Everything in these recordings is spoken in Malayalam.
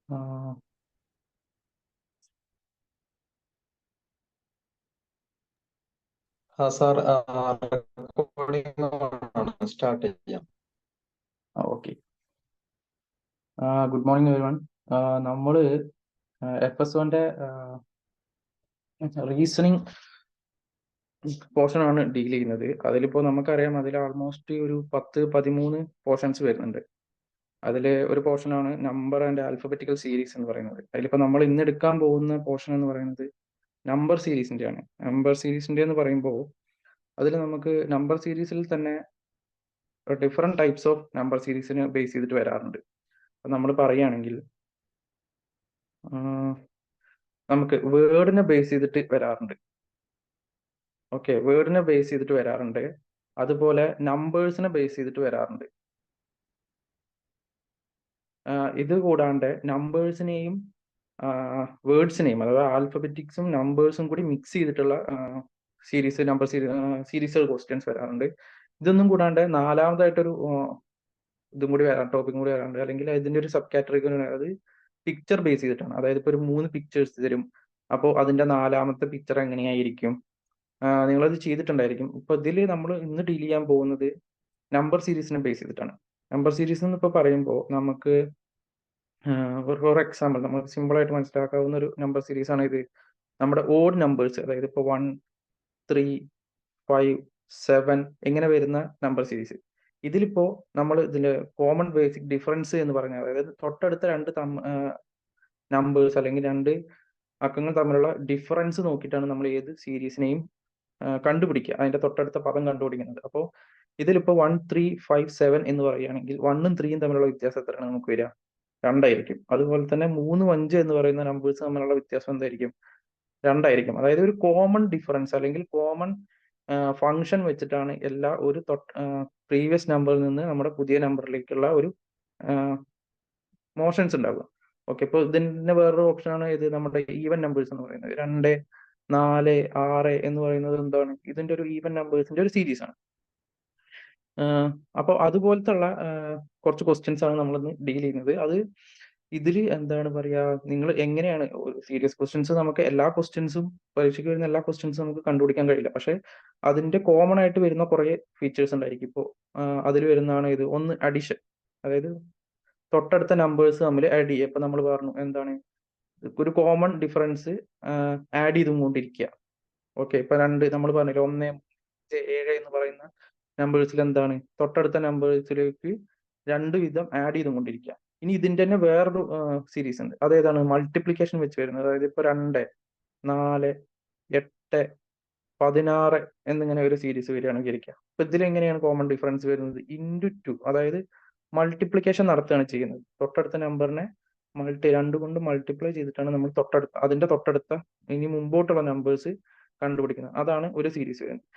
ആ സാർ, റെക്കോർഡിംഗ് സ്റ്റാർട്ട് ചെയ്യാം. ഓക്കെ. Good morning everyone. നമ്മള് FS1-ന്റെ റീസണിങ് പോർഷൻ ആണ് ഡീൽ ചെയ്യുന്നത്. അതിലിപ്പോ നമുക്കറിയാം, അതിൽ ആൾമോസ്റ്റ് ഒരു 10-13 പോർഷൻസ് വരുന്നുണ്ട്. അതിൽ ഒരു പോർഷനാണ് നമ്പർ ആൻഡ് ആൽഫബറ്റിക്കൽ സീരീസ് എന്ന് പറയുന്നത്. അതിലിപ്പോ നമ്മൾ ഇന്ന് എടുക്കാൻ പോകുന്ന പോർഷൻ എന്ന് പറയുന്നത് നമ്പർ സീരീസിന്റെ ആണ്. നമ്പർ സീരീസിന്റെ എന്ന് പറയുമ്പോൾ അതിൽ നമുക്ക് നമ്പർ സീരീസിൽ തന്നെ ഡിഫറെന്റ് ടൈപ്സ് ഓഫ് നമ്പർ സീരീസിനെ ബേസ് ചെയ്തിട്ട് വരാറുണ്ട്. നമ്മൾ പറയുകയാണെങ്കിൽ നമുക്ക് വേർഡിനെ ബേസ് ചെയ്തിട്ട് വരാറുണ്ട്. ഓക്കെ, വേർഡിനെ ബേസ് ചെയ്തിട്ട് വരാറുണ്ട്. അതുപോലെ നമ്പേഴ്സിനെ ബേസ് ചെയ്തിട്ട് വരാറുണ്ട്. ഇത് കൂടാണ്ട് നമ്പേഴ്സിനെയും വേർഡ്സിനെയും, അതായത് ആൽഫബറ്റിക്സും നമ്പേഴ്സും കൂടി മിക്സ് ചെയ്തിട്ടുള്ള നമ്പർ സീരീസുകൾ ക്വസ്റ്റ്യൻസ് വരാറുണ്ട്. ഇതൊന്നും കൂടാണ്ട് നാലാമതായിട്ടൊരു ഇതും കൂടി വരാം, ടോപ്പിക്കും കൂടി വരാറുണ്ട്. അല്ലെങ്കിൽ ഇതിന്റെ ഒരു സബ് കാറ്റഗറി അത് പിക്ചർ ബേസ് ചെയ്തിട്ടാണ്. അതായത് ഇപ്പൊ ഒരു 3 പിക്ചേഴ്സ് തരും. അപ്പോൾ അതിന്റെ നാലാമത്തെ പിക്ചർ എങ്ങനെയായിരിക്കും, നിങ്ങളത് ചെയ്തിട്ടുണ്ടായിരിക്കും. ഇപ്പൊ ഇതിൽ നമ്മൾ ഇന്ന് ഡീൽ ചെയ്യാൻ പോകുന്നത് നമ്പർ സീരീസിനെ ബേസ് ചെയ്തിട്ടാണ്. നമ്പർ സീരീസ് എന്ന് ഇപ്പൊ പറയുമ്പോൾ നമുക്ക് ഫോർ എക്സാമ്പിൾ നമുക്ക് സിമ്പിൾ ആയിട്ട് മനസ്സിലാക്കാവുന്ന ഒരു നമ്പർ സീരീസ് ആണ് ഇത്. നമ്മുടെ ഓഡ് നമ്പേഴ്സ്, അതായത് ഇപ്പൊ 1, 3, 5, 7 ഇങ്ങനെ വരുന്ന നമ്പർ സീരീസ്. ഇതിലിപ്പോ നമ്മൾ ഇതിന്റെ കോമൺ ബേസിക് ഡിഫറൻസ് എന്ന് പറഞ്ഞാൽ, അതായത് തൊട്ടടുത്ത രണ്ട് നമ്പേഴ്സ് അല്ലെങ്കിൽ രണ്ട് അക്കങ്ങൾ തമ്മിലുള്ള ഡിഫറൻസ് നോക്കിയിട്ടാണ് നമ്മൾ ഏത് സീരീസിനെയും കണ്ടുപിടിക്കുക, അതിന്റെ തൊട്ടടുത്ത പദം കണ്ടുപിടിക്കുന്നത്. അപ്പോൾ ഇതിലിപ്പോ 1, 3, 5, 7 എന്ന് പറയുകയാണെങ്കിൽ 1ഉം 3ഉം തമ്മിലുള്ള വ്യത്യാസം എത്രയാണ് നമുക്ക് വരിക? 2 ആയിരിക്കും. അതുപോലെ തന്നെ 3, 5 എന്ന് പറയുന്ന നമ്പേഴ്സ് തമ്മിലുള്ള വ്യത്യാസം എന്തായിരിക്കും? 2 ആയിരിക്കും. അതായത് ഒരു കോമൺ ഡിഫറൻസ് അല്ലെങ്കിൽ കോമൺ ഫംഗ്ഷൻ വെച്ചിട്ടാണ് എല്ലാ ഒരു പ്രീവിയസ് നമ്പറിൽ നിന്ന് നമ്മുടെ പുതിയ നമ്പറിലേക്കുള്ള ഒരു മോഷൻസ് ഉണ്ടാവുക. ഓക്കെ, ഇപ്പോൾ ഇതിന്റെ വേറൊരു ഓപ്ഷനാണ് ഇത് നമ്മുടെ ഈവൻ നമ്പേഴ്സ് എന്ന് പറയുന്നത്. 2, 4, 6 എന്ന് പറയുന്നത് എന്താണ്? ഇതിന്റെ ഒരു ഈവൻ നമ്പേഴ്സിന്റെ ഒരു സീരീസ് ആണ്. അപ്പോൾ അതുപോലത്തെ ഉള്ള കുറച്ച് ക്വസ്റ്റ്യൻസ് ആണ് നമ്മളിന്ന് ഡീൽ ചെയ്യുന്നത്. അത് ഇതിൽ എന്താണ് പറയാ, നിങ്ങൾ എങ്ങനെയാണ് സീരിയസ് ക്വസ്റ്റ്യൻസ്, നമുക്ക് എല്ലാ ക്വസ്റ്റ്യൻസും പരീക്ഷയ്ക്ക് വരുന്ന എല്ലാ ക്വസ്റ്റ്യൻസും നമുക്ക് കണ്ടുപിടിക്കാൻ കഴിയില്ല. പക്ഷെ അതിന്റെ കോമൺ ആയിട്ട് വരുന്ന കുറെ ഫീച്ചേഴ്സ് ഉണ്ടായിരിക്കും. ഇപ്പോൾ അതിൽ വരുന്നതാണ് ഇത്. ഒന്ന്, അഡിഷൻ, അതായത് തൊട്ടടുത്ത നമ്പേഴ്സ് തമ്മിൽ ആഡ് ചെയ്യുക. ഇപ്പൊ നമ്മൾ പറഞ്ഞു എന്താണ്, ഒരു കോമൺ ഡിഫറൻസ് ആഡ് ചെയ്തും കൊണ്ടിരിക്കുക. ഓക്കെ, ഇപ്പൊ നമ്മൾ പറഞ്ഞില്ല 1, 5, 7 എന്ന് പറയുന്ന നമ്പേഴ്സിൽ എന്താണ്, തൊട്ടടുത്ത നമ്പേഴ്സിലേക്ക് 2 വീതം ആഡ് ചെയ്തും കൊണ്ടിരിക്കുക. ഇനി ഇതിന്റെ തന്നെ വേറൊരു സീരീസ് ഉണ്ട്. അതേതാണ്? മൾട്ടിപ്ലിക്കേഷൻ വെച്ച് വരുന്നത്. അതായത് ഇപ്പൊ 2, 4, 8, 16 എന്നിങ്ങനെ ഒരു സീരീസ് വരികയാണെങ്കിൽ ഇരിക്കുക. അപ്പൊ ഇതിൽ എങ്ങനെയാണ് കോമൺ ഡിഫറൻസ് വരുന്നത്? ഇൻറ്റു 2, അതായത് മൾട്ടിപ്ലിക്കേഷൻ നടത്തുകയാണ് ചെയ്യുന്നത്. തൊട്ടടുത്ത നമ്പറിനെ 2 കൊണ്ട് മൾട്ടിപ്ലൈ ചെയ്തിട്ടാണ് നമ്മൾ അതിന്റെ തൊട്ടടുത്ത ഇനി മുമ്പോട്ടുള്ള നമ്പേഴ്സ് കണ്ടുപിടിക്കുന്നത്. അതാണ് ഒരു സീരീസ് വരുന്നത്.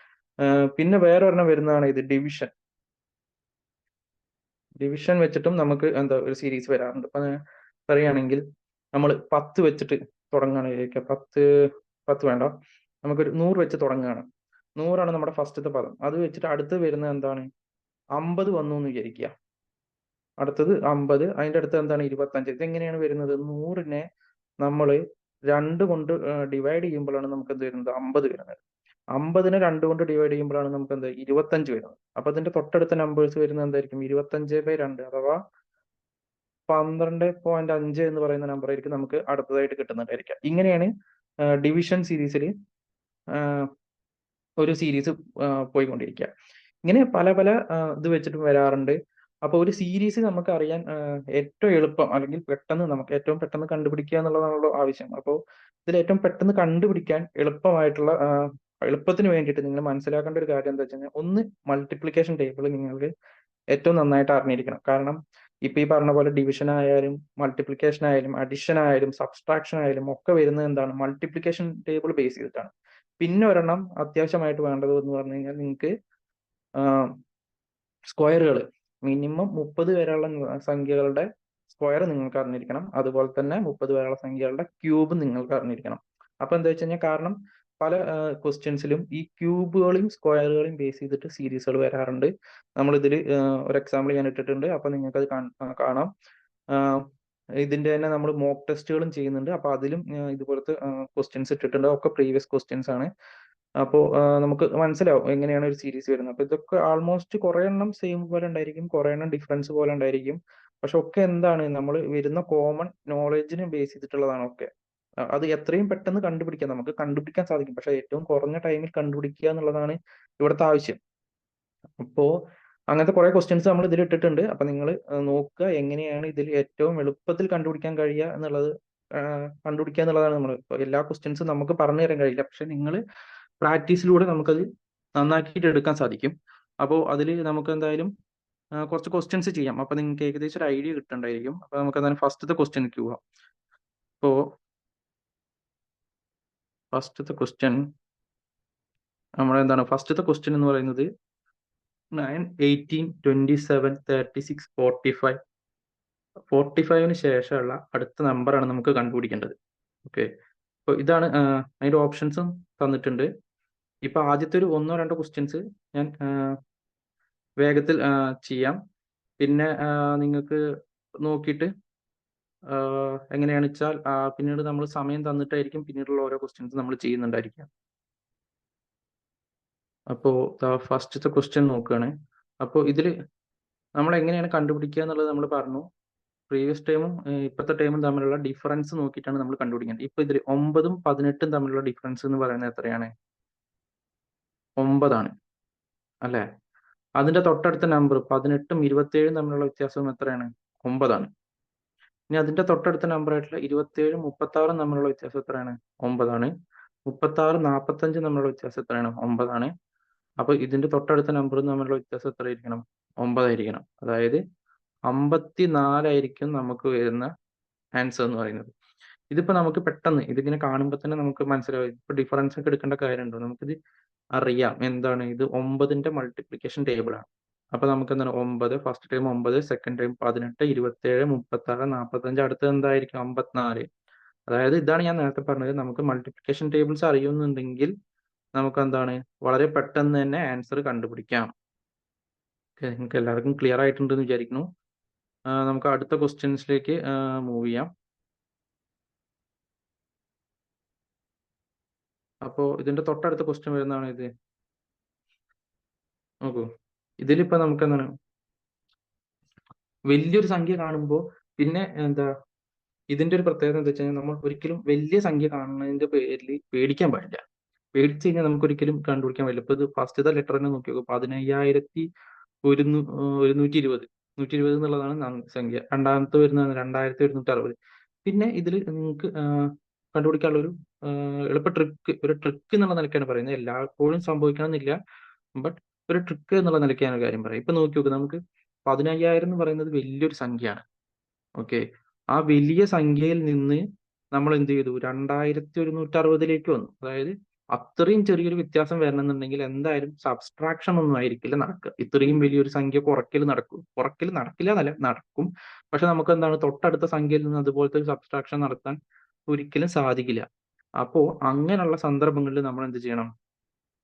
പിന്നെ വേറെ ഒരെണ്ണം വരുന്നതാണ് ഇത്, ഡിവിഷൻ. ഡിവിഷൻ വെച്ചിട്ടും നമുക്ക് എന്താ ഒരു സീരീസ് വരാറുണ്ട്. അപ്പൊ പറയുകയാണെങ്കിൽ നമ്മൾ 10 വെച്ചിട്ട് തുടങ്ങുകയാണ്. 10 വേണ്ട, നമുക്കൊരു 100 വെച്ച് തുടങ്ങുകയാണ്. 100ആണ് നമ്മുടെ ഫസ്റ്റത്തെ പദം. അത് വെച്ചിട്ട് അടുത്ത് വരുന്നത് എന്താണ്? 50 വന്നു എന്ന് വിചാരിക്കുക. അടുത്തത് 50, അതിന്റെ അടുത്ത് എന്താണ്? 25. ഇതെങ്ങനെയാണ് വരുന്നത്? 100നെ നമ്മൾ 2 കൊണ്ട് ഡിവൈഡ് ചെയ്യുമ്പോഴാണ് നമുക്ക് എന്ത് വരുന്നത്? 50 വരുന്നത്. 50നെ 2 കൊണ്ട് ഡിവൈഡ് ചെയ്യുമ്പോഴാണ് നമുക്ക് എന്ത്? 25 വരുന്നത്. അപ്പൊ അതിന്റെ തൊട്ടടുത്ത നമ്പേഴ്സ് വരുന്നത് എന്തായിരിക്കും? 25/2, അഥവാ 12.5 എന്ന് പറയുന്ന നമ്പർ ആയിരിക്കും നമുക്ക് അടുത്തതായിട്ട് കിട്ടുന്നുണ്ടായിരിക്കാം. ഇങ്ങനെയാണ് ഡിവിഷൻ സീരീസിൽ ഒരു സീരീസ് പോയിക്കൊണ്ടിരിക്കുക. ഇങ്ങനെ പല പല ഇത് വെച്ചിട്ട് വരാറുണ്ട്. അപ്പൊ ഒരു സീരീസ് നമുക്ക് അറിയാൻ ഏറ്റവും എളുപ്പം, അല്ലെങ്കിൽ നമുക്ക് ഏറ്റവും പെട്ടെന്ന് കണ്ടുപിടിക്കുക എന്നുള്ളതാണല്ലോ ആവശ്യം. അപ്പോൾ ഇതിൽ ഏറ്റവും പെട്ടെന്ന് കണ്ടുപിടിക്കാൻ എളുപ്പത്തിന് വേണ്ടിയിട്ട് നിങ്ങൾ മനസ്സിലാക്കേണ്ട ഒരു കാര്യം എന്താ വെച്ച് കഴിഞ്ഞാൽ, ഒന്ന്, മൾട്ടിപ്ലിക്കേഷൻ ടേബിൾ നിങ്ങൾക്ക് ഏറ്റവും നന്നായിട്ട് അറിഞ്ഞിരിക്കണം. കാരണം ഇപ്പൊ ഈ പറഞ്ഞ പോലെ ഡിവിഷൻ ആയാലും മൾട്ടിപ്ലിക്കേഷൻ ആയാലും അഡിഷൻ ആയാലും സബ്സ്ട്രാക്ഷൻ ആയാലും ഒക്കെ വരുന്നത് എന്താണ്? മൾട്ടിപ്ലിക്കേഷൻ ടേബിൾ ബേസ് ചെയ്തിട്ടാണ്. പിന്നെ ഒരെണ്ണം അത്യാവശ്യമായിട്ട് വേണ്ടത് എന്ന് പറഞ്ഞു കഴിഞ്ഞാൽ, നിങ്ങൾക്ക് സ്ക്വയറുകൾ, മിനിമം 30 വരെയുള്ള സംഖ്യകളുടെ സ്ക്വയർ നിങ്ങൾക്ക് അറിഞ്ഞിരിക്കണം. അതുപോലെ തന്നെ 30 വരെയുള്ള സംഖ്യകളുടെ ക്യൂബ് നിങ്ങൾക്ക് അറിഞ്ഞിരിക്കണം. അപ്പൊ എന്താ വെച്ച് കഴിഞ്ഞാൽ, കാരണം പല ക്വസ്റ്റ്യൻസിലും ഈ ക്യൂബുകളെയും സ്ക്വയറുകളെയും ബേസ് ചെയ്തിട്ട് സീരീസുകൾ വരാറുണ്ട്. നമ്മൾ ഇതിൽ ഒരു എക്സാമ്പിൾ ഞാൻ ഇട്ടിട്ടുണ്ട്, അപ്പൊ നിങ്ങൾക്ക് അത് കാണാം. ഇതിന്റെ തന്നെ നമ്മൾ മോക്ക് ടെസ്റ്റുകളും ചെയ്യുന്നുണ്ട്. അപ്പൊ അതിലും ഇതുപോലത്തെ ക്വസ്റ്റ്യൻസ് ഇട്ടിട്ടുണ്ട്. ഒക്കെ പ്രീവിയസ് ക്വസ്റ്റ്യൻസ് ആണ്. അപ്പോൾ നമുക്ക് മനസ്സിലാവും എങ്ങനെയാണ് ഒരു സീരീസ് വരുന്നത്. അപ്പൊ ഇതൊക്കെ ആൾമോസ്റ്റ് കുറെ എണ്ണം സെയിം പോലെ ഉണ്ടായിരിക്കും, കുറെ എണ്ണം ഡിഫറൻസ് പോലെ ഉണ്ടായിരിക്കും. പക്ഷെ ഒക്കെ എന്താണ് നമ്മൾ വരുന്ന കോമൺ നോളജിനെ ബേസ് ചെയ്തിട്ടുള്ളതാണ് ഒക്കെ. അത് എത്രയും പെട്ടെന്ന് കണ്ടുപിടിക്കാം, നമുക്ക് കണ്ടുപിടിക്കാൻ സാധിക്കും. പക്ഷെ ഏറ്റവും കുറഞ്ഞ ടൈമിൽ കണ്ടുപിടിക്കുക എന്നുള്ളതാണ് ഇവിടുത്തെ ആവശ്യം. അപ്പോ അങ്ങനത്തെ കുറെ ക്വസ്റ്റ്യൻസ് നമ്മൾ ഇതിൽ ഇട്ടിട്ടുണ്ട്. അപ്പൊ നിങ്ങൾ നോക്കുക എങ്ങനെയാണ് ഇതിൽ ഏറ്റവും എളുപ്പത്തിൽ കണ്ടുപിടിക്കാൻ കഴിയുക എന്നുള്ളത്. കണ്ടുപിടിക്കുക എന്നുള്ളതാണ് നമ്മൾ. എല്ലാ ക്വസ്റ്റ്യൻസും നമുക്ക് പറഞ്ഞു തരാൻ കഴിയില്ല, പക്ഷെ നിങ്ങൾ പ്രാക്ടീസിലൂടെ നമുക്കത് നന്നാക്കിയിട്ട് എടുക്കാൻ സാധിക്കും. അപ്പോൾ അതിൽ നമുക്ക് എന്തായാലും കുറച്ച് ക്വസ്റ്റ്യൻസ് ചെയ്യാം. അപ്പൊ നിങ്ങൾക്ക് ഏകദേശം ഒരു ഐഡിയ കിട്ടണ്ടായിരിക്കും. അപ്പൊ നമുക്ക് എന്തായാലും ഫസ്റ്റത്തെ ക്വസ്റ്റ്യനിലേക്ക് പോവാം. അപ്പോ ഫസ്റ്റത്തെ ക്വസ്റ്റ്യൻ നമ്മളെന്താണ്, ഫസ്റ്റത്തെ ക്വസ്റ്റ്യൻ എന്ന് പറയുന്നത് 9, 18, 27, 36, 45. 45ന് ശേഷമുള്ള അടുത്ത നമ്പറാണ് നമുക്ക് കണ്ടുപിടിക്കേണ്ടത്. ഓക്കെ, അപ്പോൾ ഇതാണ് അതിന്റെ ഓപ്ഷൻസും തന്നിട്ടുണ്ട്. ഇപ്പൊ ആദ്യത്തെ ഒരു 1-2 ക്വസ്റ്റ്യൻസ് ഞാൻ വേഗത്തിൽ ചെയ്യാം. പിന്നെ നിങ്ങൾക്ക് നോക്കിയിട്ട് എങ്ങനെയാണെന്ന് വെച്ചാൽ പിന്നീട് നമ്മൾ സമയം തന്നിട്ടായിരിക്കും പിന്നീടുള്ള ഓരോ ക്വസ്റ്റ്യൻസ് നമ്മൾ ചെയ്യുന്നുണ്ടായിരിക്കാം. അപ്പോൾ ഫസ്റ്റത്തെ ക്വസ്റ്റ്യൻ നോക്കുകയാണ്. അപ്പോൾ ഇതിൽ നമ്മൾ എങ്ങനെയാണ് കണ്ടുപിടിക്കുക എന്നുള്ളത് നമ്മൾ പറഞ്ഞു. പ്രീവിയസ് ടൈമും ഇപ്പോഴത്തെ ടൈമും തമ്മിലുള്ള ഡിഫറൻസ് നോക്കിയിട്ടാണ് നമ്മൾ കണ്ടുപിടിക്കേണ്ടത്. ഇപ്പൊ ഇതിൽ 9ഉം 18ഉം തമ്മിലുള്ള ഡിഫറൻസ് എന്ന് പറയുന്നത് എത്രയാണ്? 9 ആണ് അല്ലെ? അതിന്റെ തൊട്ടടുത്ത നമ്പർ 18ഉം 27ഉം തമ്മിലുള്ള വ്യത്യാസം എത്രയാണ്? 9 ആണ്. ഇനി അതിന്റെ തൊട്ടടുത്ത നമ്പർ ആയിട്ടുള്ള 27ഉം 36ഉം തമ്മിലുള്ള വ്യത്യാസം എത്രയാണ്? 9 ആണ്. 36, 45 തമ്മിലുള്ള വ്യത്യാസം എത്രയാണ്? 9 ആണ്. അപ്പൊ ഇതിന്റെ തൊട്ടടുത്ത നമ്പറും തമ്മിലുള്ള വ്യത്യാസം എത്ര ആയിരിക്കണം? 9 ആയിരിക്കണം. അതായത് 54 ആയിരിക്കും നമുക്ക് വരുന്ന ആൻസർ എന്ന് പറയുന്നത്. ഇതിപ്പോ നമുക്ക് പെട്ടെന്ന് ഇതിങ്ങനെ കാണുമ്പോൾ തന്നെ നമുക്ക് മനസ്സിലാവും. ഇപ്പൊ ഡിഫറൻസ് ഒക്കെ എടുക്കേണ്ട കാര്യമുണ്ടോ? നമുക്കിത് അറിയാം. എന്താണ് ഇത്? 9ന്റെ മൾട്ടിപ്ലിക്കേഷൻ ടേബിൾ ആണ്. അപ്പൊ നമുക്ക് എന്താണ് 9, ഫസ്റ്റ് ടൈം 9, സെക്കൻഡ് ടൈം 18, 27, 36, 45, അടുത്തത് എന്തായിരിക്കും? 54. അതായത് ഇതാണ് ഞാൻ നേരത്തെ പറഞ്ഞത്. നമുക്ക് മൾട്ടിപ്ലിക്കേഷൻ ടേബിൾസ് അറിയുന്നുണ്ടെങ്കിൽ നമുക്ക് എന്താണ് വളരെ പെട്ടെന്ന് തന്നെ ആൻസർ കണ്ടുപിടിക്കാം. നിങ്ങൾക്ക് എല്ലാവർക്കും ക്ലിയർ ആയിട്ടുണ്ടെന്ന് വിചാരിക്കുന്നു. നമുക്ക് അടുത്ത ക്വസ്റ്റ്യൻസിലേക്ക് മൂവ് ചെയ്യാം. അപ്പോ ഇതിന്റെ തൊട്ടടുത്ത ക്വസ്റ്റ്യൻ വരുന്നതാണ് ഇത്. നോക്കൂ, ഇതിലിപ്പോ നമുക്ക് എന്താണ് വലിയൊരു സംഖ്യ കാണുമ്പോൾ പിന്നെ എന്താ ഇതിന്റെ ഒരു പ്രത്യേകത എന്താ വെച്ച് കഴിഞ്ഞാൽ നമ്മൾ ഒരിക്കലും വലിയ സംഖ്യ കാണുന്നതിന്റെ പേരിൽ പേടിക്കാൻ പാടില്ല. പേടിച്ചു കഴിഞ്ഞാൽ നമുക്ക് ഒരിക്കലും കണ്ടുപിടിക്കാൻ പറ്റില്ല. ഇപ്പൊ ഇത് ഫസ്റ്റത്തെ ലെറ്റർ തന്നെ നോക്കി നോക്കും. 15,120 120 എന്നുള്ളതാണ് സംഖ്യ. രണ്ടാമത്തെ വരുന്നതാണ് 2,160. പിന്നെ ഇതിൽ നിങ്ങൾക്ക് കണ്ടുപിടിക്കാനുള്ള ഒരു എളുപ്പ ട്രിക്ക്, ഒരു ട്രിക്ക് എന്നുള്ള നിലയ്ക്കാണ് പറയുന്നത്. എല്ലായ്പ്പോഴും സംഭവിക്കണമെന്നില്ല, ബട്ട് ഒരു ട്രിക്ക് എന്നുള്ള നിലയ്ക്കാണ് കാര്യം പറയുന്നത്. ഇപ്പൊ നോക്കി നോക്ക്, നമുക്ക് 15,000 എന്ന് പറയുന്നത് വലിയൊരു സംഖ്യയാണ്. ഓക്കെ, ആ വലിയ സംഖ്യയിൽ നിന്ന് നമ്മൾ എന്ത് ചെയ്തു? 2,160ലേക്ക് വന്നു. അതായത് അത്രയും ചെറിയൊരു വ്യത്യാസം വരണമെന്നുണ്ടെങ്കിൽ എന്തായാലും സബ്സ്ട്രാക്ഷൻ ഒന്നും ആയിരിക്കില്ല നടക്കുക. ഇത്രയും വലിയൊരു സംഖ്യ കുറയ്ക്കൽ നടക്കില്ല എന്നല്ല, നടക്കും. പക്ഷെ നമുക്ക് എന്താണ് തൊട്ടടുത്ത സംഖ്യയിൽ നിന്ന് അതുപോലത്തെ ഒരു സബ്സ്ട്രാക്ഷൻ നടത്താൻ ഒരിക്കലും സാധിക്കില്ല. അപ്പോ അങ്ങനെയുള്ള സന്ദർഭങ്ങളിൽ നമ്മൾ എന്ത് ചെയ്യണം?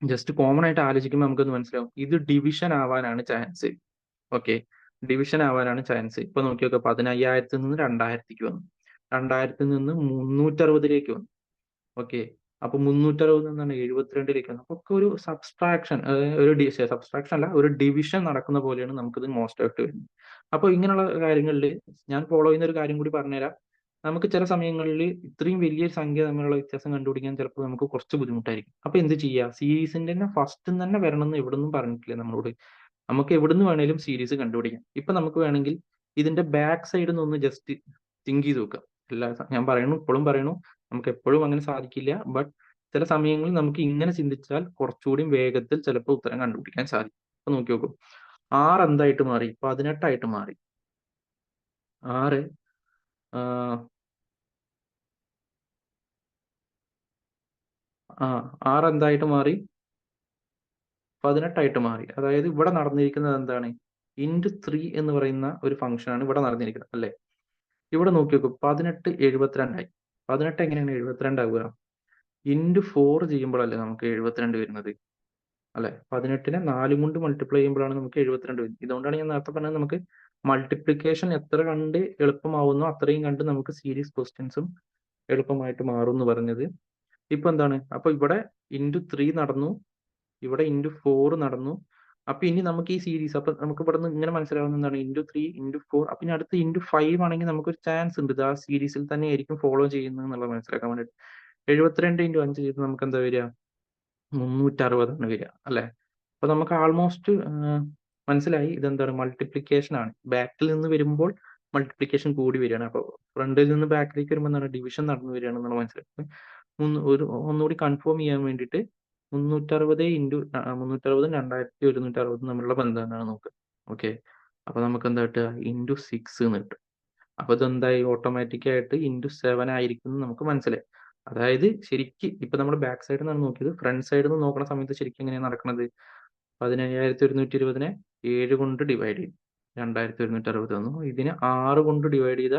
ജസ്റ്റ് കോമൺ ആയിട്ട് ആലോചിക്കുമ്പോൾ നമുക്കൊന്ന് മനസ്സിലാവും, ഇത് ഡിവിഷൻ ആവാനാണ് ചാൻസ്. ഓക്കെ, ഡിവിഷൻ ആവാനാണ് ചാൻസ്. ഇപ്പൊ നോക്കി നോക്കുക, 15,000 നിന്ന് 2,000ലേക്ക് വന്നു, 2,000 നിന്ന് 360ലേക്ക് വന്നു. ഓക്കെ, അപ്പൊ 360 നിന്നാണ് 72ലേക്ക് വന്നത്. അപ്പൊ ഒക്കെ ഒരു സബ്സ്ട്രാക്ഷൻ, സബ്സ്ട്രാക്ഷൻ അല്ല, ഒരു ഡിവിഷൻ നടക്കുന്ന പോലെയാണ് നമുക്കിത് മോസ്റ്റ് ആയിട്ട് വരുന്നത്. അപ്പൊ ഇങ്ങനെയുള്ള കാര്യങ്ങളിൽ ഞാൻ ഫോളോ ചെയ്യുന്ന ഒരു കാര്യം കൂടി പറഞ്ഞുതരാം. നമുക്ക് ചില സമയങ്ങളിൽ ഇത്രയും വലിയൊരു സംഖ്യ തമ്മിലുള്ള വ്യത്യാസം കണ്ടുപിടിക്കാൻ ചിലപ്പോൾ നമുക്ക് കുറച്ച് ബുദ്ധിമുട്ടായിരിക്കും. അപ്പൊ എന്ത് ചെയ്യുക? സീരീസിന്റെ തന്നെ ഫസ്റ്റ് തന്നെ വരണം എന്ന് എവിടുന്നും പറഞ്ഞിട്ടില്ല നമ്മളോട്. നമുക്ക് എവിടുന്ന് വേണേലും സീരീസ് കണ്ടുപിടിക്കാം. ഇപ്പൊ നമുക്ക് വേണമെങ്കിൽ ഇതിന്റെ ബാക്ക് സൈഡിൽ നിന്ന് ഒന്ന് ജസ്റ്റ് തിങ്ക് ചെയ്ത് നോക്കാം. ഞാൻ പറയണു, ഇപ്പോഴും പറയണു, നമുക്ക് എപ്പോഴും അങ്ങനെ സാധിക്കില്ല. ബട്ട് ചില സമയങ്ങളിൽ നമുക്ക് ഇങ്ങനെ ചിന്തിച്ചാൽ കുറച്ചുകൂടി വേഗത്തിൽ ചിലപ്പോൾ ഉത്തരം കണ്ടുപിടിക്കാൻ സാധിക്കും. അപ്പൊ നോക്കി നോക്കൂ, 6 എന്തായിട്ട് മാറി? 18 മാറി. 6 6 എന്തായിട്ട് മാറി? 18 മാറി. അതായത് ഇവിടെ നടന്നിരിക്കുന്നത് എന്താണ്? ഇൻറ്റു 3 എന്ന് പറയുന്ന ഒരു ഫംഗ്ഷൻ ആണ് ഇവിടെ നടന്നിരിക്കുന്നത് അല്ലെ? ഇവിടെ നോക്കി നോക്കൂ, 18 72 ആയി. 18 എങ്ങനെയാണ് 72 ആവുക? ഇൻറ്റു 4 ചെയ്യുമ്പോഴല്ലേ നമുക്ക് 72 വരുന്നത് അല്ലെ? 18നെ 4 കൊണ്ട് മൾട്ടിപ്ലൈ ചെയ്യുമ്പോഴാണ് നമുക്ക് 72 വരുന്നത്. ഇതുകൊണ്ടാണ് ഞാൻ നേരത്തെ പറഞ്ഞത് നമുക്ക് മൾട്ടിപ്ലിക്കേഷൻ എത്ര കണ്ട് എളുപ്പമാവുന്നോ അത്രയും കണ്ട് നമുക്ക് സീരീസ് ക്വസ്റ്റ്യൻസും എളുപ്പമായിട്ട് മാറും എന്ന് പറഞ്ഞത്. ഇപ്പൊ എന്താണ്, അപ്പൊ ഇവിടെ *3 നടന്നു, ഇവിടെ *4 നടന്നു. അപ്പൊ ഇനി നമുക്ക് ഈ സീരീസ്, അപ്പൊ നമുക്ക് ഇവിടെ നിന്ന് ഇങ്ങനെ മനസ്സിലാവുന്ന എന്താണ്, *3 *4, അപ്പൊ ഇനി അടുത്ത് *5 ആണെങ്കിൽ നമുക്കൊരു ചാൻസ് ഉണ്ട് ഇത് ആ സീരീസിൽ തന്നെ ആയിരിക്കും ഫോളോ ചെയ്യുന്നത് എന്നുള്ളത് മനസ്സിലാക്കാൻ വേണ്ടിയിട്ട്. 72 × 5 ചെയ്ത് നമുക്ക് എന്താ വരിക, 360 ആണ് വരിക അല്ലെ. അപ്പൊ നമുക്ക് ആൾമോസ്റ്റ് മനസ്സിലായി ഇതെന്താണ്, മൾട്ടിപ്ലിക്കേഷൻ ആണ്. ബാക്കിൽ നിന്ന് വരുമ്പോൾ മൾട്ടിപ്ലിക്കേഷൻ കൂടി വരികയാണ്. അപ്പൊ ഫ്രണ്ടിൽ നിന്ന് ബാക്കിലേക്ക് വരുമ്പോൾ എന്താണ്, ഡിവിഷൻ നടന്നു വരികയാണ് എന്നുള്ള മനസ്സിലാക്കി. ഒന്നുകൂടി കൺഫേം ചെയ്യാൻ വേണ്ടിയിട്ട് 360 ഇൻറ്റു 360 2160 തമ്മിലുള്ള ബന്ധം എന്താണ് നോക്കുക. ഓക്കെ, അപ്പൊ നമുക്ക് എന്താ കിട്ടുക, *6 എന്ന് കിട്ടും. അപ്പൊ ഇതെന്തായി, ഓട്ടോമാറ്റിക് ആയിട്ട് *7 ആയിരിക്കും എന്ന് നമുക്ക് മനസ്സിലായി. അതായത് ശരിക്ക് ഇപ്പൊ നമ്മൾ ബാക്ക് സൈഡിൽ നിന്നാണ് നോക്കിയത്, ഫ്രണ്ട് സൈഡിൽ നിന്ന് നോക്കുന്ന സമയത്ത് ശരിക്കും എങ്ങനെയാണ് നടക്കുന്നത്, 17,120നെ 7 കൊണ്ട് ഡിവൈഡ് ചെയ്യും, 2,160 വന്നു. ഇതിനെ 6 കൊണ്ട് ഡിവൈഡ് ചെയ്താൽ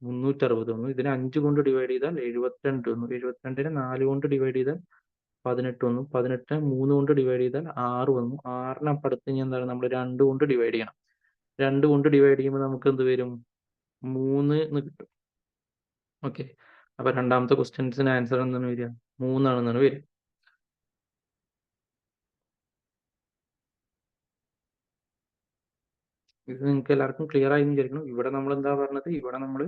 360 വന്നു. ഇതിനെ 5 കൊണ്ട് ഡിവൈഡ് ചെയ്താൽ 72 വന്നു. 72നെ 4 കൊണ്ട് ഡിവൈഡ് ചെയ്താൽ 18 വന്നു. 18നെ 3 കൊണ്ട് ഡിവൈഡ് ചെയ്താൽ 6 വന്നു. 6നെ അപ്പം അടുത്ത് ഇനി എന്താണ്, നമ്മൾ 2 കൊണ്ട് ഡിവൈഡ് ചെയ്യണം. 2 കൊണ്ട് ഡിവൈഡ് ചെയ്യുമ്പോൾ നമുക്ക് എന്ത് വരും, 3 എന്ന് കിട്ടും. ഓക്കെ, അപ്പൊ രണ്ടാമത്തെ ക്വസ്റ്റ്യൻസിന് ആൻസർ എന്താണ് വരിക, 3 ആണെന്നാണ് വരിക. ഇത് നിങ്ങൾക്ക് എല്ലാവർക്കും ക്ലിയർ ആയി എന്ന് വിചാരിക്കുന്നു. ഇവിടെ നമ്മൾ എന്താ പറഞ്ഞത്, ഇവിടെ നമ്മൾ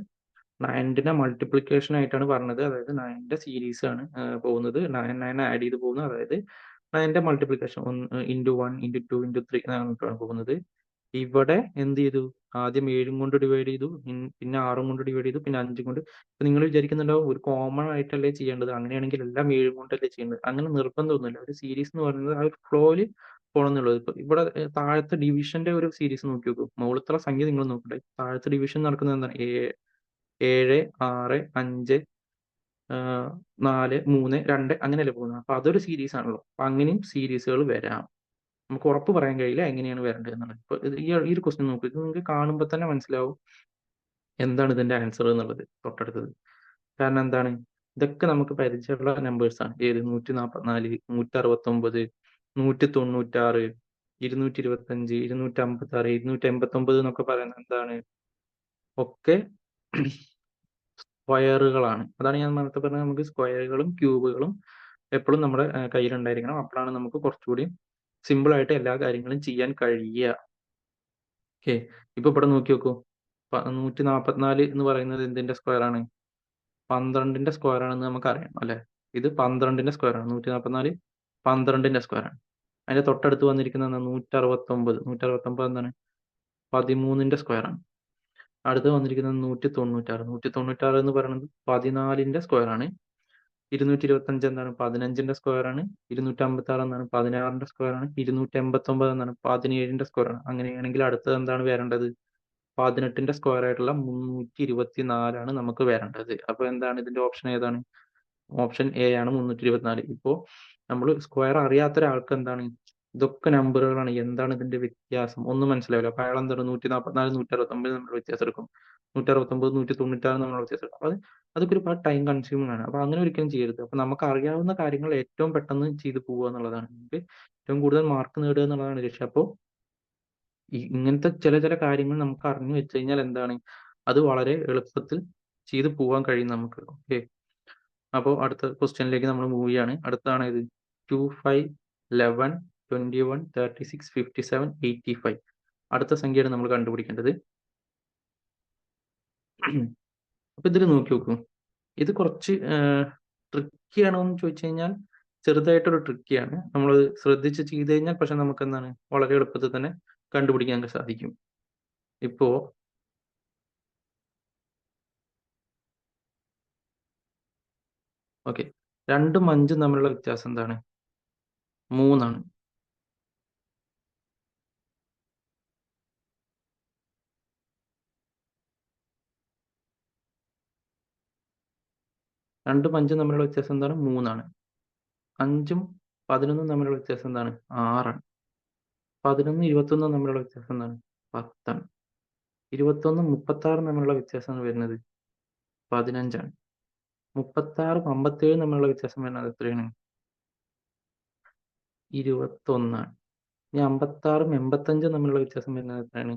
9നെ മൾട്ടിപ്ലിക്കേഷൻ ആയിട്ടാണ് പറഞ്ഞത്. അതായത് 9ന്റെ സീരീസ് ആണ് പോകുന്നത്, 9 ആഡ് ചെയ്ത് പോകുന്നത്. അതായത് 9ന്റെ മൾട്ടിപ്ലിക്കേഷൻ *1 *2 *3 എന്നാണ് പോകുന്നത്. ഇവിടെ എന്ത് ചെയ്തു, ആദ്യം 7 കൊണ്ട് ഡിവൈഡ് ചെയ്തു, പിന്നെ 6 കൊണ്ട് ഡിവൈഡ് ചെയ്തു, പിന്നെ 5 കൊണ്ട്. ഇപ്പൊ നിങ്ങൾ വിചാരിക്കുന്നുണ്ടാവും ഒരു കോമൺ ആയിട്ടല്ലേ ചെയ്യേണ്ടത്, അങ്ങനെയാണെങ്കിൽ എല്ലാം 7 കൊണ്ടല്ലേ ചെയ്യേണ്ടത്. അങ്ങനെ നിർബന്ധമൊന്നുമില്ല. ഒരു സീരീസ് എന്ന് പറയുന്നത് ആ ഒരു ഫ്ലോയില് പോകണമെന്നുള്ളത്. ഇപ്പൊ ഇവിടെ താഴത്തെ ഡിവിഷന്റെ ഒരു സീരീസ് നോക്കി നോക്കൂ, മുകളിലത്തെ സംഖ്യ നിങ്ങൾ നോക്കട്ടെ, താഴത്തെ ഡിവിഷൻ നടക്കുന്നത് എന്താണ്, 7 6 5 4 3 2 അങ്ങനെയല്ലേ പോകുന്നത്. അപ്പൊ അതൊരു സീരീസ് ആണല്ലോ. അപ്പൊ അങ്ങനെയും സീരീസുകൾ വരാം. നമുക്ക് ഉറപ്പ് പറയാൻ കഴിയില്ല എങ്ങനെയാണ് വരേണ്ടത് എന്നുള്ളത്. ഇപ്പൊ ഈ ഒരു ക്വസ്റ്റ്യൻ നോക്കൂ, ഇത് നിങ്ങൾക്ക് കാണുമ്പോൾ തന്നെ മനസ്സിലാവും എന്താണ് ഇതിന്റെ ആൻസർ എന്നുള്ളത് തൊട്ടടുത്തത്. കാരണം എന്താണ്, ഇതൊക്കെ നമുക്ക് പരിചയമുള്ള നമ്പേഴ്സ് ആണ്. ഏത്, 144, 169, 196, 225, 256, 289 എന്നൊക്കെ പറയുന്നത് എന്താണ്, ഒക്കെ സ്ക്വയറുകളാണ്. അതാണ് ഞാൻ നേരത്തെ പറഞ്ഞത്, നമുക്ക് സ്ക്വയറുകളും ക്യൂബുകളും എപ്പോഴും നമ്മുടെ കയ്യിലുണ്ടായിരിക്കണം. അപ്പോഴാണ് നമുക്ക് കുറച്ചുകൂടി സിമ്പിൾ ആയിട്ട് എല്ലാ കാര്യങ്ങളും ചെയ്യാൻ കഴിയുക. ഓക്കെ, ഇപ്പൊ ഇവിടെ നോക്കി നോക്കൂ, 144 എന്ന് പറയുന്നത് എന്തിന്റെ സ്ക്വയർ ആണ്, 12ന്റെ സ്ക്വയർ ആണെന്ന് നമുക്കറിയാം അല്ലെ. ഇത് 12ന്റെ സ്ക്വയർ ആണ്, 144 12ന്റെ സ്ക്വയർ ആണ്. അതിന്റെ തൊട്ടടുത്ത് വന്നിരിക്കുന്നത് 169, 169 എന്താണ്, 13ന്റെ സ്ക്വയർ ആണ്. അടുത്ത് വന്നിരിക്കുന്നത് 196, 196 എന്ന് പറയുന്നത് 14ന്റെ സ്ക്വയർ ആണ്. 225 എന്താണ്, 15ന്റെ സ്ക്വയർ ആണ്. 256 എന്താണ്, 16ന്റെ സ്ക്വയർ ആണ്. 289 എന്താണ്, 17ന്റെ സ്ക്വയർ ആണ്. അങ്ങനെയാണെങ്കിൽ അടുത്തത് എന്താണ് വരേണ്ടത്, 18ന്റെ സ്ക്വയർ ആയിട്ടുള്ള 324 ആണ് നമുക്ക് വരേണ്ടത്. അപ്പൊ എന്താണ് ഇതിന്റെ ഓപ്ഷൻ ഏതാണ്, ഓപ്ഷൻ എ ആണ് 324. ഇപ്പോ നമ്മൾ സ്ക്വയർ അറിയാത്ത ഒരാൾക്ക് എന്താണ്, ഇതൊക്കെ നമ്പറുകളാണ്, എന്താണ് ഇതിന്റെ വ്യത്യാസം ഒന്നും മനസ്സിലാവില്ല. അപ്പൊ അയാൾ എന്താണ്, 144 169 നമ്മൾ വ്യത്യാസം എടുക്കും, 169 196 നമ്മൾ വ്യത്യാസം എടുക്കും. അതൊക്കെ ഒരുപാട് ടൈം കൺസ്യൂമിംഗ് ആണ്. അപ്പൊ അങ്ങനെ ഒരിക്കലും ചെയ്യരുത്. അപ്പൊ നമുക്ക് അറിയാവുന്ന കാര്യങ്ങൾ ഏറ്റവും പെട്ടെന്ന് ചെയ്തു പോകുക എന്നുള്ളതാണ്, നമുക്ക് ഏറ്റവും കൂടുതൽ മാർക്ക് നേടുക എന്നുള്ളതാണ് ലക്ഷ്യം. അപ്പോൾ ഇങ്ങനത്തെ ചില കാര്യങ്ങൾ നമുക്ക് അറിഞ്ഞു വെച്ച് കഴിഞ്ഞാൽ എന്താണ്, അത് വളരെ എളുപ്പത്തിൽ ചെയ്തു പോകാൻ കഴിയും നമുക്ക്. ഓക്കെ, അപ്പോൾ അടുത്ത ക്വസ്റ്റ്യനിലേക്ക് നമ്മൾ മൂവ് ചെയ്യാണ്. അടുത്താണ് ഇത് 2 5 11 21 36 57 85. അടുത്ത സംഖ്യയാണ് നമ്മൾ കണ്ടുപിടിക്കേണ്ടത്. അപ്പൊ ഇതിൽ നോക്കി നോക്കൂ, ഇത് കുറച്ച് ട്രിക്കി ആണോ എന്ന് ചോദിച്ചു കഴിഞ്ഞാൽ ചെറുതായിട്ടൊരു ട്രിക്കിയാണ്. നമ്മൾ ശ്രദ്ധിച്ച് ചെയ്ത് കഴിഞ്ഞാൽ പക്ഷെ നമുക്ക് എന്താണ്, വളരെ എളുപ്പത്തിൽ തന്നെ കണ്ടുപിടിക്കാൻ സാധിക്കും. ഇപ്പോ ഓക്കെ, 2ഉം 5ഉം തമ്മിലുള്ള വ്യത്യാസം എന്താണ്, 3 ആണ്. 2ഉം 5ഉം തമ്മിലുള്ള വ്യത്യാസം എന്താണ്, 3 ആണ്. 5ഉം 11ഉം തമ്മിലുള്ള വ്യത്യാസം എന്താണ്, 6 ആണ്. 11ഉം 21ഉം തമ്മിലുള്ള വ്യത്യാസം എന്താണ്, 10 ആണ്. 21ഉം 36ഉം തമ്മിലുള്ള വ്യത്യാസം വരുന്നത് 15 ആണ്. 36ഉം 57ഉം തമ്മിലുള്ള വ്യത്യാസം വരുന്നത് എത്രയാണ്, 21 ആണ്. ഇനി 56ഉം 85ഉം തമ്മിലുള്ള വ്യത്യാസം വരുന്നത് എത്രയാണ്,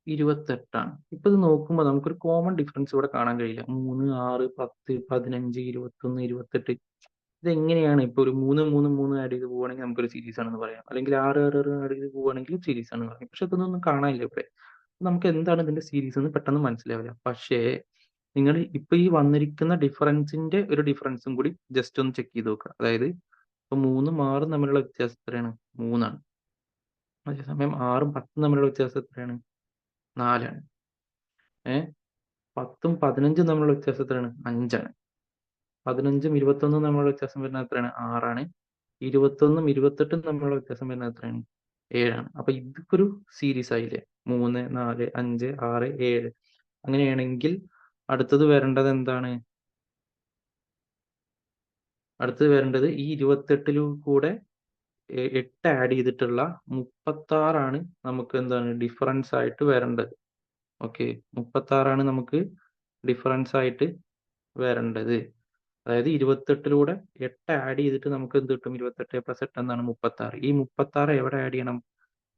28 ഇപ്പൊ ഇത് നോക്കുമ്പോൾ നമുക്കൊരു കോമൺ ഡിഫറൻസ് ഇവിടെ കാണാൻ കഴിയില്ല. 3, 6, 10, 15, 21, 28. ഇതെങ്ങനെയാണ് ഇപ്പൊ ഒരു 3, 3, 3 ആഡ് ചെയ്ത് പോവുകയാണെങ്കിൽ നമുക്കൊരു സീരീസ് ആണെന്ന് പറയാം. അല്ലെങ്കിൽ 6, 6, 6 ആഡ് ചെയ്ത് പോവുകയാണെങ്കിൽ സീരീസ് ആണെന്ന് പറയാം. പക്ഷെ ഇതൊന്നും കാണാനില്ല ഇവിടെ. നമുക്ക് എന്താണ് ഇതിന്റെ സീരീസ് എന്ന് പെട്ടെന്ന് മനസ്സിലാവില്ല. പക്ഷേ നിങ്ങൾ ഇപ്പൊ ഈ വന്നിരിക്കുന്ന ഡിഫറൻസിന്റെ ഒരു ഡിഫറൻസും കൂടി ജസ്റ്റ് ഒന്ന് ചെക്ക് ചെയ്ത് നോക്കുക. അതായത് ഇപ്പൊ 3ഉം 6ഉം തമ്മിലുള്ള വ്യത്യാസം എത്രയാണ്? 3 ആണ്. അതേസമയം 6ഉം 10ഉം തമ്മിലുള്ള വ്യത്യാസം എത്രയാണ്? 4 ആണ്. 10ഉം 15ഉം തമ്മിലുള്ള വ്യത്യാസം എത്രയാണ്? 5 ആണ്. 15ഉം 21ഉം തമ്മിലുള്ള വ്യത്യാസം വരുന്നത് എത്രയാണ്? 6 ആണ്. 21ഉം 28ഉം തമ്മിലുള്ള വ്യത്യാസം വരുന്നത് എത്രയാണ്? 7 ആണ്. അപ്പൊ ഇതിപ്പോ ഒരു സീരീസ് ആയില്ലേ? 3, 4, 5, 6, 7. അങ്ങനെയാണെങ്കിൽ അടുത്തത് വരേണ്ടത് എന്താണ്? അടുത്തത് വരേണ്ടത് ഈ 28 കൂടെ 8 ആഡ് ചെയ്തിട്ടുള്ള 36 ആണ് നമുക്ക് എന്താണ് ഡിഫറൻസ് ആയിട്ട് വരേണ്ടത്. ഓക്കെ, 36 നമുക്ക് ഡിഫറൻസ് ആയിട്ട് വരേണ്ടത്. അതായത് 28 8 ആഡ് ചെയ്തിട്ട് നമുക്ക് എന്ത് കിട്ടും? 28 പ്ലസ് 8 എന്താണ്? 36. ഈ 36 എവിടെ ആഡ് ചെയ്യണം?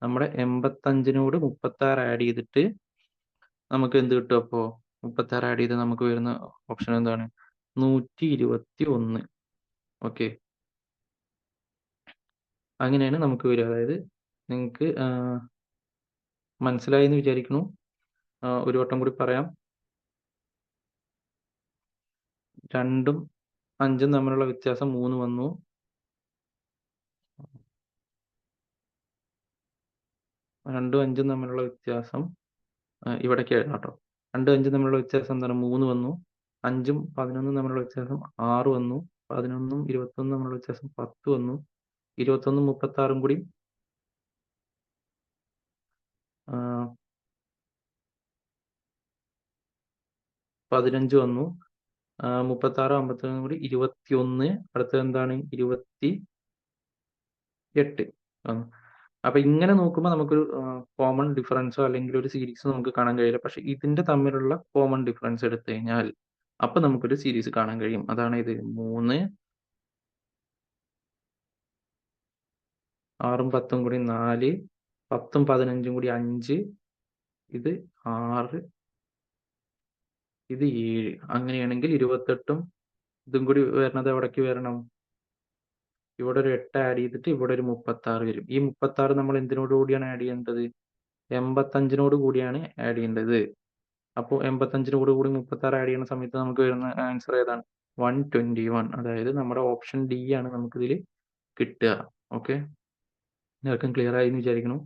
നമ്മുടെ 85നോട് 36 ആഡ് ചെയ്തിട്ട് നമുക്ക് എന്ത് കിട്ടും? അപ്പോ 36 ആഡ് ചെയ്ത് നമുക്ക് വരുന്ന ഓപ്ഷൻ എന്താണ്? 121. ഓക്കെ, അങ്ങനെയാണ് നമുക്ക് വരിക. അതായത് നിങ്ങൾക്ക് മനസ്സിലായി എന്ന് വിചാരിക്കുന്നു. ഒരു വട്ടം കൂടി പറയാം. 2ഉം 5ഉം തമ്മിലുള്ള വ്യത്യാസം 3 വന്നു. 2ഉം 5ഉം തമ്മിലുള്ള വ്യത്യാസം ഇവിടേക്ക് എഴുതാം കേട്ടോ. 2ഉം 5ഉം തമ്മിലുള്ള വ്യത്യാസം എന്താണ്? 3 വന്നു. 5ഉം 11ഉം തമ്മിലുള്ള വ്യത്യാസം 6 വന്നു. 11ഉം 21ഉം തമ്മിലുള്ള വ്യത്യാസം 10 വന്നു. 21ഉം 36ഉം കൂടി 15 വന്നു. 36, 51 കൂടി 21. അടുത്തത് എന്താണ്? 28. അപ്പൊ ഇങ്ങനെ നോക്കുമ്പോൾ നമുക്കൊരു കോമൺ ഡിഫറൻസോ അല്ലെങ്കിൽ ഒരു സീരീസോ നമുക്ക് കാണാൻ കഴിയില്ല. പക്ഷെ ഇതിന്റെ തമ്മിലുള്ള കോമൺ ഡിഫറൻസ് എടുത്തു കഴിഞ്ഞാൽ അപ്പൊ നമുക്കൊരു സീരീസ് കാണാൻ കഴിയും. അതാണ് ഇത് 3, 6ഉം 10ഉം കൂടി 4, 10ഉം 15ഉം കൂടി 5, ഇത് 6, ഇത് 7. അങ്ങനെയാണെങ്കിൽ 28ഉം ഇതും കൂടി വരുന്നത് എവിടേക്ക് വരണം? ഇവിടെ ഒരു 8 ആഡ് ചെയ്തിട്ട് ഇവിടെ ഒരു 36 വരും. ഈ 36 നമ്മൾ എന്തിനോട് കൂടിയാണ് ആഡ് ചെയ്യേണ്ടത്? 85നോട് കൂടിയാണ് ആഡ് ചെയ്യേണ്ടത്. അപ്പോൾ 85നോട് കൂടി 36 ആഡ് ചെയ്യുന്ന സമയത്ത് നമുക്ക് വരുന്ന ആൻസർ ഏതാണ്? 121. അതായത് നമ്മുടെ ഓപ്ഷൻ ഡി ആണ് നമുക്കിതിൽ കിട്ടുക. ഓക്കെ, എല്ലാവർക്കും ക്ലിയർ ആയി എന്ന് വിചാരിക്കുന്നു.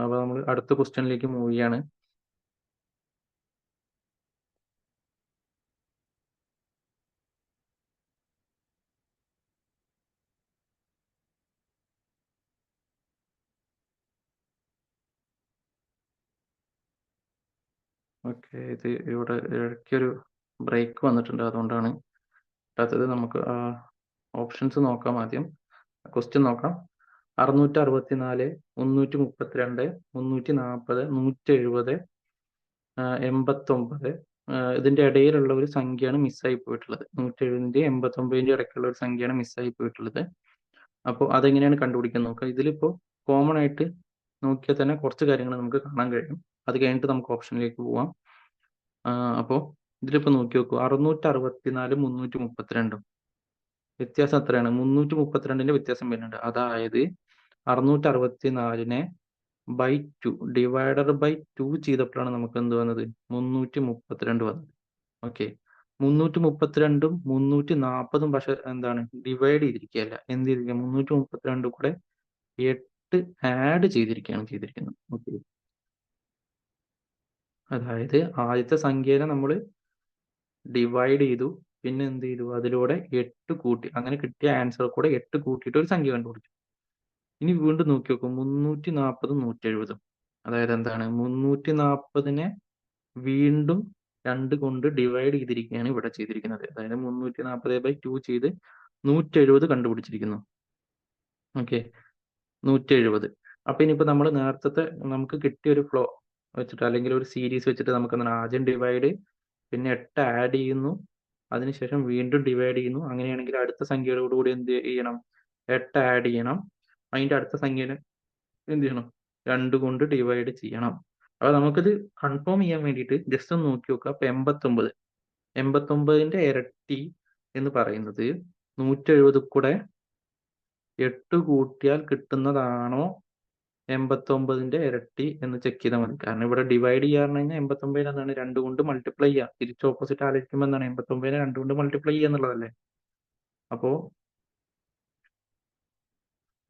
അപ്പോൾ നമ്മൾ അടുത്ത ക്വസ്റ്റ്യനിലേക്ക് മൂവ് ചെയ്യാണ്. ഓക്കെ, ഇത് ഇവിടെ ഇടയ്ക്കൊരു ബ്രേക്ക് വന്നിട്ടുണ്ട്, അതുകൊണ്ടാണ് അടുത്തത്. നമുക്ക് ഓപ്ഷൻസ് നോക്കാം. ആദ്യം ക്വസ്റ്റ്യൻ നോക്കാം. 664, 332, 340, 170, 89. ഇതിന്റെ ഇടയിലുള്ള ഒരു സംഖ്യയാണ് മിസ്സായി പോയിട്ടുള്ളത്. 170ന്റെയും 89ന്റെയും ഇടയ്ക്കുള്ള ഒരു സംഖ്യയാണ് മിസ്സായി പോയിട്ടുള്ളത്. അപ്പോൾ അതെങ്ങനെയാണ് കണ്ടുപിടിക്കാൻ നോക്കുക. ഇതിലിപ്പോ കോമൺ ആയിട്ട് നോക്കിയാൽ തന്നെ കുറച്ച് കാര്യങ്ങൾ നമുക്ക് കാണാൻ കഴിയും. അത് കഴിഞ്ഞിട്ട് നമുക്ക് ഓപ്ഷനിലേക്ക് പോവാം. അപ്പോൾ ഇതിലിപ്പോ നോക്കി നോക്കൂ. 664, 332. വ്യത്യാസം എത്രയാണ്? 332ന്റെ വ്യത്യാസം വരുന്നുണ്ട്. അതായത് 664നെ ബൈ 2 ഡിവൈഡഡ് ബൈ 2 ചെയ്തപ്പോഴാണ് നമുക്ക് എന്ത് വന്നത്? 332 വന്നത്. ഓക്കെ, 332ഉം 340ഉം പക്ഷെ എന്താണ് ഡിവൈഡ് ചെയ്തിരിക്കുകയല്ല. എന്ത് ചെയ്തിരിക്കുക? 332 കൂടെ 8 ആഡ് ചെയ്തിരിക്കുകയാണ് ചെയ്തിരിക്കുന്നത്. ഓക്കെ, അതായത് ആദ്യത്തെ സംഖ്യനെ നമ്മൾ ഡിവൈഡ് ചെയ്തു, പിന്നെ എന്ത് ചെയ്തു? അതിലൂടെ 8 കൂട്ടി. അങ്ങനെ കിട്ടിയ ആൻസർ കൂടെ 8 കൂട്ടിയിട്ട് ഒരു സംഖ്യ കണ്ടുപിടിച്ചു. ഇനി വീണ്ടും നോക്കി നോക്കും. 340ഉം 170ഉം. അതായത് എന്താണ്? 340നെ വീണ്ടും 2 കൊണ്ട് ഡിവൈഡ് ചെയ്തിരിക്കുകയാണ് ഇവിടെ ചെയ്തിരിക്കുന്നത്. അതായത് 340/2 ചെയ്ത് 170 കണ്ടുപിടിച്ചിരിക്കുന്നു. ഓക്കെ, 170. അപ്പൊ ഇനിയിപ്പോ നമ്മൾ നേരത്തെ നമുക്ക് കിട്ടിയ ഒരു ഫ്ലോ വെച്ചിട്ട് അല്ലെങ്കിൽ ഒരു സീരീസ് വെച്ചിട്ട് നമുക്ക് എന്താണ് ആദ്യം ഡിവൈഡ്, പിന്നെ 8 ആഡ് ചെയ്യുന്നു, അതിനുശേഷം വീണ്ടും ഡിവൈഡ് ചെയ്യുന്നു. അങ്ങനെയാണെങ്കിൽ അടുത്ത സംഖ്യയോട് കൂടി എന്ത് ചെയ്യണം? 8 ആഡ് ചെയ്യണം. അതിന്റെ അടുത്ത സംഖ്യനെ എന്ത് ചെയ്യണം? 2 കൊണ്ട് ഡിവൈഡ് ചെയ്യണം. അപ്പൊ നമുക്കിത് കൺഫേം ചെയ്യാൻ വേണ്ടിയിട്ട് ജസ്റ്റ് ഒന്ന് നോക്കി നോക്കുക. അപ്പൊ 89ന്റെ ഇരട്ടി എന്ന് പറയുന്നത് 170 കൂടെ 8 കൂട്ടിയാൽ കിട്ടുന്നതാണോ 89ന്റെ ഇരട്ടി എന്ന് ചെക്ക് ചെയ്താൽ മതി. കാരണം ഇവിടെ ഡിവൈഡ് ചെയ്യാന്ന് കഴിഞ്ഞാൽ 89 എന്താണ് 2 കൊണ്ട് മൾട്ടിപ്ലൈ ചെയ്യുക. തിരിച്ച് ഓപ്പോസിറ്റ് ആലോചിക്കുമ്പോൾ എന്താണ് 89നെ 2 കൊണ്ട് മൾട്ടിപ്ലൈ ചെയ്യുക എന്നുള്ളതല്ലേ. അപ്പോ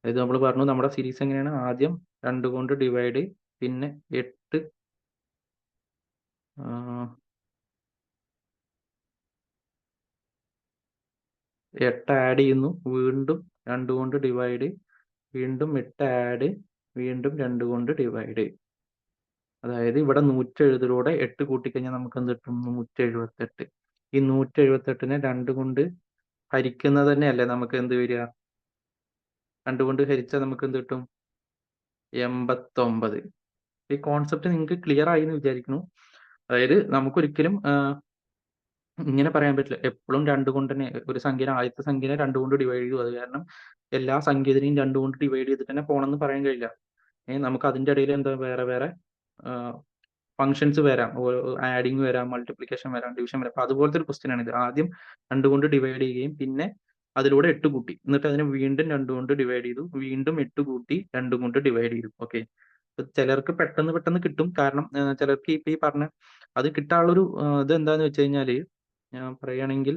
ഇത് നമ്മൾ പറഞ്ഞു നമ്മുടെ സീരീസ് എങ്ങനെയാണ്? ആദ്യം 2 കൊണ്ട് ഡിവൈഡ്, പിന്നെ 8 ആഡ് ചെയ്യുന്നു, വീണ്ടും 2 കൊണ്ട് ഡിവൈഡ്, വീണ്ടും 8 ആഡ്, വീണ്ടും 2 കൊണ്ട് ഡിവൈഡ്. അതായത് ഇവിടെ 170 8 കൂട്ടിക്കഴിഞ്ഞാൽ നമുക്ക് എന്ത് കിട്ടും? 178. ഈ 178നെ 2 കൊണ്ട് ഹരിക്കുന്നത് തന്നെയല്ലേ നമുക്ക് എന്ത് വരിക? 2 കൊണ്ട് ഹരിച്ചാൽ നമുക്ക് എന്ത് കിട്ടും? 89. ഈ കോൺസെപ്റ്റ് നിങ്ങൾക്ക് ക്ലിയർ ആയി എന്ന് വിചാരിക്കുന്നു. അതായത് നമുക്കൊരിക്കലും ഇങ്ങനെ പറയാൻ പറ്റില്ല. എപ്പോഴും 2 കൊണ്ട് തന്നെ ഒരു സംഖ്യനെ ആദ്യത്തെ സംഖ്യനെ 2 കൊണ്ട് ഡിവൈഡ് ചെയ്തു. അത് കാരണം എല്ലാ സംഖ്യതിനെയും 2 കൊണ്ട് ഡിവൈഡ് ചെയ്തിട്ട് തന്നെ പോകണമെന്ന് പറയാൻ കഴിയില്ല. നമുക്ക് അതിന്റെ ഇടയിൽ എന്താ വേറെ വേറെ ഫംഗ്ഷൻസ് വരാം. ആഡിങ് വരാം, മൾട്ടിപ്ലിക്കേഷൻ വരാം, ഡിവിഷൻ വരാം. അപ്പൊ അതുപോലത്തെ ഒരു ക്വസ്റ്റ്യൻ ആണ് ഇത്. ആദ്യം 2 കൊണ്ട് ഡിവൈഡ് ചെയ്യുകയും പിന്നെ അതിലൂടെ 8 കൂട്ടി, എന്നിട്ട് അതിനെ വീണ്ടും 2 കൊണ്ട് ഡിവൈഡ് ചെയ്തു, വീണ്ടും 8 കൂട്ടി 2 കൊണ്ട് ഡിവൈഡ് ചെയ്തു. ഓക്കെ, ചിലർക്ക് പെട്ടെന്ന് കിട്ടും. കാരണം ചിലർക്ക് ഇപ്പൊ ഈ പറഞ്ഞ അത് കിട്ടാനുള്ളൊരു ഇത് എന്താന്ന് വെച്ച് കഴിഞ്ഞാല്, ഞാൻ പറയുകയാണെങ്കിൽ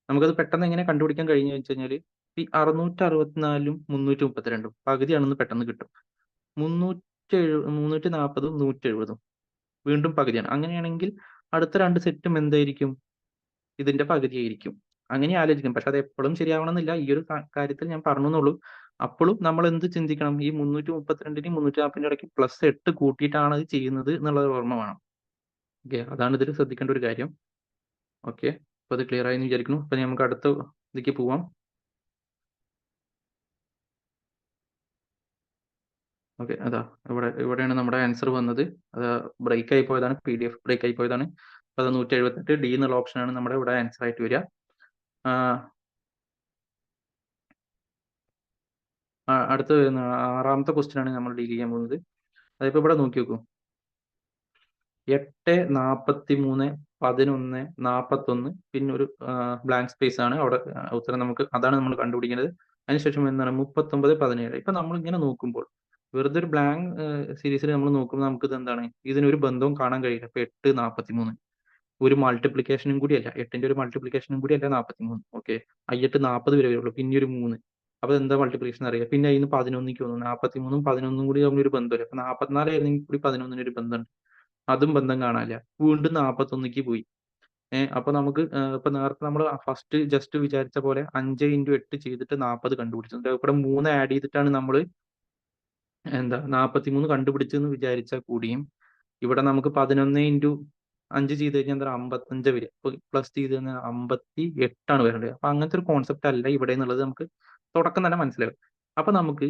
നമുക്കത് പെട്ടെന്ന് എങ്ങനെ കണ്ടുപിടിക്കാൻ കഴിഞ്ഞു വെച്ച് കഴിഞ്ഞാല്, ഈ 664 332 പകുതിയാണെന്ന് പെട്ടെന്ന് കിട്ടും. 340 170 വീണ്ടും പകുതിയാണ്. അങ്ങനെയാണെങ്കിൽ അടുത്ത 2 സെറ്റും എന്തായിരിക്കും? ഇതിന്റെ പകുതിയായിരിക്കും. അങ്ങനെ ആലോചിക്കും. പക്ഷെ അത് എപ്പോഴും ശരിയാവണമെന്നില്ല. ഈ ഒരു കാര്യത്തിൽ ഞാൻ പറഞ്ഞെന്നുള്ളൂ. അപ്പോഴും നമ്മൾ എന്ത് ചിന്തിക്കണം? ഈ 332ന്റെയും 340ന്റെ ഇടയ്ക്ക് +8 കൂട്ടിയിട്ടാണ് ഇത് ചെയ്യുന്നത് എന്നുള്ളത് ഓർമ്മ വേണം. ഓക്കെ, അതാണ് ഇതിൽ ശ്രദ്ധിക്കേണ്ട ഒരു കാര്യം. ഓക്കെ, അപ്പൊ അത് ക്ലിയർ ആയി എന്ന് വിചാരിക്കുന്നു. അപ്പൊ നമുക്ക് അടുത്ത ഇതിലേക്ക് പോവാം. ഓക്കെ, അതാ ഇവിടെയാണ് നമ്മുടെ ആൻസർ വന്നത്. അത് ബ്രേക്ക് ആയി പോയതാണ്, PDF ബ്രേക്ക് ആയി പോയതാണ്. അപ്പൊ അത് 178 D എന്നുള്ള ഓപ്ഷനാണ് നമ്മുടെ ഇവിടെ ആൻസർ ആയിട്ട് വരിക. അടുത്ത വരുന്ന 6ാമത്തെ ക്വസ്റ്റ്യൻ ആണ് നമ്മൾ ഡീൽ ചെയ്യാൻ പോകുന്നത്. അതിപ്പോ ഇവിടെ നോക്കി നോക്കൂ. 8, 43, 11, 41 പിന്നെ ഒരു ബ്ലാങ്ക് സ്പേസ് ആണ് അവിടെ. ഉത്തരം നമുക്ക് അതാണ് നമ്മൾ കണ്ടുപിടിക്കുന്നത്. അതിനുശേഷം എന്താണ് 39, 17. ഇപ്പൊ നമ്മൾ ഇങ്ങനെ നോക്കുമ്പോൾ വെറുതെ ഒരു ബ്ലാങ്ക് സീരീസിൽ നമ്മൾ നോക്കുമ്പോൾ നമുക്ക് ഇത് എന്താണ്, ഇതിനൊരു ബന്ധവും കാണാൻ കഴിയില്ല. ഇപ്പൊ 8, 43 ഒരു മൾട്ടിപ്ലിക്കേഷനും കൂടി അല്ല, 8ന്റെ ഒരു മൾട്ടിപ്ലിക്കേഷനും കൂടി അല്ല 43. ഓക്കെ, 8 40 വരെ വരുള്ളൂ, പിന്നെ ഒരു 3. അപ്പൊ എന്താ മൾട്ടിപ്ലിക്കേഷൻ അറിയാം. പിന്നെ അതിന് 11ക്ക് വന്നു. 43ഉം 11ഉം കൂടി തമ്മിൽ ഒരു ബന്ധമില്ല. അപ്പൊ 44 ആയിരുന്നെങ്കിൽ കൂടി 11ന് ഒരു ബന്ധമുണ്ട്, അതും ബന്ധം കാണാനില്ല. വീണ്ടും 41ക്ക് പോയി. അപ്പൊ നമുക്ക് ഇപ്പൊ നേരത്തെ നമ്മൾ ഫസ്റ്റ് ജസ്റ്റ് വിചാരിച്ച പോലെ 5 × 8 ചെയ്തിട്ട് 40 കണ്ടുപിടിച്ചു. ഇവിടെ 3 ആഡ് ചെയ്തിട്ടാണ് നമ്മൾ എന്താ 43 കണ്ടുപിടിച്ചെന്ന് വിചാരിച്ചാൽ കൂടിയും ഇവിടെ നമുക്ക് 11 × 5 ചെയ്ത് കഴിഞ്ഞാൽ എന്താ 55 വരിക. പ്ലസ് ചെയ്ത് കഴിഞ്ഞാൽ 58 വരേണ്ടത്. അപ്പൊ അങ്ങനത്തെ ഒരു കോൺസെപ്റ്റ് അല്ല ഇവിടെ എന്നുള്ളത് നമുക്ക് തുടക്കം തന്നെ മനസ്സിലാവും. അപ്പൊ നമുക്ക്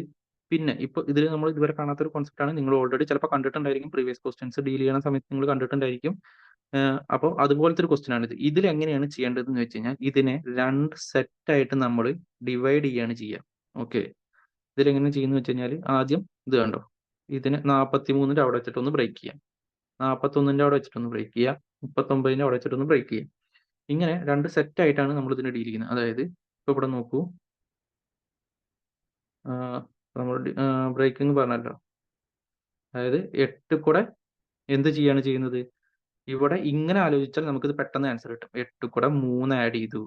പിന്നെ ഇപ്പൊ ഇതിൽ നമ്മൾ ഇതുവരെ കാണാത്ത ഒരു കോൺസെപ്റ്റ് ആണ്. നിങ്ങൾ ഓൾറെഡി ചിലപ്പോൾ കണ്ടിട്ടുണ്ടായിരിക്കും, പ്രീവിയസ് ക്വസ്റ്റ്യൻസ് ഡീൽ ചെയ്യുന്ന സമയത്ത് നിങ്ങൾ കണ്ടിട്ടുണ്ടായിരിക്കും. അപ്പോൾ അതുപോലത്തെ ഒരു ക്വസ്റ്റ്യൻ ആണ് ഇത്. ഇതിൽ എങ്ങനെയാണ് ചെയ്യേണ്ടതെന്ന് വെച്ച് കഴിഞ്ഞാൽ ഇതിനെ 2 സെറ്റ് ആയിട്ട് നമ്മൾ ഡിവൈഡ് ചെയ്യാണ് ചെയ്യുക. ഓക്കെ, ഇതിലെങ്ങനെ ചെയ്യുന്ന വെച്ച് കഴിഞ്ഞാൽ ആദ്യം ഇത് കണ്ടോ, ഇതിനെ 43ന്റെ അവിടെ വെച്ചിട്ടൊന്ന് ബ്രേക്ക് ചെയ്യാം, 41ന്റെ അവിടെ വെച്ചിട്ടൊന്ന് ബ്രേക്ക് ചെയ്യുക, 39ന്റെ അവിടെ വെച്ചിട്ടൊന്ന് ബ്രേക്ക് ചെയ്യാം. ഇങ്ങനെ 2 സെറ്റ് ആയിട്ടാണ് നമ്മൾ ഇതിനെ ഡീൽ ചെയ്യുന്നത്. അതായത് ഇപ്പൊ ഇവിടെ നോക്കൂ, നമ്മൾ ബ്രേക്കിംഗ് പറഞ്ഞല്ലോ. അതായത് 8 കൂടെ എന്ത് ചെയ്യാണ് ചെയ്യുന്നത്? ഇവിടെ ഇങ്ങനെ ആലോചിച്ചാൽ നമുക്കിത് പെട്ടെന്ന് ആൻസർ കിട്ടും. 8 കൂടെ 3 ആഡ് ചെയ്തു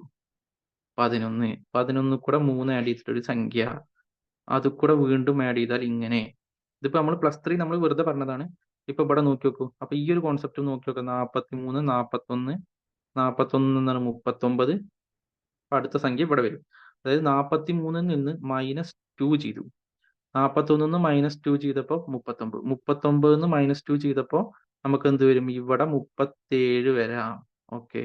11, 11 കൂടെ 3 ആഡ് ചെയ്തിട്ടൊരു സംഖ്യ, അത് കൂടെ വീണ്ടും ആഡ് ചെയ്താൽ ഇങ്ങനെ. ഇതിപ്പോ നമ്മൾ +3 നമ്മൾ വെറുതെ പറഞ്ഞതാണ്. ഇപ്പൊ ഇവിടെ നോക്കി നോക്കൂ. അപ്പൊ ഈ ഒരു കോൺസെപ്റ്റ് നോക്കി നോക്കാം. 43, 41, 41 എന്താണ് 39. അടുത്ത സംഖ്യ ഇവിടെ വരും. അതായത് 43ൽ നിന്ന് -2 ചെയ്തു. 41 -2 ചെയ്തപ്പോ 39. 39 -2 ചെയ്തപ്പോ നമുക്ക് എന്ത് വരും? ഇവിടെ 37 വരാം. ഓക്കെ,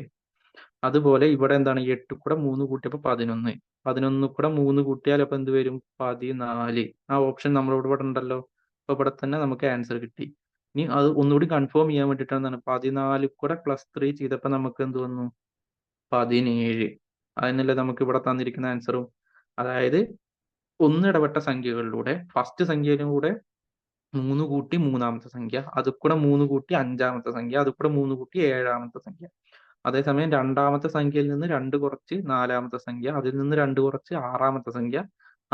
അതുപോലെ ഇവിടെ എന്താണ് 8 കൂടെ 3 കൂട്ടിയപ്പോ 11. 11 കൂടെ 3 കൂട്ടിയാൽ അപ്പൊ എന്ത് വരും? 14. ആ ഓപ്ഷൻ നമ്മളിവിടെ ഇവിടെ ഉണ്ടല്ലോ. അപ്പൊ ഇവിടെ തന്നെ നമുക്ക് ആൻസർ കിട്ടി. ഇനി അത് ഒന്നുകൂടി കൺഫേം ചെയ്യാൻ വേണ്ടിയിട്ടാണ് 14 കൂടെ +3 ചെയ്തപ്പോ നമുക്ക് എന്ത് വന്നു? 17. അതിനല്ലേ നമുക്ക് ഇവിടെ തന്നിരിക്കുന്ന ആൻസറും. അതായത് ഒന്നിടപെട്ട സംഖ്യകളിലൂടെ ഫസ്റ്റ് സംഖ്യയിലും കൂടെ 3 കൂട്ടി മൂന്നാമത്തെ സംഖ്യ, അതിൽ കൂടെ 3 കൂട്ടി അഞ്ചാമത്തെ സംഖ്യ, അതിൽ കൂടെ 3 കൂട്ടി ഏഴാമത്തെ സംഖ്യ. അതേസമയം രണ്ടാമത്തെ സംഖ്യയിൽ നിന്ന് 2 കുറച്ച് നാലാമത്തെ സംഖ്യ, അതിൽ നിന്ന് 2 കുറച്ച് ആറാമത്തെ സംഖ്യ,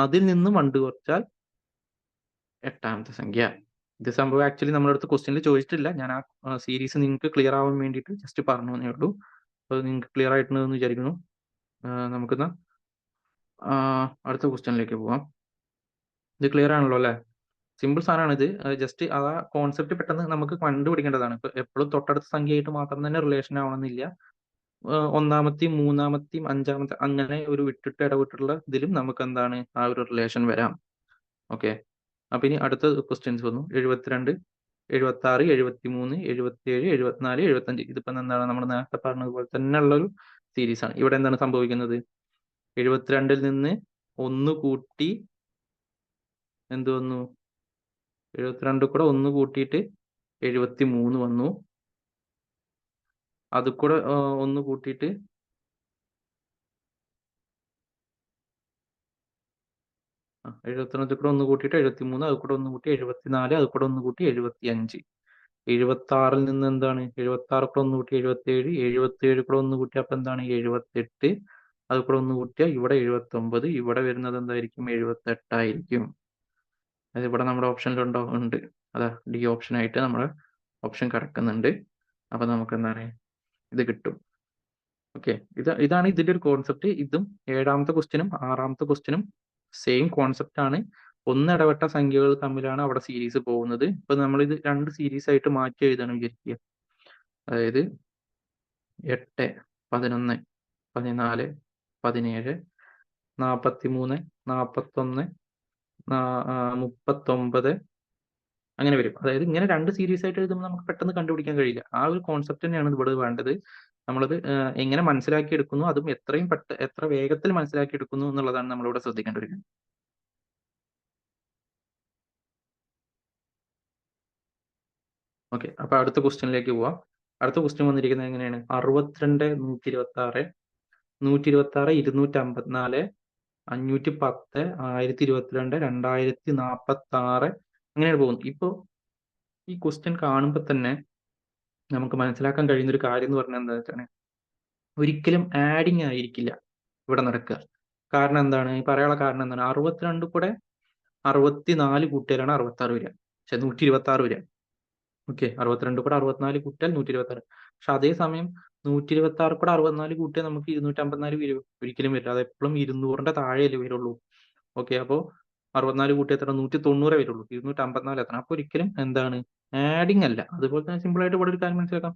അതിൽ നിന്ന് 2 കുറച്ചാൽ എട്ടാമത്തെ സംഖ്യ. ഇത് സംഭവം ആക്ച്വലി നമ്മുടെ അടുത്ത് ക്വസ്റ്റ്യനിൽ ചോദിച്ചിട്ടില്ല. ഞാൻ ആ സീരീസ് നിങ്ങൾക്ക് ക്ലിയർ ആവാൻ വേണ്ടിയിട്ട് ജസ്റ്റ് പറഞ്ഞു എന്നേ ഉള്ളൂ. അപ്പോൾ നിങ്ങൾക്ക് ക്ലിയർ ആയിട്ടുണ്ടെന്ന് വിചാരിക്കുന്നു. നമുക്കെന്നാ അടുത്ത ക്വസ്റ്റ്യനിലേക്ക് പോവാം. ഇത് ക്ലിയർ ആണല്ലോ അല്ലേ? സിമ്പിൾ സാധനമാണ് ഇത്. ജസ്റ്റ് ആ കോൺസെപ്റ്റ് പെട്ടെന്ന് നമുക്ക് കണ്ടുപിടിക്കേണ്ടതാണ്. ഇപ്പൊ എപ്പോഴും തൊട്ടടുത്ത സംഖ്യയായിട്ട് മാത്രം തന്നെ റിലേഷൻ ആവണമെന്നില്ല. ഒന്നാമത്തെയും മൂന്നാമത്തെയും അഞ്ചാമത്തെ അങ്ങനെ ഒരു വിട്ടിട്ട് ഇടവിട്ടുള്ള ഇതിലും നമുക്ക് എന്താണ് ആ ഒരു റിലേഷൻ വരാം. ഓക്കെ, അപ്പൊ ഇനി അടുത്ത ക്വസ്റ്റ്യൻസ് വന്നു. 72, 76, 73, 77, 74, 75. ഇതിപ്പോ എന്താണ് നമ്മൾ നേരത്തെ പറഞ്ഞതുപോലെ തന്നെ ഉള്ള ഒരു സീരീസ് ആണ്. ഇവിടെ എന്താണ് സംഭവിക്കുന്നത്? 72-ൽ നിന്ന് 1 കൂട്ടി എന്ത് വന്നു? 72 കൂടെ 1 കൂട്ടിയിട്ട് 73 വന്നു. അത് കൂടെ 1 കൂട്ടിയിട്ട് 72 കൂടെ 1 കൂട്ടിയിട്ട് 73, അത് കൂടെ 1 കൂട്ടി 74, അത് കൂടെ 1 കൂട്ടി 75. 76-ൽ നിന്ന് എന്താണ്? 76 കൂടെ 1 കൂട്ടി 77, 77 കൂടെ 1 കൂട്ടി അപ്പൊ എന്താണ്? 78, അത് കൂടെ 1 കൂട്ടിയാൽ ഇവിടെ 79, ഇവിടെ വരുന്നത് എന്തായിരിക്കും? 78 ആയിരിക്കും. അത് ഇവിടെ നമ്മുടെ ഓപ്ഷനിലുണ്ടോ? ഉണ്ട്. അതാ ഡി ഓപ്ഷൻ ആയിട്ട് നമ്മുടെ ഓപ്ഷൻ കിടക്കുന്നുണ്ട്. അപ്പൊ നമുക്ക് എന്താണ് ഇത് കിട്ടും. ഓക്കെ, ഇതാണ് ഇതിന്റെ ഒരു കോൺസെപ്റ്റ്. ഇതും 7ാമത്തെ ക്വസ്റ്റ്യനും 6ാമത്തെ ക്വസ്റ്റ്യനും സെയിം കോൺസെപ്റ്റ് ആണ്. ഒന്നിടവിട്ട സംഖ്യകൾ തമ്മിലാണ് അവിടെ സീരീസ് പോകുന്നത്. ഇപ്പൊ നമ്മൾ ഇത് 2 സീരീസ് ആയിട്ട് മാറ്റി എഴുതാണ് വിചാരിക്കുക. അതായത് 8, 11, 14, 17, 43, 41, 39 അങ്ങനെ വരും. അതായത് ഇങ്ങനെ 2 സീരീസ് ആയിട്ട് എഴുതുമ്പോൾ നമുക്ക് പെട്ടെന്ന് കണ്ടുപിടിക്കാൻ കഴിയില്ല. ആ ഒരു കോൺസെപ്റ്റ് തന്നെയാണ് ഇവിടെ വേണ്ടത്. നമ്മളത് എങ്ങനെ മനസ്സിലാക്കി എടുക്കുന്നു, അതും എത്ര വേഗത്തിൽ മനസ്സിലാക്കി എടുക്കുന്നു എന്നുള്ളതാണ് നമ്മളിവിടെ ശ്രദ്ധിക്കേണ്ട ഒരു കാര്യം. ഓക്കെ, അപ്പൊ അടുത്ത ക്വസ്റ്റ്യനിലേക്ക് പോവാം. അടുത്ത ക്വസ്റ്റ്യൻ വന്നിരിക്കുന്നത് എങ്ങനെയാണ്? 62, 126, 126, 254, 510, 1022, 2046 അങ്ങനെയാണ് പോകുന്നത്. ഇപ്പൊ ഈ ക്വസ്റ്റ്യൻ കാണുമ്പോൾ തന്നെ നമുക്ക് മനസ്സിലാക്കാൻ കഴിയുന്ന ഒരു കാര്യം എന്ന് പറഞ്ഞാൽ എന്താ വെച്ചാൽ ഒരിക്കലും ആഡിങ് ആയിരിക്കില്ല ഇവിടെ നടക്കുക. കാരണം എന്താണ്? ഈ പറയാനുള്ള കാരണം എന്താണ്? 62 കൂടെ 64 കൂട്ടിയാലാണ് 66 വരിക. 126 വരിക. ഓക്കെ, 62 കൂടെ 64 കൂട്ടിയാൽ 126. പക്ഷെ അതേസമയം 126 കൂടെ 64 കൂട്ടിയാൽ നമുക്ക് 254 വരും? ഒരിക്കലും വരില്ല. അത് എപ്പോഴും 200ന്റെ താഴെയല്ലേ വരുള്ളൂ. ഓക്കെ, അപ്പോ 64 കൂട്ടി എത്ര? 190 വരുള്ളൂ. 254 എത്ര? അപ്പൊ ഒരിക്കലും എന്താണ് ആഡിങ് അല്ല. അതുപോലെ തന്നെ സിമ്പിൾ ആയിട്ട് ഇവിടെ ഒരു കാര്യം മനസ്സിലാക്കാം.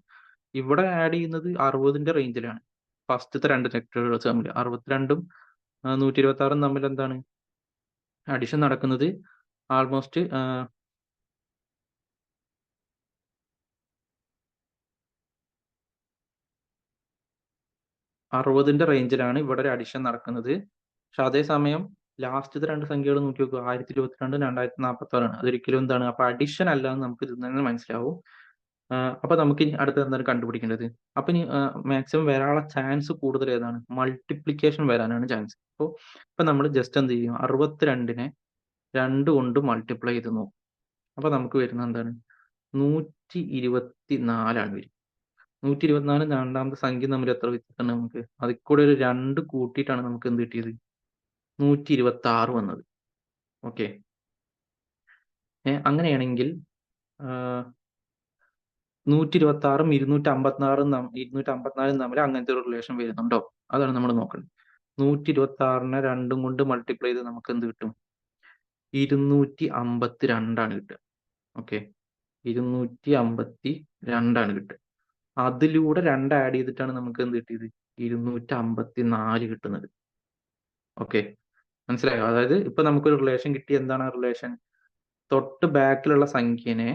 ഇവിടെ ആഡ് ചെയ്യുന്നത് 60ന്റെ റേഞ്ചിലാണ്. ഫസ്റ്റത്തെ 2 സെക്ടറുകൾ തമ്മിൽ 62ഉം 126ഉം തമ്മിൽ എന്താണ് അഡിഷൻ നടക്കുന്നത്? ആൾമോസ്റ്റ് 60ന്റെ റേഞ്ചിലാണ് ഇവിടെ ഒരു അഡിഷൻ നടക്കുന്നത്. പക്ഷെ അതേസമയം ലാസ്റ്റത്തെ 2 സംഖ്യകൾ നോക്കി നോക്കുക. 1022, 2046 ആണ്. അതൊരിക്കലും എന്താണ്? അപ്പൊ അഡിഷൻ അല്ല എന്ന് നമുക്ക് ഇതിൽ നിന്ന് മനസ്സിലാവും. അപ്പൊ നമുക്ക് ഇനി അടുത്ത എന്താണ് കണ്ടുപിടിക്കേണ്ടത്? അപ്പൊ ഇനി മാക്സിമം വരാനുള്ള ചാൻസ് കൂടുതൽ ഏതാണ്? മൾട്ടിപ്ലിക്കേഷൻ വരാനാണ് ചാൻസ്. ഇപ്പൊ നമ്മൾ ജസ്റ്റ് എന്ത് ചെയ്യും? 62നെ 2 കൊണ്ട് മൾട്ടിപ്ലൈ ചെയ്ത് നോക്കും. അപ്പൊ നമുക്ക് വരുന്നത് എന്താണ്? 124 ആണ് വരും. 124 രണ്ടാമത്തെ സംഖ്യ തമ്മിൽ എത്ര വ്യത്യാസമുണ്ട് നമുക്ക്? അതിൽ കൂടെ ഒരു 2 കൂട്ടിയിട്ടാണ് നമുക്ക് എന്ത് കിട്ടിയത്? 126 വന്നത്. ഓക്കെ, അങ്ങനെയാണെങ്കിൽ 126ഉം 254 തമ്മിൽ അങ്ങനത്തെ ഒരു റിലേഷൻ വരുന്നുണ്ടോ? അതാണ് നമ്മൾ നോക്കുന്നത്. 126നെ 2 കൊണ്ട് മൾട്ടിപ്ലൈ ചെയ്ത് നമുക്ക് എന്ത് കിട്ടും? 252 ആണ് കിട്ടുക. ഓക്കെ, 252 ആണ് കിട്ടുക. അതിലൂടെ 2 ആഡ് ചെയ്തിട്ടാണ് നമുക്ക് എന്ത് കിട്ടിയത്? 254 കിട്ടുന്നത്. ഓക്കെ, മനസ്സിലായോ? അതായത് ഇപ്പൊ നമുക്കൊരു റിലേഷൻ കിട്ടി. എന്താണ് ആ റിലേഷൻ? തൊട്ട് ബാക്കിലുള്ള സംഖ്യനെ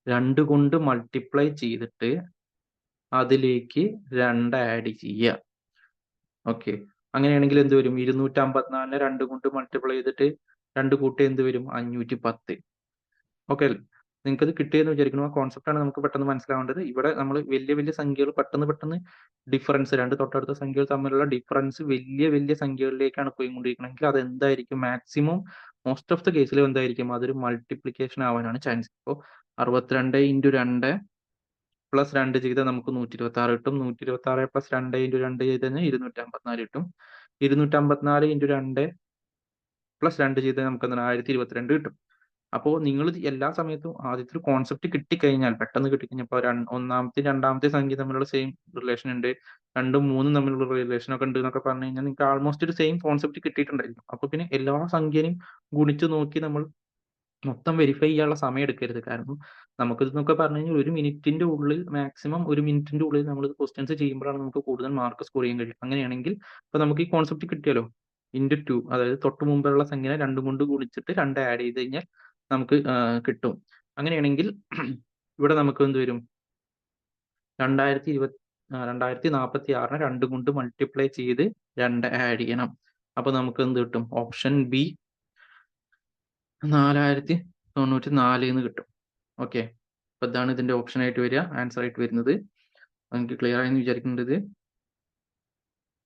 2 കൊണ്ട് മൾട്ടിപ്ലൈ ചെയ്തിട്ട് അതിലേക്ക് 2 ആഡ് ചെയ്യുക. ഓക്കെ, അങ്ങനെയാണെങ്കിൽ എന്ത് വരും? 254നെ 2 കൊണ്ട് മൾട്ടിപ്ലൈ ചെയ്തിട്ട് 2 കൂട്ടി എന്ത് വരും? 510. ഓക്കെ, നിങ്ങൾക്കത് കിട്ടിയെന്ന് വിചാരിക്കുന്നു. ആ കോൺസെപ്റ്റാണ് നമുക്ക് പെട്ടെന്ന് മനസ്സിലാവേണ്ടത്. ഇവിടെ നമ്മൾ വലിയ വലിയ സംഖ്യകൾ പെട്ടെന്ന് ഡിഫറൻസ്, രണ്ട് തൊട്ടടുത്ത സംഖ്യകൾ തമ്മിലുള്ള ഡിഫറൻസ് വലിയ സംഖ്യകളിലേക്കാണ് പോയിക്കൊണ്ടിരിക്കണമെങ്കിൽ അതെന്തായിരിക്കും? മാക്സിമം മോസ്റ്റ് ഓഫ് ദ കേസിലും എന്തായിരിക്കും? അതൊരു മൾട്ടിപ്ലിക്കേഷൻ ആവാനാണ് ചാൻസ്. ഇപ്പോൾ 62 × 2 പ്ലസ് 2 ചെയ്താൽ നമുക്ക് 126 കിട്ടും. 126 പ്ലസ് 2 × 2 ചെയ്ത് കഴിഞ്ഞാൽ 254 കിട്ടും. 254 × 2 പ്ലസ് 2 ചെയ്താൽ നമുക്ക് എന്താണ് 1022 കിട്ടും. അപ്പോൾ നിങ്ങൾ എല്ലാ സമയത്തും ആദ്യത്തെ ഒരു കോൺസെപ്റ്റ് കിട്ടിക്കഴിഞ്ഞാൽ, പെട്ടെന്ന് കിട്ടിക്കഴിഞ്ഞാൽ, ഇപ്പോൾ ഒന്നാമത്തെ രണ്ടാമത്തെ സംഖ്യ തമ്മിലുള്ള സെയിം റിലേഷൻ ഉണ്ട്, 2ഉം 3ഉം തമ്മിലുള്ള റിലേഷൻ ഒക്കെ ഉണ്ട് എന്നൊക്കെ പറഞ്ഞു കഴിഞ്ഞാൽ നിങ്ങൾക്ക് ആൾമോസ്റ്റ് ഒരു സെയിം കോൺസെപ്റ്റ് കിട്ടിയിട്ടുണ്ടായിരിക്കും. അപ്പോൾ പിന്നെ എല്ലാ സംഖ്യയും ഗുണിച്ച് നോക്കി നമ്മൾ മൊത്തം വെരിഫൈ ചെയ്യാനുള്ള സമയം എടുക്കരുത്. കാരണം നമുക്കിതെന്നൊക്കെ പറഞ്ഞു കഴിഞ്ഞാൽ 1 മിനിറ്റിന്റെ ഉള്ളിൽ, മാക്സിമം 1 മിനിറ്റിന്റെ ഉള്ളിൽ നമ്മൾ ക്വസ്റ്റ്യൻസ് ചെയ്യുമ്പോഴാണ് നമുക്ക് കൂടുതൽ മാർക്ക് സ്കോർ ചെയ്യാൻ കഴിയും. അങ്ങനെയാണെങ്കിൽ ഇപ്പോൾ നമുക്ക് ഈ കോൺസെപ്റ്റ് കിട്ടിയല്ലോ, × 2, അതായത് തൊട്ട് മുമ്പുള്ള സംഖ്യനെ 2 കൊണ്ട് ഗുണിച്ചിട്ട് 2 ആഡ് ചെയ്ത് കഴിഞ്ഞാൽ നമുക്ക് കിട്ടും. അങ്ങനെയാണെങ്കിൽ ഇവിടെ നമുക്ക് എന്ത് വരും? 2046നെ 2 കൊണ്ട് മൾട്ടിപ്ലൈ ചെയ്ത് 2 ആഡ് ചെയ്യണം. അപ്പൊ നമുക്ക് എന്ത് കിട്ടും? ഓപ്ഷൻ ബി 4094 എന്ന് കിട്ടും. ഓക്കെ, അപ്പൊ ഇതാണ് ഇതിന്റെ ഓപ്ഷൻ ആയിട്ട് വരിക, ആൻസർ ആയിട്ട് വരുന്നത്. നിങ്ങൾക്ക് ക്ലിയർ ആയെന്ന് വിചാരിക്കുന്നത് ഇത്.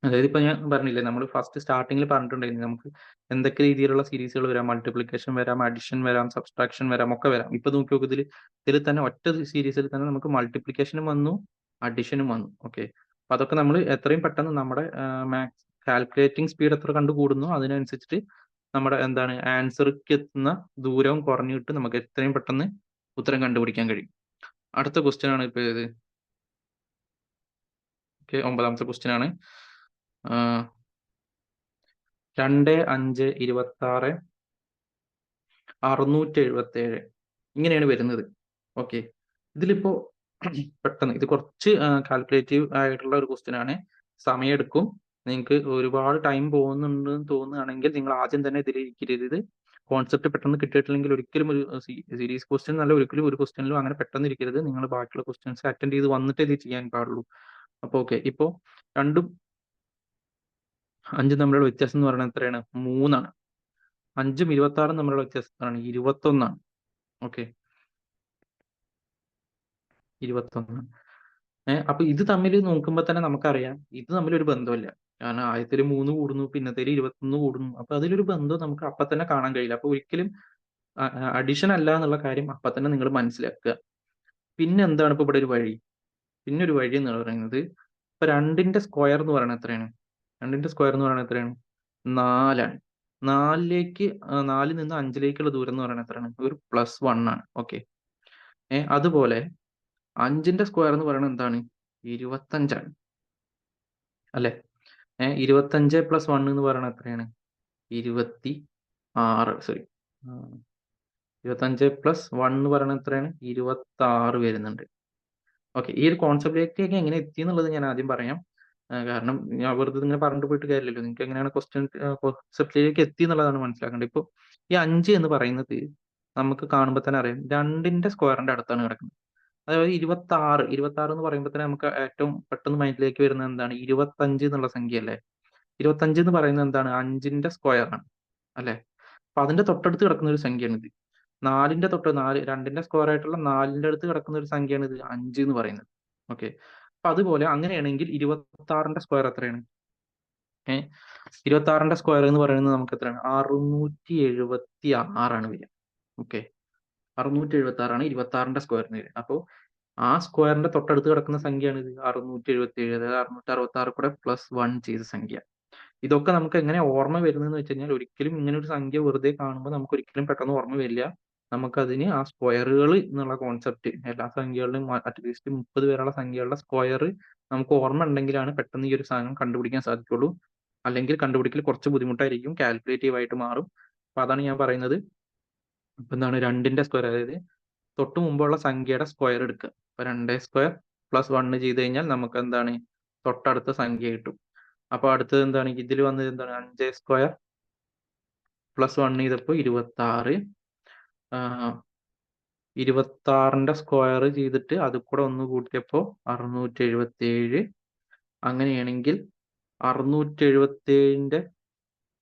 അതായത് ഇപ്പൊ ഞാൻ പറഞ്ഞില്ലേ, നമ്മൾ ഫസ്റ്റ് സ്റ്റാർട്ടിങ്ങിൽ പറഞ്ഞിട്ടുണ്ടായിരുന്നു നമുക്ക് എന്തൊക്കെ രീതിയിലുള്ള സീരീസുകൾ വരാം, മൾട്ടിപ്ലിക്കേഷൻ വരാം, അഡിഷൻ വരാം, സബ്സ്ട്രാക്ഷൻ വരാം, ഒക്കെ വരാം. ഇപ്പൊ നോക്കി നോക്ക്, ഇതിൽ തന്നെ ഒറ്റ സീരീസിൽ തന്നെ നമുക്ക് മൾട്ടിപ്ലിക്കേഷനും വന്നു, അഡിഷനും വന്നു. ഓക്കെ, അപ്പൊ അതൊക്കെ നമ്മൾ എത്രയും പെട്ടെന്ന് നമ്മുടെ കാൽക്കുലേറ്റിംഗ് സ്പീഡ് എത്ര കണ്ടു കൂടുന്നു അതിനനുസരിച്ചിട്ട് നമ്മുടെ എന്താണ് ആൻസർക്ക് എത്തുന്ന ദൂരവും കുറഞ്ഞിട്ട് നമുക്ക് എത്രയും പെട്ടെന്ന് ഉത്തരം കണ്ടുപിടിക്കാൻ കഴിയും. അടുത്ത ക്വസ്റ്റ്യൻ ആണ് ഇപ്പൊ ഇത്. ഓക്കെ, 9ാമത്തെ ക്വസ്റ്റ്യൻ ആണ്. 2, 5, 26, 677 ഇങ്ങനെയാണ് വരുന്നത്. ഓക്കെ, ഇതിലിപ്പോ പെട്ടെന്ന് ഇത് കുറച്ച് കാൽക്കുലേറ്റീവ് ആയിട്ടുള്ള ഒരു ക്വസ്റ്റ്യൻ ആണ്. സമയമെടുക്കും. നിങ്ങൾക്ക് ഒരുപാട് ടൈം പോകുന്നുണ്ടെന്ന് തോന്നുകയാണെങ്കിൽ നിങ്ങൾ ആദ്യം തന്നെ ഇതിലിരിക്കരുത്. കോൺസെപ്റ്റ് പെട്ടെന്ന് കിട്ടിയിട്ടില്ലെങ്കിൽ ഒരിക്കലും ഒരു സീരീസ് ക്വസ്റ്റ്യൻ നല്ല ഒരിക്കലും ഒരു ക്വസ്റ്റ്യനിലും അങ്ങനെ പെട്ടെന്ന് ഇരിക്കരുത്. നിങ്ങൾ ബാക്കിയുള്ള ക്വസ്റ്റ്യൻസ് അറ്റൻഡ് ചെയ്ത് വന്നിട്ട് ഇത് ചെയ്യാൻ പാടുള്ളൂ. അപ്പൊ ഓക്കെ, ഇപ്പോ 2ഉം 5ഉം തമ്മിലുള്ള വ്യത്യാസം എന്ന് പറയുന്നത് എത്രയാണ്? 3 ആണ്. 5ഉം 26ഉം തമ്മിലുള്ള വ്യത്യാസം എത്രയാണ്? 21 ആണ്. ഓക്കെ, 21. അപ്പൊ ഇത് തമ്മിൽ നോക്കുമ്പോൾ തന്നെ നമുക്കറിയാം ഇത് തമ്മിലൊരു ബന്ധമില്ല. കാരണം ആദ്യത്തേല് 3 കൂടുന്നു, പിന്നത്തേല് 21 കൂടുന്നു. അപ്പൊ അതിലൊരു ബന്ധം നമുക്ക് അപ്പൊ തന്നെ കാണാൻ കഴിയില്ല. അപ്പൊ ഒരിക്കലും അഡിഷൻ അല്ല എന്നുള്ള കാര്യം അപ്പൊ തന്നെ നിങ്ങൾ മനസ്സിലാക്കുക. പിന്നെ എന്താണ് ഇപ്പൊ ഇവിടെ ഒരു വഴി? പിന്നെ ഒരു വഴി എന്ന് പറയുന്നത്, ഇപ്പൊ 2ന്റെ സ്ക്വയർ എന്ന് പറയുന്നത് എത്രയാണ്? 2ന്റെ സ്ക്വയർ എന്ന് പറയുന്നത് എത്രയാണ്? 4 ആണ്. 4ലേക്ക് 4ൽ നിന്ന് 5ലേക്കുള്ള ദൂരം എന്ന് പറയുന്നത് എത്രയാണ്? ഒരു +1 ആണ്. ഓക്കെ, അതുപോലെ 5ന്റെ സ്ക്വയർ എന്ന് പറയുന്നത് എന്താണ്? 25 ആണ്. അല്ലെ? 25 + 1 എന്ന് പറയുന്നത് എത്രയാണ്? 26. സോറി, 25 + 1 എന്ന് പറയുന്നത് എത്രയാണ്? 26 വരുന്നുണ്ട്. ഓക്കെ, ഈ ഒരു കോൺസെപ്റ്റിലേക്ക് എങ്ങനെ എത്തി എന്നുള്ളത് ഞാൻ ആദ്യം പറയാം. കാരണം ഞാൻ വെറുതെ ഇങ്ങനെ പറഞ്ഞിട്ട് പോയിട്ട് കാര്യമില്ലല്ലോ. നിങ്ങൾക്ക് എങ്ങനെയാണ് കോൺസെപ്റ്റിലേക്ക് എത്തി എന്നുള്ളതാണ് മനസ്സിലാക്കേണ്ടത്. ഇപ്പൊ ഈ 5 എന്ന് പറയുന്നത് നമുക്ക് കാണുമ്പോൾ തന്നെ അറിയാം 2ന്റെ സ്ക്വയറിന്റെ അടുത്താണ് കിടക്കുന്നത്. അതായത് 26 എന്ന് പറയുമ്പോൾ തന്നെ നമുക്ക് ഏറ്റവും പെട്ടെന്ന് മൈൻഡിലേക്ക് വരുന്നത് എന്താണ്? 25 എന്നുള്ള സംഖ്യ അല്ലേ? 25 എന്ന് പറയുന്നത് എന്താണ്? 5ന്റെ സ്ക്വയർ ആണ് അല്ലെ? അപ്പൊ അതിന്റെ തൊട്ടടുത്ത് കിടക്കുന്ന ഒരു സംഖ്യയാണ് ഇത്. 2ന്റെ സ്ക്വയർ ആയിട്ടുള്ള 4ന്റെ അടുത്ത് കിടക്കുന്ന ഒരു സംഖ്യയാണ് ഇത് 5 എന്ന് പറയുന്നത്. ഓക്കെ, അപ്പൊ അതുപോലെ അങ്ങനെയാണെങ്കിൽ 26ന്റെ സ്ക്വയർ എത്രയാണ്? 26ന്റെ സ്ക്വയർ എന്ന് പറയുന്നത് നമുക്ക് എത്രയാണ്? 676 ആണ് വരിക. ഓക്കെ, 676 ആണ് 26ന്റെ സ്ക്വയറിന് വരിക. അപ്പോ ആ സ്ക്വയറിന്റെ തൊട്ടടുത്ത് കിടക്കുന്ന സംഖ്യയാണ് ഇത് 677. അതായത് 666 കൂടെ +1 ചെയ്ത സംഖ്യ. ഇതൊക്കെ നമുക്ക് എങ്ങനെ ഓർമ്മ വരുന്നതെന്ന് വെച്ച് കഴിഞ്ഞാൽ, ഒരിക്കലും ഇങ്ങനെ ഒരു സംഖ്യ വെറുതെ കാണുമ്പോൾ നമുക്ക് ഒരിക്കലും പെട്ടെന്ന് ഓർമ്മ വരില്ല. നമുക്കതിന് ആ സ്ക്വയറുകൾ എന്നുള്ള കോൺസെപ്റ്റ്, എല്ലാ സംഖ്യകളിലും അറ്റ്ലീസ്റ്റ് 30 വരെയുള്ള സംഖ്യകളുടെ സ്ക്വയർ നമുക്ക് ഓർമ്മ ഉണ്ടെങ്കിലാണ് പെട്ടെന്ന് ഈ ഒരു സാധനം കണ്ടുപിടിക്കാൻ സാധിക്കുള്ളൂ. അല്ലെങ്കിൽ കണ്ടുപിടിക്കൽ കുറച്ച് ബുദ്ധിമുട്ടായിരിക്കും, കാൽക്കുലേറ്റീവ് ആയിട്ട് മാറും. അപ്പൊ അതാണ് ഞാൻ പറയുന്നത്. ഇപ്പൊ എന്താണ് 2ന്റെ സ്ക്വയർ, അതായത് തൊട്ട് മുമ്പുള്ള സംഖ്യയുടെ സ്ക്വയർ എടുക്കുക. അപ്പൊ 2² + 1 ചെയ്ത് കഴിഞ്ഞാൽ നമുക്ക് എന്താണ്? തൊട്ടടുത്ത സംഖ്യ കിട്ടും. അപ്പൊ അടുത്തത് എന്താണ്? ഇതിൽ വന്നത് എന്താണ്? 5² + 1 ചെയ്തപ്പോൾ 26. 26ന്റെ സ്ക്വയർ ചെയ്തിട്ട് അത് കൂടെ 1 കൂട്ടിയപ്പോൾ 677. അങ്ങനെയാണെങ്കിൽ 677ന്റെ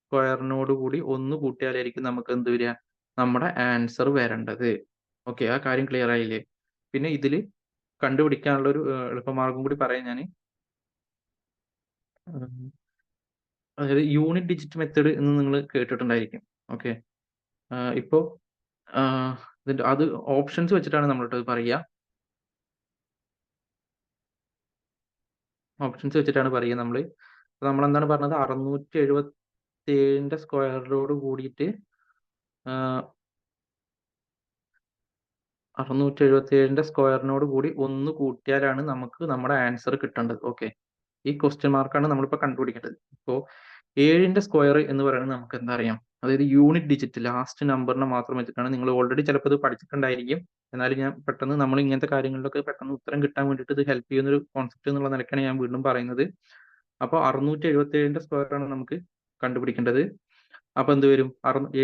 സ്ക്വയറിനോട് കൂടി 1 കൂട്ടിയാലായിരിക്കും നമുക്ക് എന്ത് വരിക? നമ്മുടെ ആൻസർ വരേണ്ടത്. ഓക്കെ, ആ കാര്യം ക്ലിയർ ആയില്ലേ? പിന്നെ ഇതിൽ കണ്ടുപിടിക്കാനുള്ള ഒരു എളുപ്പമാർഗം കൂടി പറയാം ഞാൻ. അതായത് യൂണിറ്റ് ഡിജിറ്റ് മെത്തേഡ് എന്ന് നിങ്ങൾ കേട്ടിട്ടുണ്ടായിരിക്കും. ഓക്കെ, ഇപ്പോ ഇതിന്റെ അത് ഓപ്ഷൻസ് വെച്ചിട്ടാണ് നമ്മളിട്ട് പറയുക. ഓപ്ഷൻസ് വെച്ചിട്ടാണ് പറയുക നമ്മള്. നമ്മളെന്താണ് പറഞ്ഞത്? 677ന്റെ സ്ക്വയറോട് കൂടിയിട്ട് 677ന്റെ സ്ക്വയറിനോട് കൂടി 1 കൂട്ടിയാലാണ് നമുക്ക് നമ്മുടെ ആൻസർ കിട്ടേണ്ടത്. ഓക്കെ, ഈ ക്വസ്റ്റ്യൻ മാർക്കാണ് നമ്മളിപ്പോൾ കണ്ടുപിടിക്കേണ്ടത്. ഇപ്പോൾ 7ന്റെ സ്ക്വയർ എന്ന് പറയുന്നത് നമുക്ക് എന്താ അറിയാം? അതായത് യൂണിറ്റ് ഡിജിറ്റ് ലാസ്റ്റ് നമ്പറിനെ മാത്രം വെച്ചിട്ടാണ്. നിങ്ങൾ ഓൾറെഡി ചിലപ്പോൾ ഇത് പഠിച്ചിട്ടുണ്ടായിരിക്കും. എന്നാലും ഞാൻ പെട്ടെന്ന് നമ്മൾ ഇങ്ങനത്തെ കാര്യങ്ങളിലൊക്കെ പെട്ടെന്ന് ഉത്തരം കിട്ടാൻ വേണ്ടിയിട്ട് ഇത് ഹെൽപ്പ് ചെയ്യുന്ന ഒരു കോൺസെപ്റ്റ് എന്നുള്ള നിലയ്ക്കാണ് ഞാൻ വീണ്ടും പറയുന്നത്. അപ്പോൾ 677ന്റെ സ്ക്വയർ ആണ് നമുക്ക് കണ്ടുപിടിക്കേണ്ടത്. അപ്പൊ എന്ത് വരും?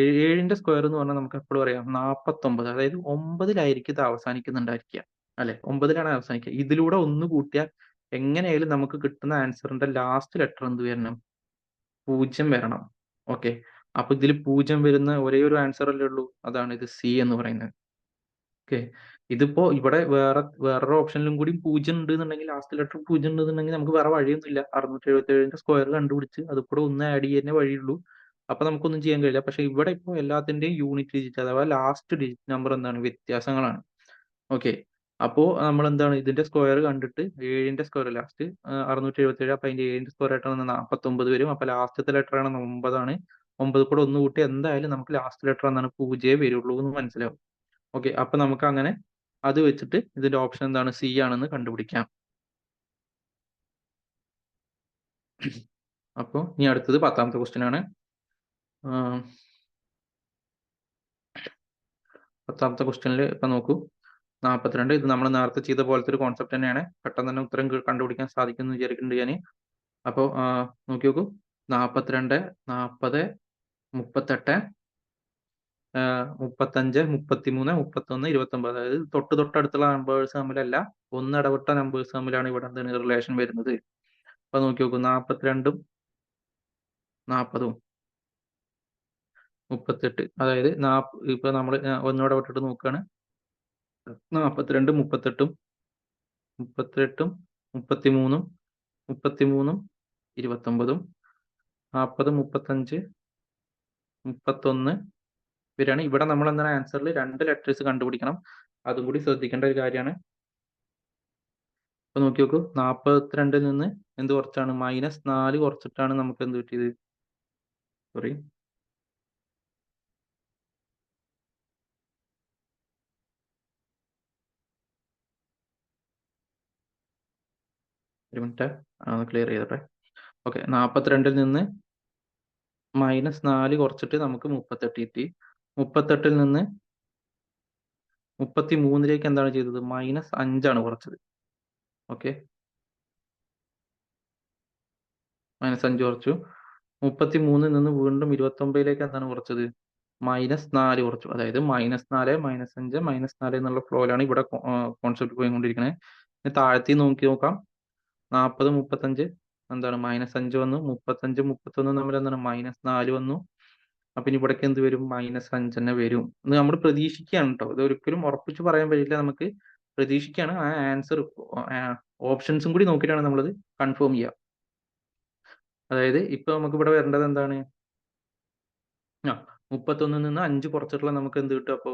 7ന്റെ സ്ക്വയർ എന്ന് പറഞ്ഞാൽ നമുക്ക് എപ്പോഴും അറിയാം 49. അതായത് 9-ലായിരിക്കും ഇത് അവസാനിക്കുന്നുണ്ടായിരിക്കുക, അല്ലെ? 9-ലാണ് അവസാനിക്കുക. ഇതിലൂടെ 1 കൂട്ടിയാൽ എങ്ങനെയായാലും നമുക്ക് കിട്ടുന്ന ആൻസറിന്റെ ലാസ്റ്റ് ലെറ്റർ എന്ത് വരണം? 0 വരണം. ഓക്കെ, അപ്പൊ ഇതിൽ 0 വരുന്ന ഒരേ ഒരു ആൻസർ അല്ലേ ഉള്ളൂ, അതാണ് ഇത് സി എന്ന് പറയുന്നത്. ഓക്കെ, ഇതിപ്പോ ഇവിടെ വേറൊരു ഓപ്ഷനിലും കൂടി 0 ഉണ്ട് എന്നുണ്ടെങ്കിൽ, ലാസ്റ്റ് ലെറ്റർ 0 ഉണ്ടെന്നുണ്ടെങ്കിൽ നമുക്ക് വേറെ വഴിയൊന്നുമില്ല. 677ന്റെ സ്ക്വയർ കണ്ടുപിടിച്ച് അത് കൂടെ ഒന്ന് ആഡ് ചെയ്യാനേ വഴിയുള്ളൂ. അപ്പൊ നമുക്കൊന്നും ചെയ്യാൻ കഴിയില്ല. പക്ഷെ ഇവിടെ ഇപ്പോൾ എല്ലാത്തിന്റെയും യൂണിറ്റ് ഡിജിറ്റ് അഥവാ ലാസ്റ്റ് ഡിജിറ്റ് നമ്പർ എന്താണ്? വ്യത്യാസങ്ങളാണ്. ഓക്കെ, അപ്പോ നമ്മൾ എന്താണ് ഇതിന്റെ സ്ക്വയർ കണ്ടിട്ട് 7ന്റെ സ്ക്വയർ ലാസ്റ്റ് 677, അപ്പൊ അതിന്റെ 7ന്റെ സ്ക്വയർ ആയിട്ടാണ് 49 വരും. അപ്പൊ ലാസ്റ്റത്തെ ലെറ്റർ ആണ് 9 ആണ്. 9 കൂടെ 1 കൂട്ടി എന്തായാലും നമുക്ക് ലാസ്റ്റ് ലെറ്റർ എന്താണ്? 0 വരുള്ളൂ എന്ന് മനസ്സിലാവും. ഓക്കെ, അപ്പൊ നമുക്ക് അങ്ങനെ അത് വെച്ചിട്ട് ഇതിന്റെ ഓപ്ഷൻ എന്താണ്? സി ആണെന്ന് കണ്ടുപിടിക്കാം. അപ്പോൾ ഇനി അടുത്തത് 10ാമത്തെ ക്വസ്റ്റ്യൻ ആണ്. 10ാമത്തെ ക്വസ്റ്റ്യനിൽ ഇപ്പൊ നോക്കൂ, 42. ഇത് നമ്മൾ നേരത്തെ ചെയ്ത പോലത്തെ ഒരു കോൺസെപ്റ്റ് തന്നെയാണ്. പെട്ടെന്ന് തന്നെ ഉത്തരം കണ്ടുപിടിക്കാൻ സാധിക്കുമെന്ന് വിചാരിക്കുന്നുണ്ട് ഞാൻ. അപ്പോൾ നോക്കി നോക്കൂ, 42, 40, 38, 35, 33, 31, 29. അതായത് തൊട്ടടുത്തുള്ള നമ്പേഴ്സ് തമ്മിലല്ല, ഒന്നിടവിട്ട നമ്പേഴ്സ് തമ്മിലാണ് ഇവിടെ എന്താണ് റിലേഷൻ വരുന്നത്. അപ്പൊ നോക്കി നോക്കൂ, 42ഉം 40ഉം 38. അതായത് ഇപ്പൊ നമ്മൾ ഒന്നോടെ വിട്ടിട്ട് നോക്കുകയാണ്. 42, 38ഉം 38ഉം 33ഉം 33ഉം 29ഉം 40, 35, 31 ഇവരാണ്. ഇവിടെ നമ്മൾ എന്താണ് ആൻസറിൽ 2 ലെറ്റേഴ്സ് കണ്ടുപിടിക്കണം. അതും കൂടി ശ്രദ്ധിക്കേണ്ട ഒരു കാര്യമാണ്. അപ്പൊ നോക്കി നോക്കൂ, 42ൽ നിന്ന് എന്ത് കുറച്ചാണ്? -4 കുറച്ചിട്ടാണ് നമുക്ക് എന്ത് കിട്ടിയത്? സോറി, ഒരു മിനിറ്റ്, ക്ലിയർ ചെയ്തട്ടെ. ഓക്കെ, 42ൽ നിന്ന് -4 കുറച്ചിട്ട് നമുക്ക് 38 കിട്ടി. 38ൽ നിന്ന് 33ലേക്ക് എന്താണ് ചെയ്തത്? -5 ആണ് കുറച്ചത്. ഓക്കെ, -5 കുറച്ചു. 33ൽ നിന്ന് വീണ്ടും 29ലേക്ക് എന്താണ് കുറച്ചത്? -4 കുറച്ചു. അതായത് -4, -5, -4 എന്നുള്ള ഫ്ലോയിലാണ് ഇവിടെ കോൺസെപ്റ്റ് പോയിക്കൊണ്ടിരിക്കുന്നത്. ഇനി താഴത്തി നോക്കി നോക്കാം. 40, 35 എന്താണ്? -5 വന്നു. 35, 31 തമ്മിൽ എന്താണ്? -4 വന്നു. അപ്പൊ ഇനി ഇവിടേക്ക് എന്ത് വരും? -5 തന്നെ വരും എന്ന് നമ്മൾ പ്രതീക്ഷിക്കുകയാണ് കേട്ടോ. ഇത് ഒരിക്കലും ഉറപ്പിച്ച് പറയാൻ പറ്റില്ല. നമുക്ക് പ്രതീക്ഷിക്കുകയാണ്. ആ ആൻസർ ഓപ്ഷൻസും കൂടി നോക്കിയിട്ടാണ് നമ്മളത് കൺഫേം ചെയ്യുക. അതായത് ഇപ്പൊ നമുക്ക് ഇവിടെ വരേണ്ടത് എന്താണ്? 31ൽ നിന്ന് 5 കുറച്ചിട്ടുള്ള നമുക്ക് എന്ത് കിട്ടും? അപ്പോ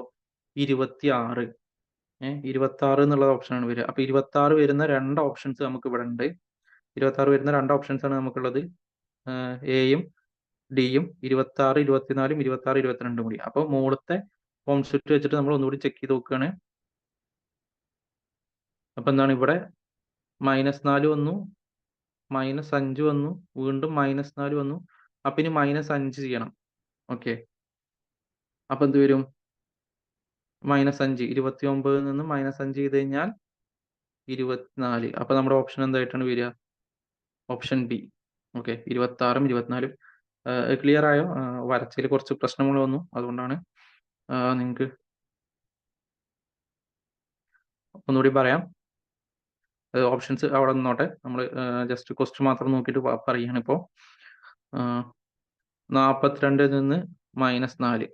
26. 26 എന്നുള്ള ഓപ്ഷനാണ് വരിക. അപ്പൊ 26 വരുന്ന 2 ഓപ്ഷൻസ് നമുക്ക് ഇവിടെ ഉണ്ട്. 26 വരുന്ന 2 ഓപ്ഷൻസ് ആണ് നമുക്കുള്ളത്. എയും ഡിയും 26, 24, 26, 22 കൂടി. അപ്പൊ മുകളിലത്തെ കോൺസെപ്റ്റ് വെച്ചിട്ട് നമ്മൾ ഒന്നുകൂടി ചെക്ക് ചെയ്ത് നോക്കുകയാണ്. അപ്പൊ എന്താണ് ഇവിടെ? -4 വന്നു, -5 വന്നു, വീണ്ടും -4 വന്നു. അപ്പൊ ഇനി -5 ചെയ്യണം. ഓക്കെ, അപ്പൊ എന്ത് വരും? -5, 29ൽ നിന്ന് -5 ചെയ്ത് കഴിഞ്ഞാൽ 24. അപ്പൊ നമ്മുടെ ഓപ്ഷൻ എന്തായിട്ടാണ് വരിക? Option B. ഓക്കെ, 26ഉം 24ഉം ക്ലിയർ ആയോ? വരച്ചതിൽ കുറച്ച് പ്രശ്നങ്ങൾ വന്നു, അതുകൊണ്ടാണ്. നിങ്ങൾക്ക് ഒന്നുകൂടി പറയാം. ഓപ്ഷൻസ് അവിടെ നിന്നോട്ടെ. നമ്മൾ ജസ്റ്റ് ക്വസ്റ്റ്യൻ മാത്രം നോക്കിയിട്ട് പറയുകയാണ്. ഇപ്പോൾ 42ൽ നിന്ന് -4,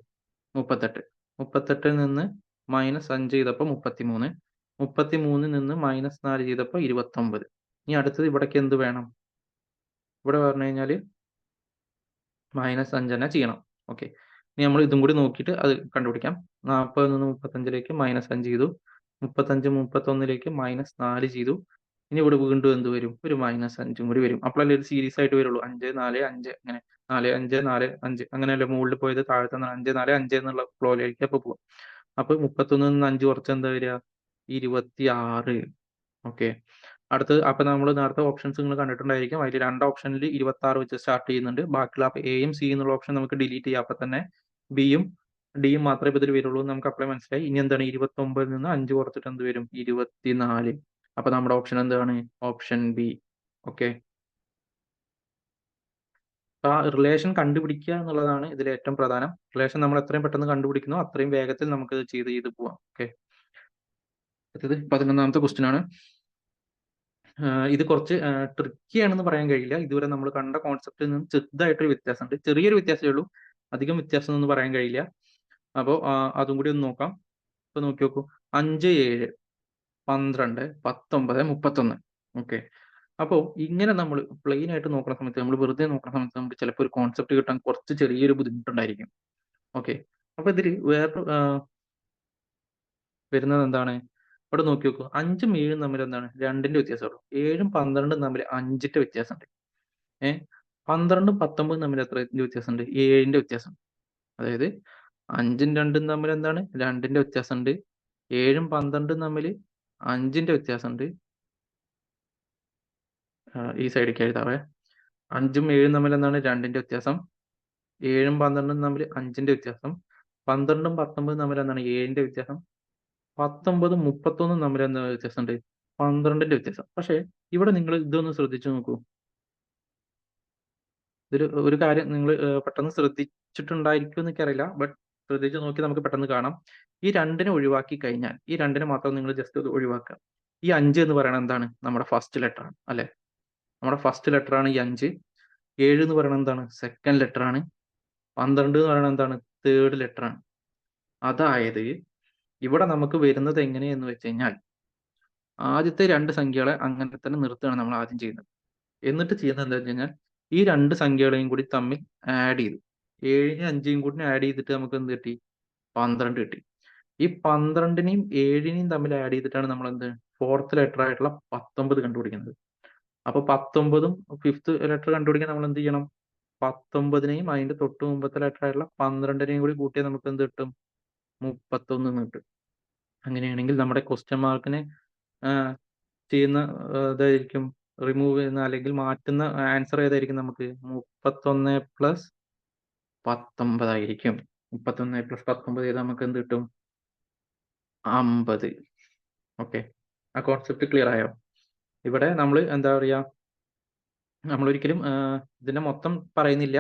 38. 38ൽ നിന്ന് -5 ചെയ്തപ്പോൾ 33. 33 നിന്ന് -4 ചെയ്തപ്പോൾ 29. ഇനി അടുത്തത് ഇവിടേക്ക് എന്ത് വേണം? ഇവിടെ പറഞ്ഞു കഴിഞ്ഞാൽ -5 തന്നെ ചെയ്യണം. ഓക്കെ. ഇനി നമ്മൾ ഇതും കൂടി നോക്കിയിട്ട് അത് കണ്ടുപിടിക്കാം. 40 നിന്ന് 35ലേക്ക് -5 ചെയ്തു. 35 31ലേക്ക് -4 ചെയ്തു. ഇനി ഇവിടെ വീണ്ടും എന്ത് വരും? ഒരു -5 കൂടി വരും. അപ്പോഴല്ലേ ഒരു സീരീസ് ആയിട്ട് വരുള്ളൂ. 5 4 5 അങ്ങനെ 4 5 4 5 അങ്ങനെയല്ലേ മുകളിൽ പോയത് താഴത്തെ 5 4 5 എന്നുള്ള ഫ്ലോയിലേക്ക് അപ്പൊ പോവാം. അപ്പൊ 31 നിന്ന് 5 കുറച്ച് എന്താ വരിക? 26. ഓക്കെ. അടുത്തത് അപ്പൊ നമ്മൾ നേരത്തെ ഓപ്ഷൻസ് നിങ്ങൾ കണ്ടിട്ടുണ്ടായിരിക്കും. അതിൽ 2 ഓപ്ഷനിൽ 26 വെച്ച് സ്റ്റാർട്ട് ചെയ്യുന്നുണ്ട്. ബാക്കിയുള്ള അപ്പൊ എയും സി എന്നുള്ള ഓപ്ഷൻ നമുക്ക് ഡിലീറ്റ് ചെയ്യാം. അപ്പൊ തന്നെ ബിയും ഡിയും മാത്രമേ ഇതിൽ വരുള്ളൂ എന്ന് നമുക്ക് അപ്പോഴേ മനസ്സിലായി. ഇനി എന്താണ് 29 നിന്ന് 5 കുറച്ചിട്ട് എന്ത് വരും? 24. അപ്പൊ നമ്മുടെ ഓപ്ഷൻ എന്താണ്? Option B. ഓക്കെ. ആ റിലേഷൻ കണ്ടുപിടിക്കുക എന്നുള്ളതാണ് ഇതിൽ ഏറ്റവും പ്രധാനം. റിലേഷൻ നമ്മൾ എത്രയും പെട്ടെന്ന് കണ്ടുപിടിക്കുന്നോ അത്രയും വേഗത്തിൽ നമുക്ക് ഇത് ചെയ്ത് പോവാം. ഓക്കെ. അടുത്തത് 11ാമത്തെ ക്വസ്റ്റ്യൻ ആണ്. ഇത് കുറച്ച് ട്രിക്കി ആണെന്ന് പറയാൻ കഴിയില്ല. ഇതുവരെ നമ്മൾ കണ്ട കോൺസെപ്റ്റിൽ നിന്ന് ചെറുതായിട്ടൊരു വ്യത്യാസമുണ്ട്. ചെറിയൊരു വ്യത്യാസമേ ഉള്ളൂ. അധികം വ്യത്യാസം ഒന്നും പറയാൻ കഴിയില്ല. അപ്പോൾ അതും കൂടി ഒന്ന് നോക്കാം. ഇപ്പൊ നോക്കി നോക്കൂ. 5 7 12 19 31. ഓക്കെ. അപ്പോൾ ഇങ്ങനെ നമ്മൾ പ്ലെയിൻ ആയിട്ട് നോക്കുന്ന സമയത്ത് നമ്മൾ വെറുതെ നോക്കുന്ന സമയത്ത് നമുക്ക് ചിലപ്പോൾ ഒരു കോൺസെപ്റ്റ് കിട്ടാൻ കുറച്ച് ചെറിയൊരു ബുദ്ധിമുട്ടുണ്ടായിരിക്കും. ഓക്കെ. അപ്പൊ ഇതിൽ വേറെ വരുന്നത് എന്താണ്? ഇവിടെ നോക്കി നോക്കൂ. 5ഉം 7ഉം തമ്മിൽ എന്താണ്? 2ന്റെ വ്യത്യാസമുള്ളൂ. 7ഉം 12ഉം തമ്മിൽ 5ന്റെ വ്യത്യാസമുണ്ട്. 12ഉം 19ഉം തമ്മിൽ എത്രന്റെ വ്യത്യാസമുണ്ട്? 7ന്റെ വ്യത്യാസം. അതായത് 5ഉം 2ഉം തമ്മിൽ എന്താണ്? 2ന്റെ വ്യത്യാസമുണ്ട്. 7ഉം 12ഉം തമ്മിൽ 5ന്റെ വ്യത്യാസമുണ്ട്. ഈ സൈഡിലേക്ക് എഴുതാവേ. 5ഉം 7ഉം തമ്മിൽ എന്താണ്? 2ന്റെ വ്യത്യാസം. 7ഉം 12ഉം തമ്മിൽ 5ന്റെ വ്യത്യാസം. 12ഉം 19ഉം തമ്മിൽ എന്താണ്? 7ന്റെ വ്യത്യാസം. 19ഉം 31ഉം തമ്മിൽ എന്താ വ്യത്യാസമുണ്ട്? 12ന്റെ വ്യത്യാസം. പക്ഷേ ഇവിടെ നിങ്ങൾ ഇതൊന്ന് ശ്രദ്ധിച്ചു നോക്കൂ. ഒരു കാര്യം നിങ്ങൾ പെട്ടെന്ന് ശ്രദ്ധിച്ചിട്ടുണ്ടായിരിക്കും എന്ന് എനിക്കറിയില്ല. ബട്ട് ശ്രദ്ധിച്ച് നോക്കി നമുക്ക് പെട്ടെന്ന് കാണാം. ഈ 2നെ ഒഴിവാക്കി കഴിഞ്ഞാൽ ഈ 2നെ മാത്രം നിങ്ങൾ ജസ്റ്റ് ഒന്ന് ഒഴിവാക്കുക. ഈ 5 എന്ന് പറയുന്നത് എന്താണ്? നമ്മുടെ ഫസ്റ്റ് ലെറ്റർ ആണ് അല്ലെ? നമ്മുടെ ഫസ്റ്റ് ലെറ്റർ ആണ് ഈ 5. 7 എന്ന് പറയുന്നത് എന്താണ്? സെക്കൻഡ് ലെറ്റർ ആണ്. 12 എന്ന് പറയുന്നത് എന്താണ്? തേർഡ് ലെറ്റർ ആണ്. അതായത് ഇവിടെ നമുക്ക് വരുന്നത് എങ്ങനെയെന്ന് വെച്ച് കഴിഞ്ഞാൽ ആദ്യത്തെ 2 സംഖ്യകളെ അങ്ങനെ തന്നെ നിർത്തുകയാണ് നമ്മൾ ആദ്യം ചെയ്യുന്നത്. എന്നിട്ട് ചെയ്യുന്നത് എന്താ വെച്ച് കഴിഞ്ഞാൽ ഈ 2 സംഖ്യകളെയും കൂടി തമ്മിൽ ആഡ് ചെയ്തു. 7നെയും 5നെയും കൂടി ആഡ് ചെയ്തിട്ട് നമുക്ക് എന്ത് കിട്ടി? 12 കിട്ടി. ഈ 12നെയും 7നെയും തമ്മിൽ ആഡ് ചെയ്തിട്ടാണ് നമ്മൾ എന്ത് ഫോർത്ത് ലെറ്റർ ആയിട്ടുള്ള 19 കണ്ടുപിടിക്കുന്നത്. അപ്പൊ 19ഉം ഫിഫ്ത്ത് ലെറ്റർ കണ്ടുപിടിക്കാൻ നമ്മൾ എന്ത് ചെയ്യണം? 19നെയും അതിന്റെ തൊട്ട് മുമ്പത്തെ ലെറ്റർ ആയിട്ടുള്ള 12നെയും കൂടി കൂട്ടിയാൽ നമുക്ക് എന്ത് കിട്ടും? 31 എന്ന് കിട്ടും. അങ്ങനെയാണെങ്കിൽ നമ്മുടെ ക്വസ്റ്റ്യൻ മാർക്കിനെ ചെയ്യുന്ന ഇതായിരിക്കും റിമൂവ് ചെയ്യുന്ന അല്ലെങ്കിൽ മാറ്റുന്ന ആൻസർ ഏതായിരിക്കും നമുക്ക്? 31 പ്ലസ് 19 ആയിരിക്കും. 31 പ്ലസ് 19 ചെയ്താൽ നമുക്ക് എന്ത് കിട്ടും? 50. ഓക്കെ. ആ കോൺസെപ്റ്റ് ക്ലിയർ ആയോ? ഇവിടെ നമ്മൾ എന്താ പറയാ, നമ്മൾ ഒരിക്കലും ഇതിന്റെ മൊത്തം പറയുന്നില്ല.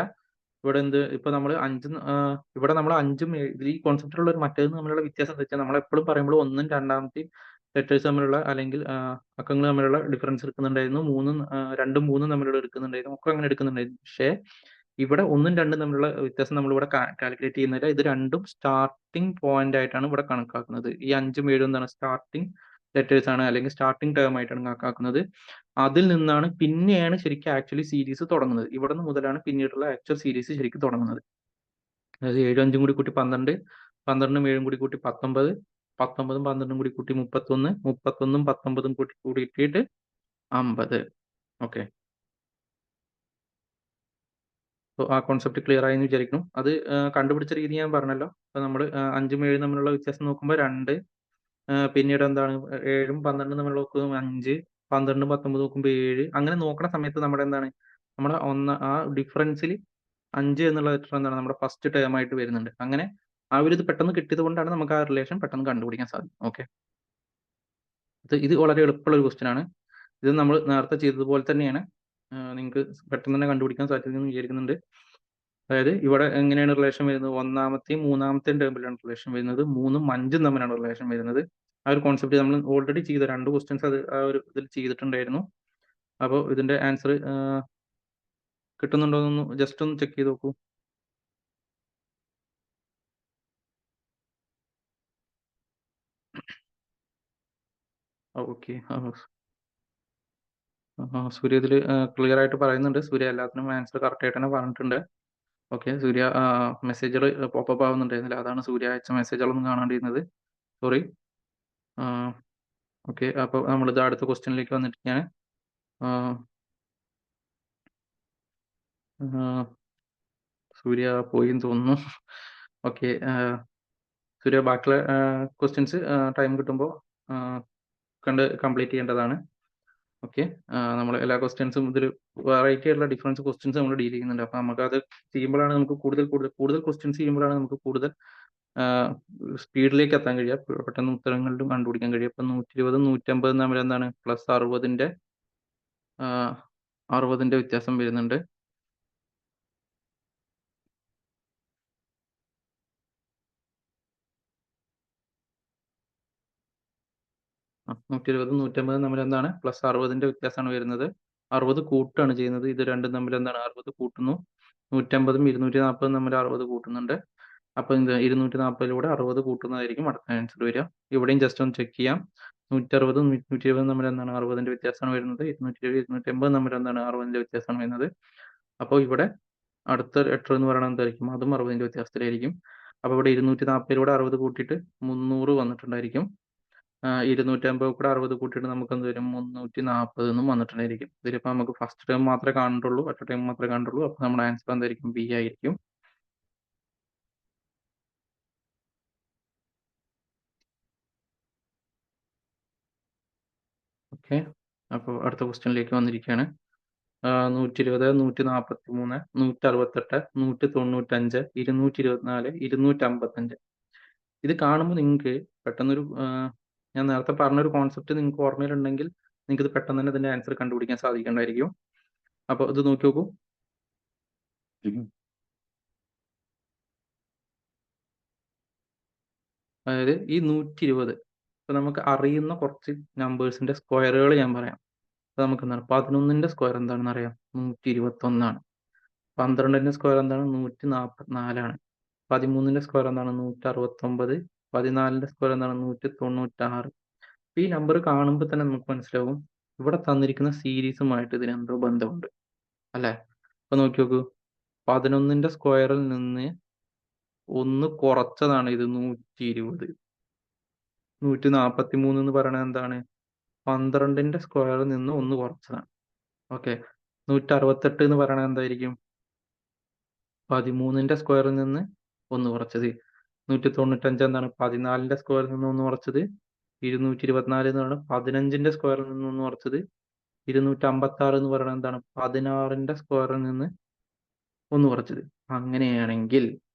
ഇവിടെ എന്ത് ഇപ്പൊ നമ്മൾ 5 ഇവിടെ നമ്മൾ 5ഉം ഈ കോൺസെപ്റ്റിലുള്ള ഒരു മറ്റേത് തമ്മിലുള്ള വ്യത്യാസം എന്താ വെച്ചാൽ നമ്മൾ എപ്പോഴും പറയുമ്പോൾ 1ഉം 2ാമത്തെയും ലെറ്റേഴ്സ് തമ്മിലുള്ള അല്ലെങ്കിൽ അക്കങ്ങൾ തമ്മിലുള്ള ഡിഫറൻസ് എടുക്കുന്നുണ്ടായിരുന്നു. 2ഉം 3ഉം തമ്മിലുള്ള എടുക്കുന്നുണ്ടായിരുന്നു. ഒക്കെ അങ്ങനെ എടുക്കുന്നുണ്ടായിരുന്നു. പക്ഷേ ഇവിടെ 1ഉം 2ഉം തമ്മിലുള്ള വ്യത്യാസം നമ്മൾ ഇവിടെ കാൽക്കുലേറ്റ് ചെയ്യുന്നില്ല. ഇത് രണ്ടും സ്റ്റാർട്ടിംഗ് പോയിന്റ് ആയിട്ടാണ് ഇവിടെ കണക്കാക്കുന്നത്. ഈ 5ഉം 7ഉം എന്താണ്? സ്റ്റാർട്ടിംഗ് ലെറ്റേഴ്സ് ആണ് അല്ലെങ്കിൽ സ്റ്റാർട്ടിംഗ് ടേം ആയിട്ടാണ് കണക്കാക്കുന്നത്. അതിൽ നിന്നാണ് പിന്നെയാണ് ശരിക്കും ആക്ച്വലി സീരീസ് തുടങ്ങുന്നത്. ഇവിടെ നിന്ന് മുതലാണ് പിന്നീടുള്ള ആക്ച്വൽ സീരീസ് ശരിക്കും തുടങ്ങുന്നത്. അതായത് 7ഉം 5ഉം കൂടി കൂട്ടി 12, 12ഉം 7ഉം കൂടി കൂട്ടി 19, 19ഉം 12ഉം കൂടി കൂട്ടി 31, 31ഉം 19ഉം കൂട്ടിയിട്ട് 50. ഓക്കെ. ആ കോൺസെപ്റ്റ് ക്ലിയർ ആയെന്ന് വിചാരിക്കുന്നു. അത് കണ്ടുപിടിച്ച രീതി ഞാൻ പറഞ്ഞല്ലോ. അപ്പൊ നമ്മൾ 5ഉം 7ഉം തമ്മിലുള്ള വ്യത്യാസം നോക്കുമ്പോൾ 2, പിന്നീട് എന്താണ് 7ഉം 12ഉം തമ്മിലുള്ള നോക്കുമ്പോൾ 5, 12ഉം 19 നോക്കുമ്പോൾ 7. അങ്ങനെ നോക്കണ സമയത്ത് നമ്മുടെ എന്താണ് നമ്മുടെ ആ ഡിഫറൻസിൽ 5 എന്നുള്ള ലെറ്റർ എന്താണ് നമ്മുടെ ഫസ്റ്റ് ടേം ആയിട്ട് വരുന്നുണ്ട്. അങ്ങനെ ആ ഒരു ഇത് പെട്ടെന്ന് കിട്ടിയത് കൊണ്ടാണ് നമുക്ക് ആ റിലേഷൻ പെട്ടെന്ന് കണ്ടുപിടിക്കാൻ സാധിക്കും. ഓക്കെ. ഇത് വളരെ എളുപ്പമുള്ള ഒരു ക്വസ്റ്റ്യൻ ആണ്. ഇത് നമ്മൾ നേരത്തെ ചെയ്തതുപോലെ തന്നെയാണ്. നിങ്ങൾക്ക് പെട്ടെന്ന് തന്നെ കണ്ടുപിടിക്കാൻ സാധിക്കുമെന്ന് വിചാരിക്കുന്നുണ്ട്. അതായത് ഇവിടെ എങ്ങനെയാണ് റിലേഷൻ വരുന്നത്? 1ാമത്തെയും 3ാമത്തെയും ടേമിലാണ് റിലേഷൻ വരുന്നത്. 3ഉം 5ഉം തമ്മിലാണ് റിലേഷൻ വരുന്നത്. ആ ഒരു കോൺസെപ്റ്റ് നമ്മൾ ഓൾറെഡി ചെയ്ത 2 ക്വസ്റ്റ്യൻസ് അത് ആ ഒരു ഇതിൽ ചെയ്തിട്ടുണ്ടായിരുന്നു. അപ്പോൾ ഇതിന്റെ ആൻസർ കിട്ടുന്നുണ്ടോ എന്നൊന്ന് ജസ്റ്റ് ഒന്ന് ചെക്ക് ചെയ്ത് നോക്കൂ. ഓക്കെ. സൂര്യ ഇതിൽ ക്ലിയർ ആയിട്ട് പറയുന്നുണ്ട്. സൂര്യ എല്ലാത്തിനും ആൻസർ കറക്റ്റ് ആയിട്ട് തന്നെ പറഞ്ഞിട്ടുണ്ട്. ഓക്കെ. സൂര്യ മെസ്സേജുകൾ പോപ്പപ്പ് ആവുന്നുണ്ടായിരുന്നില്ല. അതാണ് സൂര്യ അയച്ച മെസ്സേജുകളൊന്നും കാണാണ്ടിരുന്നത്. സോറി. ഓക്കെ. അപ്പോൾ നമ്മളിത് അടുത്ത ക്വസ്റ്റ്യനിലേക്ക് വന്നിരിക്കുകയാണ്. ആഹ് ആഹ് സൂര്യ പോയിന്ന് തോന്നുന്നു. ഓക്കെ. സൂര്യ ബാക്കിയുള്ള ക്വസ്റ്റ്യൻസ് ടൈം കിട്ടുമ്പോൾ കണ്ട് കംപ്ലീറ്റ് ചെയ്യേണ്ടതാണ്. ഓക്കെ. നമ്മൾ എല്ലാ ക്വസ്റ്റ്യൻസും ഇതിൽ വെറൈറ്റി ആയിട്ടുള്ള ഡിഫറൻസ് ക്വസ്റ്റ്യൻസ് നമ്മൾ ഡീൽ ചെയ്യുന്നുണ്ട്. അപ്പോൾ നമുക്കത് ചെയ്യുമ്പോഴാണ് നമുക്ക് കൂടുതൽ ക്വസ്റ്റ്യൻസ് ചെയ്യുമ്പോഴാണ് നമുക്ക് കൂടുതൽ സ്പീഡിലേക്ക് എത്താൻ കഴിയുക. പെട്ടെന്ന് ഉത്തരങ്ങളിലും കണ്ടുപിടിക്കാൻ കഴിയും. ഇപ്പം 120 150 തമ്മിൽ എന്താണ് പ്ലസ് 60ന്റെ വ്യത്യാസം വരുന്നുണ്ട്. ആ, 120 150 തമ്മിൽ എന്താണ് പ്ലസ് 60ന്റെ വ്യത്യാസമാണ് വരുന്നത്. 60 കൂട്ടുകയാണ് ചെയ്യുന്നത്. ഇത് രണ്ടും തമ്മിൽ എന്താണ് 60 കൂട്ടുന്നു. 150ഉം 240 തമ്മിൽ 60 കൂട്ടുന്നുണ്ട്. അപ്പൊ എന്ത് 240ലൂടെ 60 കൂട്ടുന്നതായിരിക്കും അടുത്ത ആൻസർ വരിക. ഇവിടെയും ജസ്റ്റ് ഒന്ന് ചെക്ക് ചെയ്യാം. 160ഉം 120 തമ്മിൽ എന്താണ് 60ന്റെ വ്യത്യാസമാണ് വരുന്നത്. 220 280 തമ്മിൽ എന്താണ് 60ന്റെ വ്യത്യാസമാണ് വരുന്നത്. അപ്പോൾ ഇവിടെ അടുത്ത ലെറ്റർ എന്ന് പറയുന്നത് എന്തായിരിക്കും? അതും 60ന്റെ വ്യത്യാസത്തിലായിരിക്കും. അപ്പോൾ ഇവിടെ 240ലൂടെ 60 കൂട്ടിയിട്ട് 300 വന്നിട്ടുണ്ടായിരിക്കും. 250 കൂടെ 60 കൂട്ടിയിട്ട് നമുക്ക് എന്ത് വരും? 340 എന്നും വന്നിട്ടുണ്ടായിരിക്കും. ഇതിലിപ്പോൾ നമുക്ക് ഫസ്റ്റ് ടേം മാത്രമേ കാണുന്നുള്ളൂ, ഒറ്റ ടേം മാത്രമേ കാണുന്നുള്ളൂ. അപ്പോൾ നമ്മുടെ ആൻസർ എന്തായിരിക്കും? ബി ആയിരിക്കും. ഓക്കെ. അപ്പോൾ അടുത്ത ക്വസ്റ്റ്യനിലേക്ക് വന്നിരിക്കുകയാണ്. 120 143 168 195 224 255. ഇത് കാണുമ്പോൾ നിങ്ങൾക്ക് പെട്ടെന്നൊരു ഞാൻ നേരത്തെ പറഞ്ഞൊരു കോൺസെപ്റ്റ് നിങ്ങൾക്ക് ഓർമ്മയിലുണ്ടെങ്കിൽ നിങ്ങൾക്ക് ഇത് പെട്ടെന്ന് തന്നെ ഇതിന്റെ ആൻസർ കണ്ടുപിടിക്കാൻ സാധിക്കേണ്ടതായിരിക്കും. അപ്പോൾ ഇത് നോക്കി നോക്കൂ. അതായത് ഈ 120 ഇപ്പൊ നമുക്ക് അറിയുന്ന കുറച്ച് നമ്പേഴ്സിന്റെ സ്ക്വയറുകൾ ഞാൻ പറയാം. അപ്പൊ നമുക്ക് എന്താണ് 11ന്റെ സ്ക്വയർ എന്താണെന്ന് അറിയാം? 121 12ന്റെ സ്ക്വയർ എന്താണ്? 144 13ന്റെ സ്ക്വയർ എന്താണ്? 169 14ന്റെ സ്ക്വയർ എന്താണ്? 196. ഈ നമ്പർ കാണുമ്പോൾ തന്നെ നമുക്ക് മനസ്സിലാവും ഇവിടെ തന്നിരിക്കുന്ന സീരീസുമായിട്ട് ഇതിന് എന്തോ ബന്ധമുണ്ട് അല്ലെ? അപ്പൊ നോക്കി നോക്കൂ. 11ന്റെ സ്ക്വയറിൽ നിന്ന് ഒന്ന് കുറച്ചതാണ് ഇത് 120. 143 എന്ന് പറയുന്നത് എന്താണ്? 12ന്റെ സ്ക്വയറിൽ നിന്ന് ഒന്ന് കുറച്ചതാണ്. ഓക്കെ. 168 എന്ന് പറയുന്നത് എന്തായിരിക്കും? 13ന്റെ സ്ക്വയറിൽ നിന്ന് ഒന്ന് കുറച്ചത്. 195 എന്താണ്? 14ന്റെ സ്ക്വയറിൽ നിന്ന് ഒന്ന് കുറച്ചത്. 224 എന്ന് പറയുന്നത് 15ന്റെ സ്ക്വയറിൽ നിന്ന് ഒന്ന് കുറച്ചത്. 256 എന്ന് പറയുന്നത് എന്താണ്? 16ന്റെ സ്ക്വയറിൽ നിന്ന് ഒന്ന് കുറച്ചത്. അങ്ങനെയാണെങ്കിൽ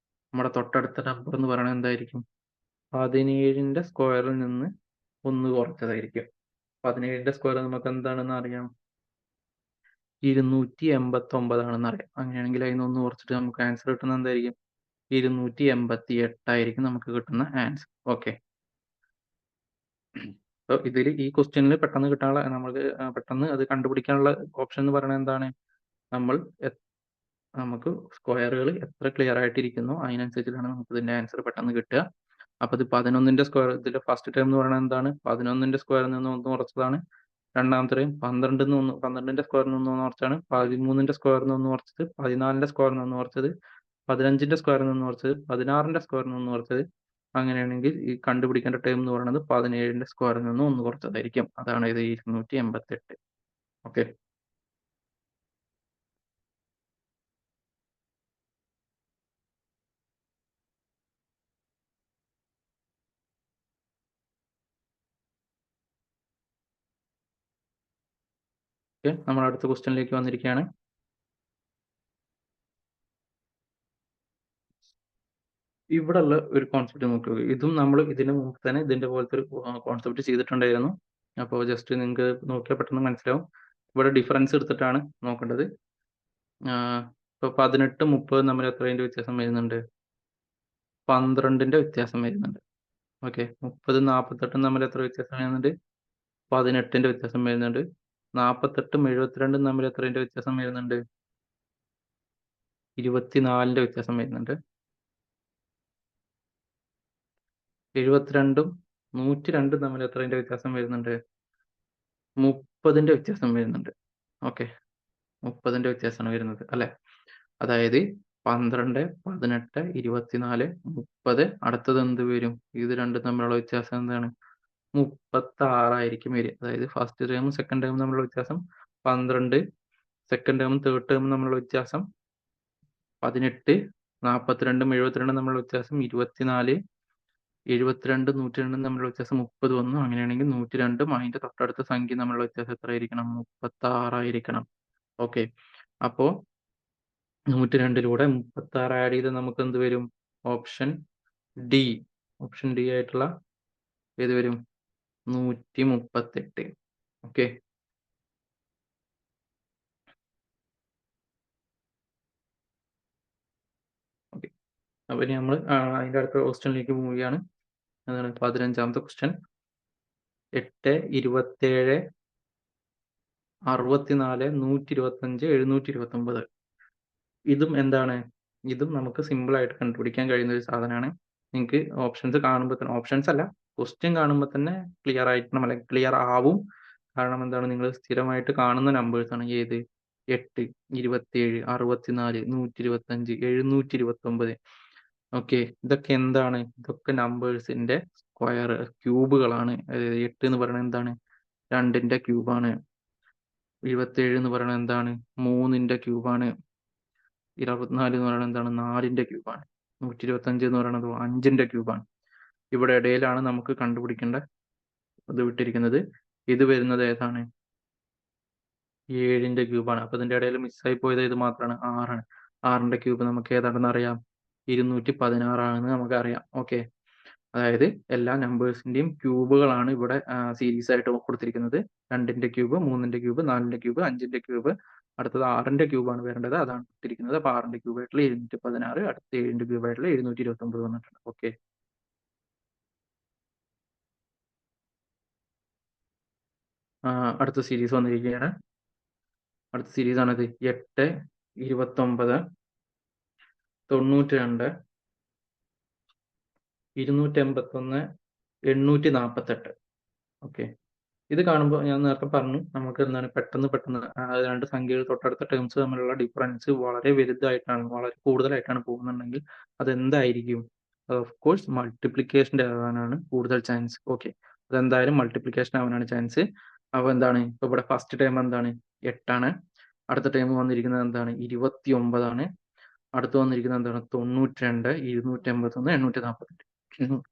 നമ്മുടെ തൊട്ടടുത്ത നമ്പർ എന്ന് പറയുന്നത് എന്തായിരിക്കും? 17ന്റെ സ്ക്വയറിൽ നിന്ന് ഒന്ന് കുറച്ചതായിരിക്കും. 17ന്റെ സ്ക്വയർ നമുക്ക് എന്താണെന്ന് അറിയാം? 289 ആണെന്ന് അറിയാം. അങ്ങനെയാണെങ്കിൽ അതിൽ നിന്ന് ഒന്ന് കുറച്ചിട്ട് നമുക്ക് ആൻസർ കിട്ടുന്നത് എന്തായിരിക്കും? 288 ആയിരിക്കും നമുക്ക് കിട്ടുന്ന ആൻസർ. ഓക്കെ. അപ്പോൾ ഇതിൽ ഈ ക്വസ്റ്റ്യനിൽ പെട്ടെന്ന് കിട്ടാനുള്ള നമുക്ക് പെട്ടെന്ന് അത് കണ്ടുപിടിക്കാനുള്ള ഓപ്ഷൻ എന്ന് പറയുന്നത് എന്താണ്? നമ്മൾ നമുക്ക് സ്ക്വയറുകൾ എത്ര ക്ലിയർ ആയിട്ടിരിക്കുന്നോ അതിനനുസരിച്ചിട്ടാണ് നമുക്ക് ഇതിന്റെ ആൻസർ പെട്ടെന്ന് കിട്ടുക. അപ്പോൾ ഇത് 11ന്റെ സ്ക്വയർ ഇതിന്റെ ഫസ്റ്റ് ടേം എന്ന് പറയുന്നത് എന്താണ്? 11ന്റെ സ്ക്വയറിൽ നിന്ന് ഒന്ന് കുറച്ചതാണ്. രണ്ടാമത്തെ ടൈം 12ന്റെ സ്ക്വയറിൽ നിന്ന് ഒന്ന് കുറച്ചാണ്. 13ന്റെ സ്ക്വയറിൽ നിന്ന് ഒന്ന് കുറച്ചത്. 14ന്റെ സ്ക്വയറിൽ നിന്ന് കുറച്ചത്. 15ന്റെ സ്ക്വയറിൽ നിന്ന് കുറച്ചത്. 16ന്റെ സ്ക്വയറിൽ നിന്ന് കുറച്ചത്. അങ്ങനെയാണെങ്കിൽ ഈ കണ്ടുപിടിക്കേണ്ട ടേം എന്ന് പറയുന്നത് 17ന്റെ സ്ക്വയറിൽ നിന്ന് ഒന്ന് കുറച്ചതായിരിക്കും. അതാണ് ഇത് 288. ഓക്കെ. ഓക്കെ. നമ്മൾ അടുത്ത ക്വസ്റ്റ്യനിലേക്ക് വന്നിരിക്കുകയാണ്. ഇവിടെ ഉള്ള ഒരു കോൺസെപ്റ്റ് നോക്കുക. ഇതും നമ്മൾ ഇതിന് മുമ്പ് തന്നെ ഇതിന്റെ പോലത്തെ ഒരു കോൺസെപ്റ്റ് ചെയ്തിട്ടുണ്ടായിരുന്നു. അപ്പോൾ ജസ്റ്റ് നിങ്ങൾക്ക് നോക്കിയാൽ പെട്ടെന്ന് മനസ്സിലാവും. ഇവിടെ ഡിഫറൻസ് എടുത്തിട്ടാണ് നോക്കേണ്ടത്. ഇപ്പോൾ 18 30 തമ്മിൽ എത്രതിന്റെ വ്യത്യാസം വരുന്നുണ്ട്? 12ന്റെ വ്യത്യാസം വരുന്നുണ്ട്. ഓക്കെ. 30 48 തമ്മിൽ എത്ര വ്യത്യാസം വരുന്നുണ്ട്? 18ന്റെ വ്യത്യാസം വരുന്നുണ്ട്. 48 72 തമ്മിൽ എത്രതിന്റെ വ്യത്യാസം വരുന്നുണ്ട്? 24ന്റെ വ്യത്യാസം വരുന്നുണ്ട്. 72ഉം 102 തമ്മിൽ എത്രതിന്റെ വ്യത്യാസം വരുന്നുണ്ട്? 30ന്റെ വ്യത്യാസം വരുന്നുണ്ട്. ഓക്കെ, 30ന്റെ വ്യത്യാസമാണ് വരുന്നത് അല്ലെ. അതായത് 12, 18, 24, 30. അടുത്തത് എന്ത് വരും? ഇത് രണ്ടും തമ്മിലുള്ള വ്യത്യാസം എന്താണ്? 36 ആയിരിക്കും വരിക. അതായത് ഫസ്റ്റ് ടേമും സെക്കൻഡ് ടേമും തമ്മിലുള്ള വ്യത്യാസം 12, സെക്കൻഡ് ടേമും തേർഡ് ടേമും തമ്മിലുള്ള വ്യത്യാസം 18, 42ഉം 72ഉം തമ്മിലുള്ള വ്യത്യാസം 24, 72, 102 തമ്മിലുള്ള വ്യത്യാസം 30 വന്നു. അങ്ങനെയാണെങ്കിൽ 102ഉം അതിന്റെ തൊട്ടടുത്ത സംഖ്യ തമ്മിലുള്ള വ്യത്യാസം എത്രയായിരിക്കണം? 36 ആയിരിക്കണം. ഓക്കെ, അപ്പോ 102ലൂടെ 36 ആഡ് ചെയ്ത് നമുക്ക് എന്ത് വരും? Option D. ഓപ്ഷൻ ഡി ആയിട്ടുള്ള ഏത് വരും? 138. Okay, okay. അപ്പൊ ഇനി നമ്മൾ അതിന്റെ അടുത്ത ക്വസ്റ്റ്യനിലേക്ക് മൂവ് ചെയ്യാണ്. അതാണ് 15ാമത്തെ ക്വസ്റ്റ്യൻ. 8, 27, 64, 125, 729. ഇതും എന്താണ്? ഇതും നമുക്ക് സിമ്പിൾ ആയിട്ട് കണ്ടുപിടിക്കാൻ കഴിയുന്ന ഒരു സാധനമാണ്. നിങ്ങൾക്ക് ഓപ്ഷൻസ് കാണുമ്പോൾ തന്നെ, ഓപ്ഷൻസ് അല്ല, ക്വസ്റ്റ്യൻ കാണുമ്പോൾ തന്നെ ക്ലിയർ ആയിരിക്കണം, അല്ലെങ്കിൽ ക്ലിയർ ആവും. കാരണം എന്താണ്? നിങ്ങൾ സ്ഥിരമായിട്ട് കാണുന്ന നമ്പേഴ്സ് ആണ്. ഏത്? 8, 27, 64, 125, 729. ഓക്കെ, ഇതൊക്കെ എന്താണ്? ഇതൊക്കെ നമ്പേഴ്സിന്റെ സ്ക്വയർ ക്യൂബുകളാണ്. 8 എന്ന് പറയുന്നത് എന്താണ്? 2ന്റെ ക്യൂബാണ്. 27 എന്ന് പറയുന്നത് എന്താണ്? 3ന്റെ ക്യൂബാണ്. 24 എന്ന് പറയുന്നത് എന്താണ്? 4ന്റെ ക്യൂബാണ്. 125 എന്ന് പറയുന്നത് 5ന്റെ ക്യൂബാണ്. ഇവിടെ ഇടയിലാണ് നമുക്ക് കണ്ടുപിടിക്കേണ്ട ഇത് വിട്ടിരിക്കുന്നത്. ഇത് വരുന്നത് ഏതാണ്? 7ന്റെ ക്യൂബാണ്. അപ്പൊ ഇതിന്റെ ഇടയിൽ മിസ്സായി പോയത് ഇത് മാത്രമാണ്, 6ആണ്. 6ന്റെ ക്യൂബ് നമുക്ക് ഏതാണെന്ന് അറിയാം? 216 ആണെന്ന് നമുക്ക് അറിയാം. ഓക്കെ, അതായത് എല്ലാ നമ്പേഴ്സിന്റെയും ക്യൂബുകളാണ് ഇവിടെ സീരീസ് ആയിട്ട് കൊടുത്തിരിക്കുന്നത്. 2ന്റെ ക്യൂബ്, 3ന്റെ ക്യൂബ്, 4ന്റെ ക്യൂബ്, 5ന്റെ ക്യൂബ്. അടുത്തത് 6ന്റെ ക്യൂബാണ് വരേണ്ടത്, അതാണ് കൊടുത്തിരിക്കുന്നത്. അപ്പൊ 6ന്റെ ക്യൂബ് ആയിട്ടുള്ള 716, അടുത്ത 7ന്റെ ക്യൂബ് ആയിട്ടുള്ള 729 വന്നിട്ടുണ്ട്. ഓക്കെ, അടുത്ത സീരീസ് വന്നിരിക്കുകയാണ്. അടുത്ത സീരീസ് ആണിത്. 8, 29, 92, 281, 848. ഓക്കെ, ഇത് കാണുമ്പോൾ ഞാൻ നേരത്തെ പറഞ്ഞു, നമുക്ക് എന്താണ് പെട്ടെന്ന് രണ്ട് സംഖ്യകൾ തൊട്ടടുത്ത ടേംസ് തമ്മിലുള്ള ഡിഫറൻസ് വളരെ വലുതായിട്ടാണ്, വളരെ കൂടുതലായിട്ടാണ് പോകുന്നുണ്ടെങ്കിൽ അതെന്തായിരിക്കും? ഓഫ് കോഴ്സ് മൾട്ടിപ്ലിക്കേഷൻ്റെ ആവാനാണ് കൂടുതൽ ചാൻസ്. ഓക്കെ, അതെന്തായാലും മൾട്ടിപ്ലിക്കേഷൻ ആവാനാണ് ചാൻസ്. അപ്പോൾ എന്താണ്? ഇപ്പോൾ ഇവിടെ ഫസ്റ്റ് ടൈം എന്താണ്? 8ആണ്. അടുത്ത ടൈം വന്നിരിക്കുന്നത് എന്താണ്? 29ആണ്. അടുത്ത് വന്നിരിക്കുന്നത് എന്താണ്? 92, 281, 848.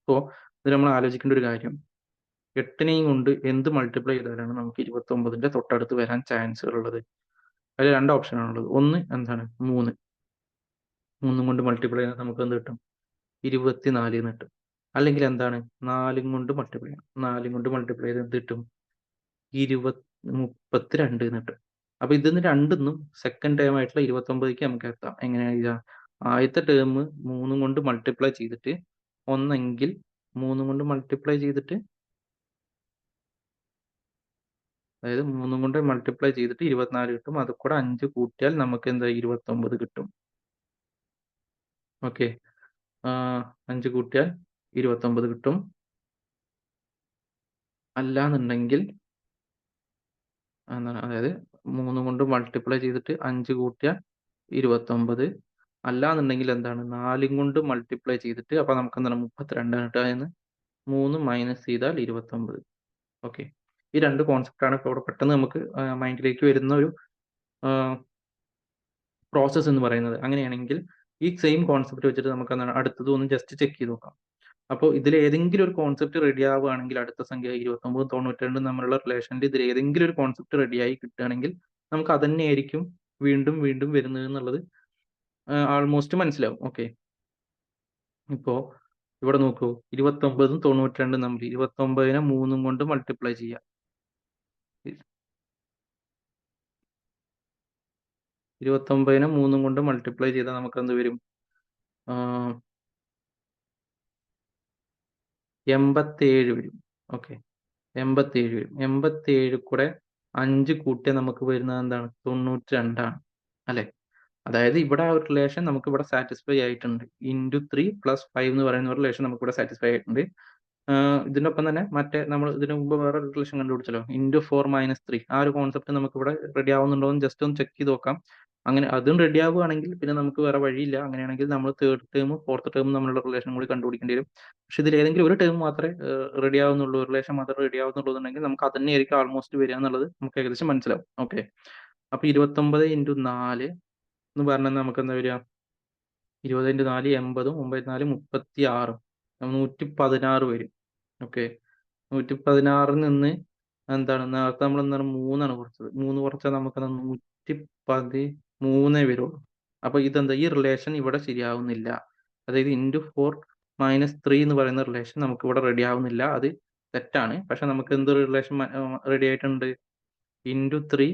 ഇപ്പോൾ ഇത് നമ്മൾ ആലോചിക്കേണ്ട ഒരു കാര്യം, 8നെയും കൊണ്ട് എന്ത് മൾട്ടിപ്ലൈ ചെയ്താലാണ് നമുക്ക് 29ന്റെ തൊട്ടടുത്ത് വരാൻ ചാൻസുകൾ ഉള്ളത്? അതിൽ രണ്ട് ഓപ്ഷനാണുള്ളത്. ഒന്ന് എന്താണ്? 3. 3 കൊണ്ട് മൾട്ടിപ്ലൈ ചെയ്താൽ നമുക്ക് എന്ത് കിട്ടും? 24 എന്ന് കിട്ടും. അല്ലെങ്കിൽ എന്താണ്? 4 കൊണ്ട് മൾട്ടിപ്ലൈ ചെയ്യണം. 4 കൊണ്ട് മൾട്ടിപ്ലൈ ചെയ്ത് എന്ത് കിട്ടും? 32 എന്ന് കിട്ടും. അപ്പൊ ഇതിന്ന് രണ്ടിന്നും സെക്കൻഡ് ടേം ആയിട്ടുള്ള 29ക്ക് നമുക്ക് എത്താം. എങ്ങനെയാണ് എഴുതുക? ആദ്യത്തെ ടേം 3 കൊണ്ട് മൾട്ടിപ്ലൈ ചെയ്തിട്ട്, ഒന്നെങ്കിൽ 3 കൊണ്ട് മൾട്ടിപ്ലൈ ചെയ്തിട്ട്, അതായത് 3 കൊണ്ട് മൾട്ടിപ്ലൈ ചെയ്തിട്ട് 24 കിട്ടും. അത് കൂടെ 5 കൂട്ടിയാൽ നമുക്ക് എന്താ? 29 കിട്ടും. ഓക്കെ, 5 കൂട്ടിയാൽ 29 കിട്ടും. അല്ലാന്നുണ്ടെങ്കിൽ എന്താണ്? അതായത് 3 കൊണ്ട് മൾട്ടിപ്ലൈ ചെയ്തിട്ട് 5 കൂട്ടിയാൽ 29. അല്ലാന്നുണ്ടെങ്കിൽ എന്താണ്? 4 കൊണ്ട് മൾട്ടിപ്ലൈ ചെയ്തിട്ട്, അപ്പൊ നമുക്ക് എന്താണ്? 32 ആണ് കിട്ടുക. എന്ന് 3 മൈനസ് ചെയ്താൽ 29. ഓക്കെ, ഈ രണ്ട് കോൺസെപ്റ്റ് ആണ് ഇപ്പോൾ ഇവിടെ പെട്ടെന്ന് നമുക്ക് മൈൻഡിലേക്ക് വരുന്ന ഒരു പ്രോസസ്സ് എന്ന് പറയുന്നത്. അങ്ങനെയാണെങ്കിൽ ഈ സെയിം കോൺസെപ്റ്റ് വെച്ചിട്ട് നമുക്ക് എന്താണ്? അടുത്തത് ഒന്ന് ജസ്റ്റ് ചെക്ക് ചെയ്ത് നോക്കാം. അപ്പോൾ ഇതിൽ ഏതെങ്കിലും ഒരു കോൺസെപ്റ്റ് റെഡി ആവുകയാണെങ്കിൽ, അടുത്ത സംഖ്യ 29, 92 തമ്മിലുള്ള റിലേഷനിൽ ഇതിൽ ഏതെങ്കിലും ഒരു കോൺസെപ്റ്റ് റെഡിയായി കിട്ടുകയാണെങ്കിൽ നമുക്ക് അത് തന്നെയായിരിക്കും വീണ്ടും വീണ്ടും വരുന്നത് എന്നുള്ളത് ആൾമോസ്റ്റ് മനസ്സിലാവും. ഓക്കെ, ഇപ്പോ ഇവിടെ നോക്കൂ, 29ഉം 92ഉം തമ്മിൽ 29നെ 3 കൊണ്ട് മൾട്ടിപ്ലൈ ചെയ്യാം. 29നെ 3 കൊണ്ട് മൾട്ടിപ്ലൈ ചെയ്താൽ നമുക്ക് എന്ത് വരും? 87 വരും. ഓക്കെ, 87 വരും. 87 കൂടെ 5 കൂട്ടിയാൽ നമുക്ക് വരുന്നത് എന്താണ്? 92 ആണ് അല്ലെ. അതായത് ഇവിടെ ആ ഒരു റിലേഷൻ നമുക്ക് ഇവിടെ സാറ്റിസ്ഫൈ ആയിട്ടുണ്ട്. × 3 + 5 എന്ന് പറയുന്ന ഒരു റിലേഷൻ നമുക്ക് ഇവിടെ സാറ്റിസ്ഫൈ ആയിട്ടുണ്ട്. ഇതിന്റെ ഒപ്പം തന്നെ മറ്റേ നമ്മൾ ഇതിനു മുമ്പ് വേറെ റിലേഷൻ കണ്ടുപിടിച്ചല്ലോ, ഇൻറ്റു 4 - 3. ആ ഒരു കോൺസെപ്റ്റ് നമുക്ക് ഇവിടെ റെഡി ആവുന്നുണ്ടോ എന്ന് ജസ്റ്റ് ഒന്ന് ചെക്ക് ചെയ്ത് നോക്കാം. അങ്ങനെ അതും റെഡി ആവുകയാണെങ്കിൽ പിന്നെ നമുക്ക് വേറെ വഴിയില്ല. അങ്ങനെയാണെങ്കിൽ നമ്മൾ തേർഡ് ടേമും ഫോർത്ത് ടേമും തമ്മിലുള്ള റിലേഷൻ കൂടി കണ്ടുപിടിക്കേണ്ടി വരും. പക്ഷെ ഇതിൽ ഏതെങ്കിലും ഒരു ടേം മാത്രമേ റെഡി ആവുന്നുള്ളൂ, റിലേഷൻ മാത്രമേ റെഡി ആവുന്നുള്ളൂ എന്നുണ്ടെങ്കിൽ നമുക്ക് അത് തന്നെയായിരിക്കും ആൾമോസ്റ്റ് വരിക എന്നുള്ളത് നമുക്ക് ഏകദേശം മനസ്സിലാവും. ഓക്കെ, അപ്പൊ 29 × 4 എന്ന് പറഞ്ഞാൽ നമുക്ക് എന്താ വരിക? 20 × 4 80, 9 × 4 36, 116 വരും. ഓക്കെ, 116 നിന്ന് എന്താണ് നേരത്തെ നമ്മൾ എന്താണ് 3 കുറച്ചത്, 3 കുറച്ചാൽ നമുക്ക് 113 വരുള്ളൂ. അപ്പൊ ഇതെന്താ, ഈ റിലേഷൻ ഇവിടെ ശരിയാവുന്നില്ല. അതായത് ഇൻറ്റു 4 - 3 എന്ന് പറയുന്ന റിലേഷൻ നമുക്ക് ഇവിടെ റെഡി ആവുന്നില്ല. അത് തെറ്റാണ്. പക്ഷെ നമുക്ക് എന്ത് റിലേഷൻ റെഡി ആയിട്ടുണ്ട്? ഇൻറ്റു 3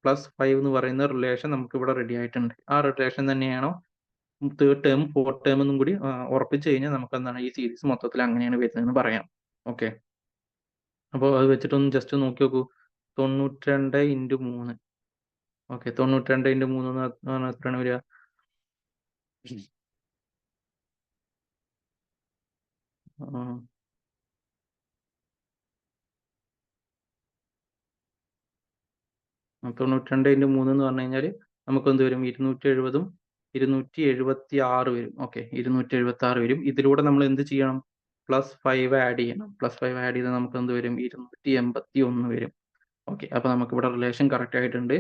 + 5 എന്ന് പറയുന്ന റിലേഷൻ നമുക്ക് ഇവിടെ റെഡി ആയിട്ടുണ്ട്. ആ റിലേഷൻ തന്നെയാണോ തേർഡ് ടേം ഫോർത്ത് ടേം എന്നും കൂടി ഉറപ്പിച്ചു കഴിഞ്ഞാൽ നമുക്ക് എന്താണ് ഈ സീരീസ് മൊത്തത്തിൽ അങ്ങനെയാണ് വരുന്നതെന്ന് പറയാം. ഓക്കെ, അപ്പോൾ അത് വെച്ചിട്ടൊന്ന് ജസ്റ്റ് നോക്കി നോക്കൂ. 92 × 3. ഓക്കെ, 92 × 3 എന്ന് പറഞ്ഞാൽ എത്രയാണ് വരിക? 92 × 3 എന്ന് പറഞ്ഞു കഴിഞ്ഞാൽ നമുക്ക് എന്ത് വരും? 270ഉം 276 വരും. ഓക്കെ, 276 വരും. ഇതിലൂടെ നമ്മൾ എന്ത് ചെയ്യണം? +5 ആഡ് ചെയ്യണം. +5 ആഡ് ചെയ്താൽ നമുക്ക് എന്ത് വരും? 281 വരും. ഓക്കെ, അപ്പൊ നമുക്ക് ഇവിടെ റിലേഷൻ കറക്റ്റ് ആയിട്ടുണ്ട്.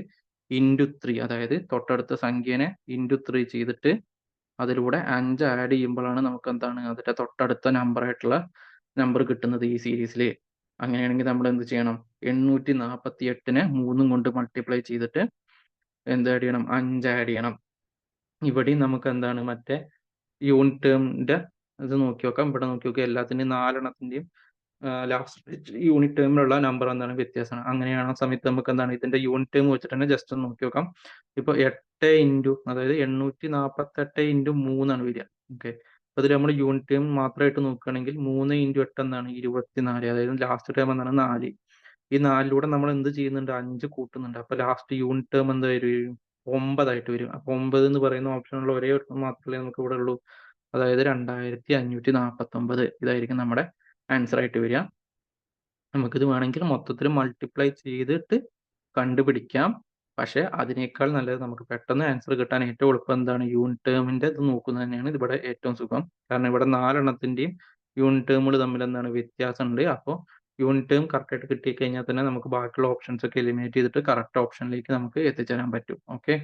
ഇൻറ്റു 3, അതായത് തൊട്ടടുത്ത സംഖ്യനെ ഇൻറ്റു 3 ചെയ്തിട്ട് അതിലൂടെ 5 ആഡ് ചെയ്യുമ്പോഴാണ് നമുക്ക് എന്താണ് അതിന്റെ തൊട്ടടുത്ത നമ്പർ ആയിട്ടുള്ള നമ്പർ കിട്ടുന്നത് ഈ സീരീസിൽ. അങ്ങനെയാണെങ്കിൽ നമ്മൾ എന്ത് ചെയ്യണം? 848നെ 3 കൊണ്ട് മൾട്ടിപ്ലൈ ചെയ്തിട്ട് എന്ത് ആഡ് ചെയ്യണം? 5 ആഡ് ചെയ്യണം. ഇവിടെയും നമുക്ക് എന്താണ് മറ്റേ യൂണിറ്റ് ടേമിന്റെ ഇത് നോക്കി നോക്കാം. ഇവിടെ നോക്കി നോക്കുക, എല്ലാത്തിന്റെയും 4 ലാസ്റ്റ് യൂണിറ്റ് ടേമിലുള്ള നമ്പർ എന്താണ് വ്യത്യാസമാണ്. അങ്ങനെയാണ് ആ സമയത്ത് നമുക്ക് എന്താണ് ഇതിന്റെ യൂണിറ്റ് ടേം വെച്ചിട്ട് തന്നെ ജസ്റ്റ് ഒന്ന് നോക്കി നോക്കാം. ഇപ്പൊ 8 ഇൻറ്റു, അതായത് 848 × 3 ആണ് വരിക. ഓക്കെ, അപ്പൊ ഇതിൽ നമ്മൾ യൂണിറ്റ് ടേം മാത്രമായിട്ട് നോക്കുകയാണെങ്കിൽ 3 × 8 എന്താണ്? 24. അതായത് ലാസ്റ്റ് ടേം എന്താണ്? 4. ഈ 4ലൂടെ നമ്മൾ എന്ത് ചെയ്യുന്നുണ്ട്? 5 കൂട്ടുന്നുണ്ട്. അപ്പൊ ലാസ്റ്റ് യൂണിറ്റ് ടേം എന്താ വരും? 9 ആയിട്ട് വരും. അപ്പൊ 9 എന്ന് പറയുന്ന ഓപ്ഷനുള്ള ഒരേ ഒരു മാത്രമേ നമുക്ക് ഇവിടെ ഉള്ളൂ. അതായത് 2549. ഇതായിരിക്കും നമ്മുടെ ആൻസർ ആയിട്ട് വരിക. നമുക്കിത് വേണമെങ്കിൽ മൊത്തത്തിൽ മൾട്ടിപ്ലൈ ചെയ്തിട്ട് കണ്ടുപിടിക്കാം. പക്ഷെ അതിനേക്കാൾ നല്ലത് നമുക്ക് പെട്ടെന്ന് ആൻസർ കിട്ടാൻ ഏറ്റവും എളുപ്പം എന്താണ്? യൂണിറ്റ് ടേമിന്റെ ഇത് നോക്കുന്നത് തന്നെയാണ് ഇവിടെ ഏറ്റവും സുഖം. കാരണം ഇവിടെ 4 യൂണിറ്റ് ടേമുകൾ തമ്മിൽ എന്താണ് വ്യത്യാസമുണ്ട്. അപ്പോൾ യൂണിറ്റ് ടേം കറക്റ്റ് ആയിട്ട് കിട്ടിക്കഴിഞ്ഞാൽ തന്നെ നമുക്ക് ബാക്കിയുള്ള ഓപ്ഷൻസ് ഒക്കെ എലിമിനേറ്റ് ചെയ്തിട്ട് കറക്റ്റ് ഓപ്ഷനിലേക്ക് നമുക്ക് എത്തിച്ചേരാൻ പറ്റും. ഓക്കെ,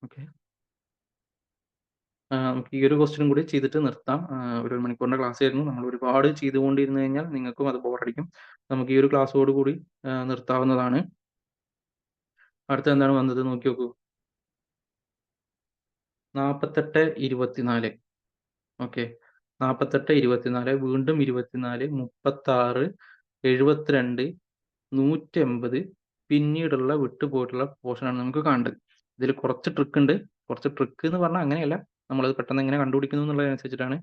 ഓക്കെ, നമുക്ക് ഈ ഒരു ക്വസ്റ്റ്യൻ കൂടി ചെയ്തിട്ട് നിർത്താം. ഒരു 1 മണിക്കൂറിന്റെ ക്ലാസ് ആയിരുന്നു. നമ്മൾ ഒരുപാട് ചെയ്തുകൊണ്ടിരുന്നു കഴിഞ്ഞാൽ നിങ്ങൾക്കും അത് ബോറടിക്കും. നമുക്ക് ഈ ഒരു ക്ലാസ്സോട് കൂടി നിർത്താവുന്നതാണ്. അടുത്ത എന്താണ് വന്നത് നോക്കി നോക്കൂ. 48 24. ഓക്കെ, 48 24, വീണ്ടും 24, 36, 72, 180 പിന്നീടുള്ള വിട്ടുപോയിട്ടുള്ള പോർഷനാണ് നമുക്ക് കാണേണ്ടത്. ഇതിൽ കുറച്ച് ട്രിക്ക് ഉണ്ട്. കുറച്ച് ട്രിക്ക് എന്ന് പറഞ്ഞാൽ അങ്ങനെയല്ല, നമ്മളത് പെട്ടെന്ന് എങ്ങനെ കണ്ടുപിടിക്കുന്നു എന്നുള്ളതനുസരിച്ചിട്ടാണ്.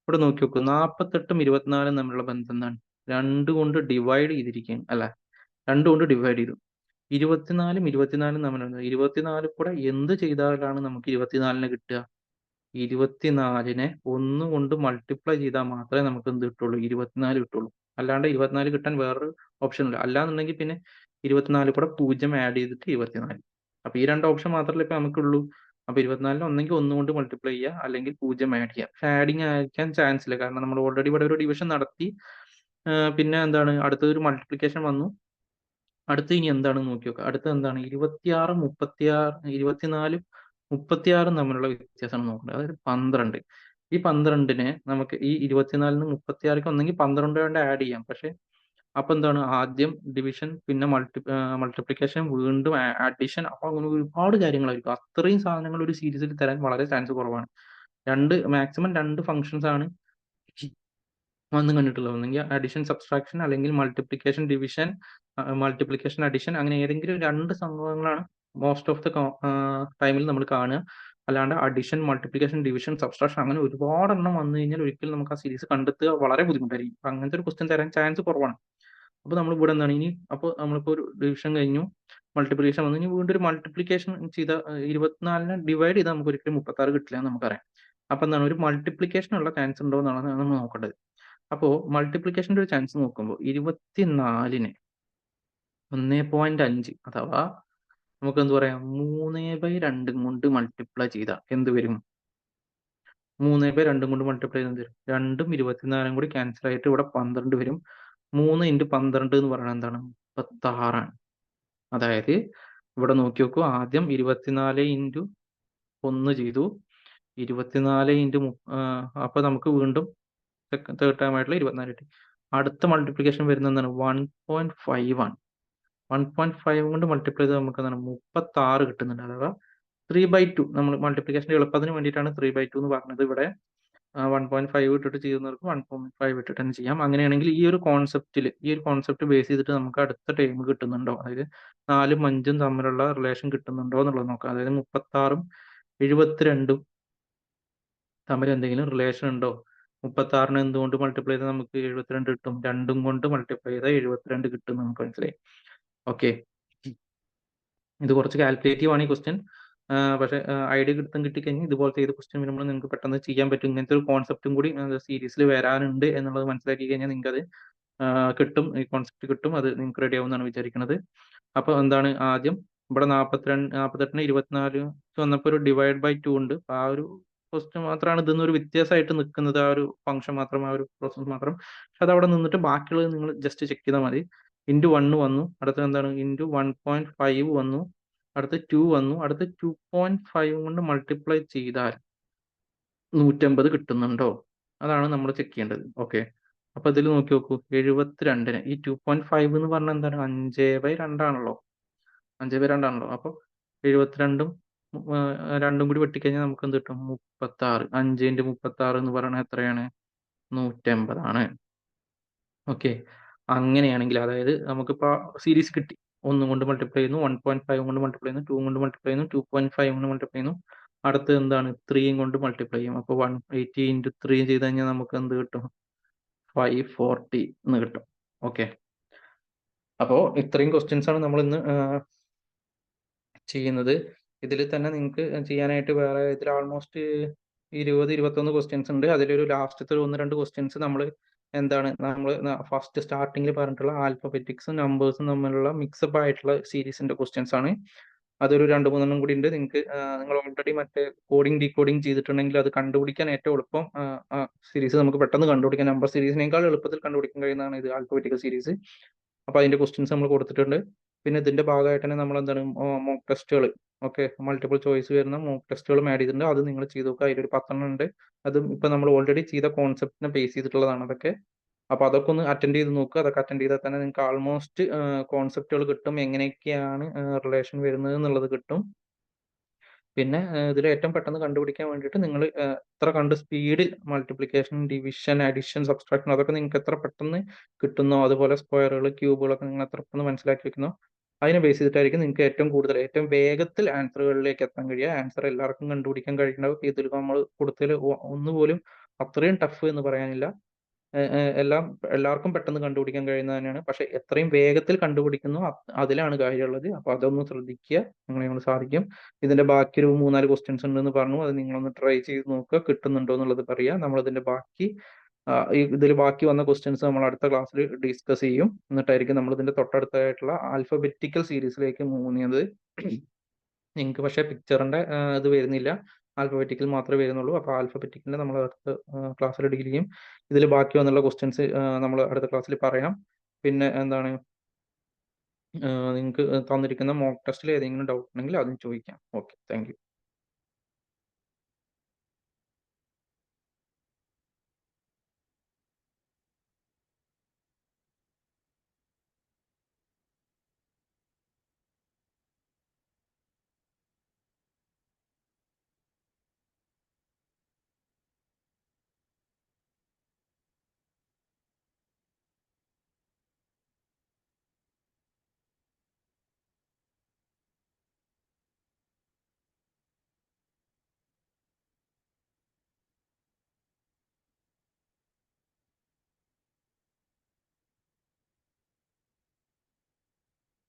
ഇവിടെ നോക്കി നോക്കൂ, 48ഉം 24ഉം തമ്മിലുള്ള ബന്ധം എന്താണ്? 2 കൊണ്ട് ഡിവൈഡ് ചെയ്തിരിക്കുകയാണ്, അല്ല 2 കൊണ്ട് ഡിവൈഡ് ചെയ്തു. 24ഉം 24ഉം തമ്മിലുള്ള 24 കൂടെ എന്ത് ചെയ്താലാണ് നമുക്ക് 24നെ കിട്ടുക? 24നെ 1 കൊണ്ട് മൾട്ടിപ്ലൈ ചെയ്താൽ മാത്രമേ നമുക്ക് എന്ത് കിട്ടുള്ളൂ? 24 കിട്ടുള്ളൂ. അല്ലാണ്ട് 24 കിട്ടാൻ വേറൊരു ഓപ്ഷൻ ഇല്ല. അല്ലാന്നുണ്ടെങ്കിൽ പിന്നെ 24 കൂടെ 0 ആഡ് ചെയ്തിട്ട് 24. അപ്പൊ ഈ 2 ഓപ്ഷൻ മാത്രമല്ലേ ഇപ്പൊ നമുക്കുള്ളൂ. അപ്പൊ 24നെ ഒന്നെങ്കിൽ 1 കൊണ്ട് മൾട്ടിപ്ലൈ ചെയ്യുക, അല്ലെങ്കിൽ 0 ആഡ് ചെയ്യുക. പക്ഷെ ആഡിങ് ആയിരിക്കാൻ ചാൻസ് ഇല്ല, കാരണം നമ്മൾ ഓൾറെഡി ഇവിടെ ഒരു ഡിവിഷൻ നടത്തി. പിന്നെ എന്താണ് അടുത്തൊരു മൾട്ടിപ്ലിക്കേഷൻ വന്നു. അടുത്ത് ഇനി എന്താണെന്ന് നോക്കി നോക്കുക. അടുത്ത എന്താണ്? 26, 36, 24, 36 തമ്മിലുള്ള വ്യത്യാസമാണ് നോക്കേണ്ടത്. അതായത് 12. ഈ 12നെ നമുക്ക് ഈ 24ന് 36ക്ക് ഒന്നെങ്കിൽ 12 കൊണ്ട് ആഡ് ചെയ്യാം. പക്ഷെ അപ്പൊ എന്താണ്? ആദ്യം ഡിവിഷൻ, പിന്നെ മൾട്ടിപ്ലിക്കേഷൻ, വീണ്ടും അഡിഷൻ. അപ്പൊ അങ്ങനെ ഒരുപാട് കാര്യങ്ങളായിരിക്കും. അത്രയും സാധനങ്ങൾ ഒരു സീരീസിൽ തരാൻ വളരെ ചാൻസ് കുറവാണ്. മാക്സിമം 2 ഫംഗ്ഷൻസ് ആണ് വന്ന് കണ്ടിട്ടുള്ളത്. ഒന്നെങ്കിൽ അഡിഷൻ സബ്സ്ട്രാക്ഷൻ, അല്ലെങ്കിൽ മൾട്ടിപ്ലിക്കേഷൻ ഡിവിഷൻ, മൾട്ടിപ്ലിക്കേഷൻ അഡിഷൻ. അങ്ങനെ ഏതെങ്കിലും 2 സംഭവങ്ങളാണ് മോസ്റ്റ് ഓഫ് ദ ടൈമിൽ നമ്മൾ കാണുക. അല്ലാണ്ട് അഡിഷൻ, മൾട്ടിപ്ലിക്കേഷൻ, ഡിവിഷൻ, സബ്സ്ട്രാക്ഷൻ അങ്ങനെ ഒരുപാട് എണ്ണം വന്നു കഴിഞ്ഞാൽ ഒരിക്കലും നമുക്ക് ആ സീരീസ് കണ്ടെത്തുക വളരെ ബുദ്ധിമുട്ടായിരിക്കും. അപ്പൊ അങ്ങനത്തെ ഒരു ക്വസ്റ്റ്യൻ തരാൻ ചാൻസ് കുറവാണ്. അപ്പൊ നമ്മൾ ഇവിടെ എന്താണ് ഇനി, അപ്പോൾ നമ്മളിപ്പോ ഒരു ഡിവിഷൻ കഴിഞ്ഞു, മൾട്ടിപ്ലിക്കേഷൻ വന്നു. ഇനി വീണ്ടും ഒരു മൾട്ടിപ്ലിക്കേഷൻ ചെയ്ത 24നെ ഡിവൈഡ് ചെയ്താൽ നമുക്ക് ഒരിക്കലും 36 കിട്ടില്ല എന്ന് നമുക്കറിയാം. അപ്പൊ എന്താണ്, ഒരു മൾട്ടിപ്ലിക്കേഷൻ ഉള്ള ചാൻസ് ഉണ്ടോ എന്നാണ് നമ്മൾ നോക്കേണ്ടത്. അപ്പോൾ മൾട്ടിപ്ലിക്കേഷന്റെ ഒരു ചാൻസ് നോക്കുമ്പോൾ 24നെ 1.5 അഥവാ നമുക്ക് എന്ത് പറയാം 3/2 കൊണ്ട് മൾട്ടിപ്ലൈ ചെയ്താൽ എന്ത് വരും? 3/2 കൊണ്ട് മൾട്ടിപ്ലൈ ചെയ്ത് എന്ത് വരും? 2ഉം 24ഉം കൂടി ക്യാൻസൽ ആയിട്ട് ഇവിടെ 12 വരും. 3 × 12 എന്ന് പറയുന്നത് എന്താണ്? 36 ആണ്. അതായത് ഇവിടെ നോക്കി നോക്കൂ, ആദ്യം 24 × 1 ചെയ്തു, 24 അപ്പൊ നമുക്ക് വീണ്ടും തേർഡ് ടൈം ആയിട്ടുള്ള 24 കിട്ടി. അടുത്ത മൾട്ടിപ്ലിക്കേഷൻ വരുന്നത് എന്താണ്? 1.5 ആണ്. 1.5 കൊണ്ട് മൾട്ടിപ്ലൈ ചെയ്ത് നമുക്ക് എന്താണ് 36 കിട്ടുന്നുണ്ട്. അഥവാ 3/2. നമ്മൾ മൾട്ടിപ്ലിക്കേഷന്റെ എളുപ്പത്തിന് വേണ്ടിയിട്ടാണ് 3/2 എന്ന് പറഞ്ഞത്. ഇവിടെ 1.5 ഇട്ടിട്ട് ചെയ്യുന്നവർക്ക് 1.5 ഇട്ടിട്ട് തന്നെ ചെയ്യാം. അങ്ങനെയാണെങ്കിൽ ഈ ഒരു കോൺസെപ്റ്റ് ബേസ് ചെയ്തിട്ട് നമുക്ക് അടുത്ത ടൈം കിട്ടുന്നുണ്ടോ, അതായത് 4ഉം 5ഉം തമ്മിലുള്ള റിലേഷൻ കിട്ടുന്നുണ്ടോ എന്നുള്ളത് നോക്കാം. അതായത് 36ഉം 72ഉം തമ്മിൽ എന്തെങ്കിലും റിലേഷൻ ഉണ്ടോ? 36നെ എന്തുകൊണ്ട് മൾട്ടിപ്ലൈ ചെയ്താൽ നമുക്ക് 72 കിട്ടും? 2ഉം കൊണ്ട് മൾട്ടിപ്ലൈ ചെയ്താൽ 72 കിട്ടും. നമുക്ക് മനസ്സിലായി. ഓക്കെ, ഇത് കുറച്ച് കാൽക്കുലേറ്റീവ് ആണ് ഈ ക്വസ്റ്റ്യൻ. പക്ഷേ ഐഡിയ കിട്ടിക്കഴിഞ്ഞാൽ ഇതുപോലത്തെ ഏത് ക്വസ്റ്റ്യൻ വരുമ്പോൾ നിങ്ങൾക്ക് പെട്ടെന്ന് ചെയ്യാൻ പറ്റും. ഇങ്ങനത്തെ ഒരു കോൺസെപ്റ്റും കൂടി സീരീസിൽ വരാനുണ്ട് എന്നുള്ളത് മനസ്സിലാക്കി കഴിഞ്ഞാൽ നിങ്ങൾക്ക് അത് കിട്ടും, ഈ കോൺസെപ്റ്റ് കിട്ടും. അത് നിങ്ങൾക്ക് റെഡി ആവും എന്നാണ് വിചാരിക്കുന്നത്. അപ്പോൾ എന്താണ്, ആദ്യം ഇവിടെ 48ന് 24 വന്നപ്പോൾ ഒരു ഡിവൈഡ് ബൈ 2 ഉണ്ട്. ആ ഒരു ക്വസ്റ്റ്യൻ മാത്രമാണ് ഇതൊന്നും ഒരു വ്യത്യാസമായിട്ട് നിൽക്കുന്നത്, ആ ഒരു ഫംഗ്ഷൻ മാത്രം, ആ ഒരു പ്രോസസ് മാത്രം. പക്ഷെ അത് അവിടെ നിന്നിട്ട് ബാക്കിയുള്ളത് നിങ്ങൾ ജസ്റ്റ് ചെക്ക് ചെയ്താൽ മതി. ×1 വന്നു, അടുത്ത എന്താണ് ×1.5 വന്നു, അടുത്ത് 2 വന്നു, അടുത്ത് 2.5 കൊണ്ട് മൾട്ടിപ്ലൈ ചെയ്താൽ 150 കിട്ടുന്നുണ്ടോ? അതാണ് നമ്മൾ ചെക്ക് ചെയ്യേണ്ടത്. ഓക്കെ, അപ്പൊ ഇതിൽ നോക്കി നോക്കൂ, 72ന് ഈ 2.5 എന്ന് പറഞ്ഞാൽ എന്താണ്? 5/2 ആണല്ലോ. 5/2 ആണല്ലോ. അപ്പൊ 72ഉം 2ഉം കൂടി വെട്ടിക്കഴിഞ്ഞാൽ നമുക്ക് എന്ത് കിട്ടും? 36. 5 × 36 എന്ന് പറയുന്നത് എത്രയാണ്? 150 ആണ്. ഓക്കെ, അങ്ങനെയാണെങ്കിൽ അതായത് നമുക്കിപ്പോ സീരീസ് കിട്ടി. 1 കൊണ്ട് മൾട്ടിപ്ലൈ ചെയ്യുന്നു, 1.5 കൊണ്ട് മൾട്ടിപ്ലൈ ചെയ്യുന്നു, 2 കൊണ്ട് മൾട്ടിപ്ലൈ ചെയ്യുന്നു, 2.5 കൊണ്ട് മൾട്ടിപ്ലൈ ചെയ്യുന്നു. അടുത്തത് എന്താണ്? 3 കൊണ്ട് മൾട്ടിപ്ലൈ ചെയ്യും. അപ്പോൾ 180 × 3 ചെയ്ത് കഴിഞ്ഞാൽ നമുക്ക് എന്ത് കിട്ടും? 540 എന്ന് കിട്ടും. ഓക്കെ, അപ്പോൾ ഇത്രയും ക്വസ്റ്റ്യൻസ് ആണ് നമ്മൾ ഇന്ന് ചെയ്യുന്നത്. ഇതിൽ തന്നെ നിങ്ങൾക്ക് ചെയ്യാനായിട്ട് വേറെ ഇതിൽ ആൾമോസ്റ്റ് 20-21 ക്വസ്റ്റ്യൻസ് ഉണ്ട്. അതിലൊരു ലാസ്റ്റത്തെ 1-2 ക്വസ്റ്റ്യൻസ് നമ്മൾ എന്താണ്, നമ്മൾ ഫസ്റ്റ് സ്റ്റാർട്ടിങ്ങിൽ പറഞ്ഞിട്ടുള്ള ആൽഫബറ്റിക്സും നമ്പേഴ്സും തമ്മിലുള്ള മിക്സപ്പ് ആയിട്ടുള്ള സീരീസിന്റെ ക്വസ്റ്റ്യൻസ് ആണ്. അതൊരു 2-3 കൂടി ഉണ്ട്. നിങ്ങൾക്ക് നിങ്ങൾ ഓൾറെഡി മറ്റേ കോഡിംഗ് ഡീകോഡിംഗ് ചെയ്തിട്ടുണ്ടെങ്കിൽ അത് കണ്ടുപിടിക്കാൻ ഏറ്റവും എളുപ്പം സീരീസ് നമുക്ക് പെട്ടെന്ന് കണ്ടുപിടിക്കാൻ, നമ്പർ സീരീസിനേക്കാൾ എളുപ്പത്തിൽ കണ്ടുപിടിക്കാൻ കഴിയുന്നതാണ് ഇത് ആൽഫബറ്റിക്കൽ സീരീസ്. അപ്പോൾ അതിന്റെ ക്വസ്റ്റ്യൻസ് നമ്മൾ കൊടുത്തിട്ടുണ്ട്. പിന്നെ ഇതിന്റെ ഭാഗമായിട്ട് തന്നെ നമ്മൾ എന്താണ് മോക്ക് ടെസ്റ്റുകൾ, ഓക്കെ, മൾട്ടിപ്പിൾ ചോയ്സ് വരുന്ന മോക്ക് ടെസ്റ്റുകളും ആഡ് ചെയ്തിട്ടുണ്ട്. അത് നിങ്ങൾ ചെയ്ത് നോക്കുക. അതിലൊരു 10 ഉണ്ട്. അതും ഇപ്പൊ നമ്മൾ ഓൾറെഡി ചെയ്ത കോൺസെപ്റ്റിനെ ബേസ് ചെയ്തിട്ടുള്ളതാണ് അതൊക്കെ. അപ്പൊ അതൊക്കെ ഒന്ന് അറ്റൻഡ് ചെയ്ത് നോക്കുക. അതൊക്കെ അറ്റൻഡ് ചെയ്താൽ തന്നെ നിങ്ങൾക്ക് ആൾമോസ്റ്റ് കോൺസെപ്റ്റുകൾ കിട്ടും, എങ്ങനെയൊക്കെയാണ് റിലേഷൻ വരുന്നത് എന്നുള്ളത് കിട്ടും. പിന്നെ ഇതിൽ ഏറ്റവും പെട്ടെന്ന് കണ്ടുപിടിക്കാൻ വേണ്ടിയിട്ട് നിങ്ങൾ എത്ര കണ്ട് സ്പീഡിൽ മൾട്ടിപ്ലിക്കേഷൻ, ഡിവിഷൻ, അഡിഷൻ, സബ്സ്ട്രാക്ഷൻ അതൊക്കെ നിങ്ങൾക്ക് എത്ര പെട്ടെന്ന് കിട്ടുന്നോ, അതുപോലെ സ്ക്വയറുകൾ, ക്യൂബുകളൊക്കെ നിങ്ങൾ എത്ര പെട്ടെന്ന് മനസ്സിലാക്കി വെക്കുന്നോ അതിനെ ബേസ് ചെയ്തിട്ടായിരിക്കും നിങ്ങൾക്ക് ഏറ്റവും വേഗത്തിൽ ആൻസറുകളിലേക്ക് എത്താൻ കഴിയുക. ആൻസർ എല്ലാവർക്കും കണ്ടുപിടിക്കാൻ കഴിയുന്നുണ്ടാവും. ഇതിൽ നമ്മൾ കൊടുത്തതിൽ ഒന്നുപോലും അത്രയും ടഫ് എന്ന് പറയാനില്ല. എല്ലാവർക്കും പെട്ടെന്ന് കണ്ടുപിടിക്കാൻ കഴിയുന്നത് തന്നെയാണ്. പക്ഷെ എത്രയും വേഗത്തിൽ കണ്ടുപിടിക്കുന്നു അതിലാണ് കാര്യമുള്ളത്. അപ്പൊ അതൊന്ന് ശ്രദ്ധിക്കുക, നിങ്ങളെ കൊണ്ട് സാധിക്കും. ഇതിന്റെ ബാക്കി ഒരു 3-4 ക്വസ്റ്റ്യൻസ് ഉണ്ടെന്ന് പറഞ്ഞു. അത് നിങ്ങളൊന്ന് ട്രൈ ചെയ്ത് നോക്കുക, കിട്ടുന്നുണ്ടോ എന്നുള്ളത് പറയുക. നമ്മളിതിന്റെ ബാക്കി ഇതിൽ ബാക്കി വന്ന ക്വസ്റ്റ്യൻസ് നമ്മൾ അടുത്ത ക്ലാസ്സിൽ ഡിസ്കസ് ചെയ്യും. എന്നിട്ടായിരിക്കും നമ്മൾ ഇതിന്റെ തൊട്ടടുത്തായിട്ടുള്ള ആൽഫബറ്റിക്കൽ സീരീസിലേക്ക് മൂവ് ചെയ്യുന്നത്. നിങ്ങൾക്ക് പക്ഷേ പിക്ചറിന്റെ ഇത് വരുന്നില്ല, ആൽഫബറ്റിക്കൽ മാത്രമേ വരുന്നുള്ളൂ. അപ്പോൾ ആൽഫബറ്റിക്കലിന്റെ നമ്മൾ അടുത്ത ക്ലാസ്സിൽ ഡീൽ ചെയ്യും. ഇതിൽ ബാക്കി വന്നുള്ള ക്വസ്റ്റ്യൻസ് നമ്മൾ അടുത്ത ക്ലാസ്സിൽ പറയാം. പിന്നെ എന്താണ്, നിങ്ങൾക്ക് തന്നിരിക്കുന്ന മോക്ക് ടെസ്റ്റിൽ ഏതെങ്കിലും ഡൗട്ട് ഉണ്ടെങ്കിൽ അതും ചോദിക്കാം. Okay, thank you.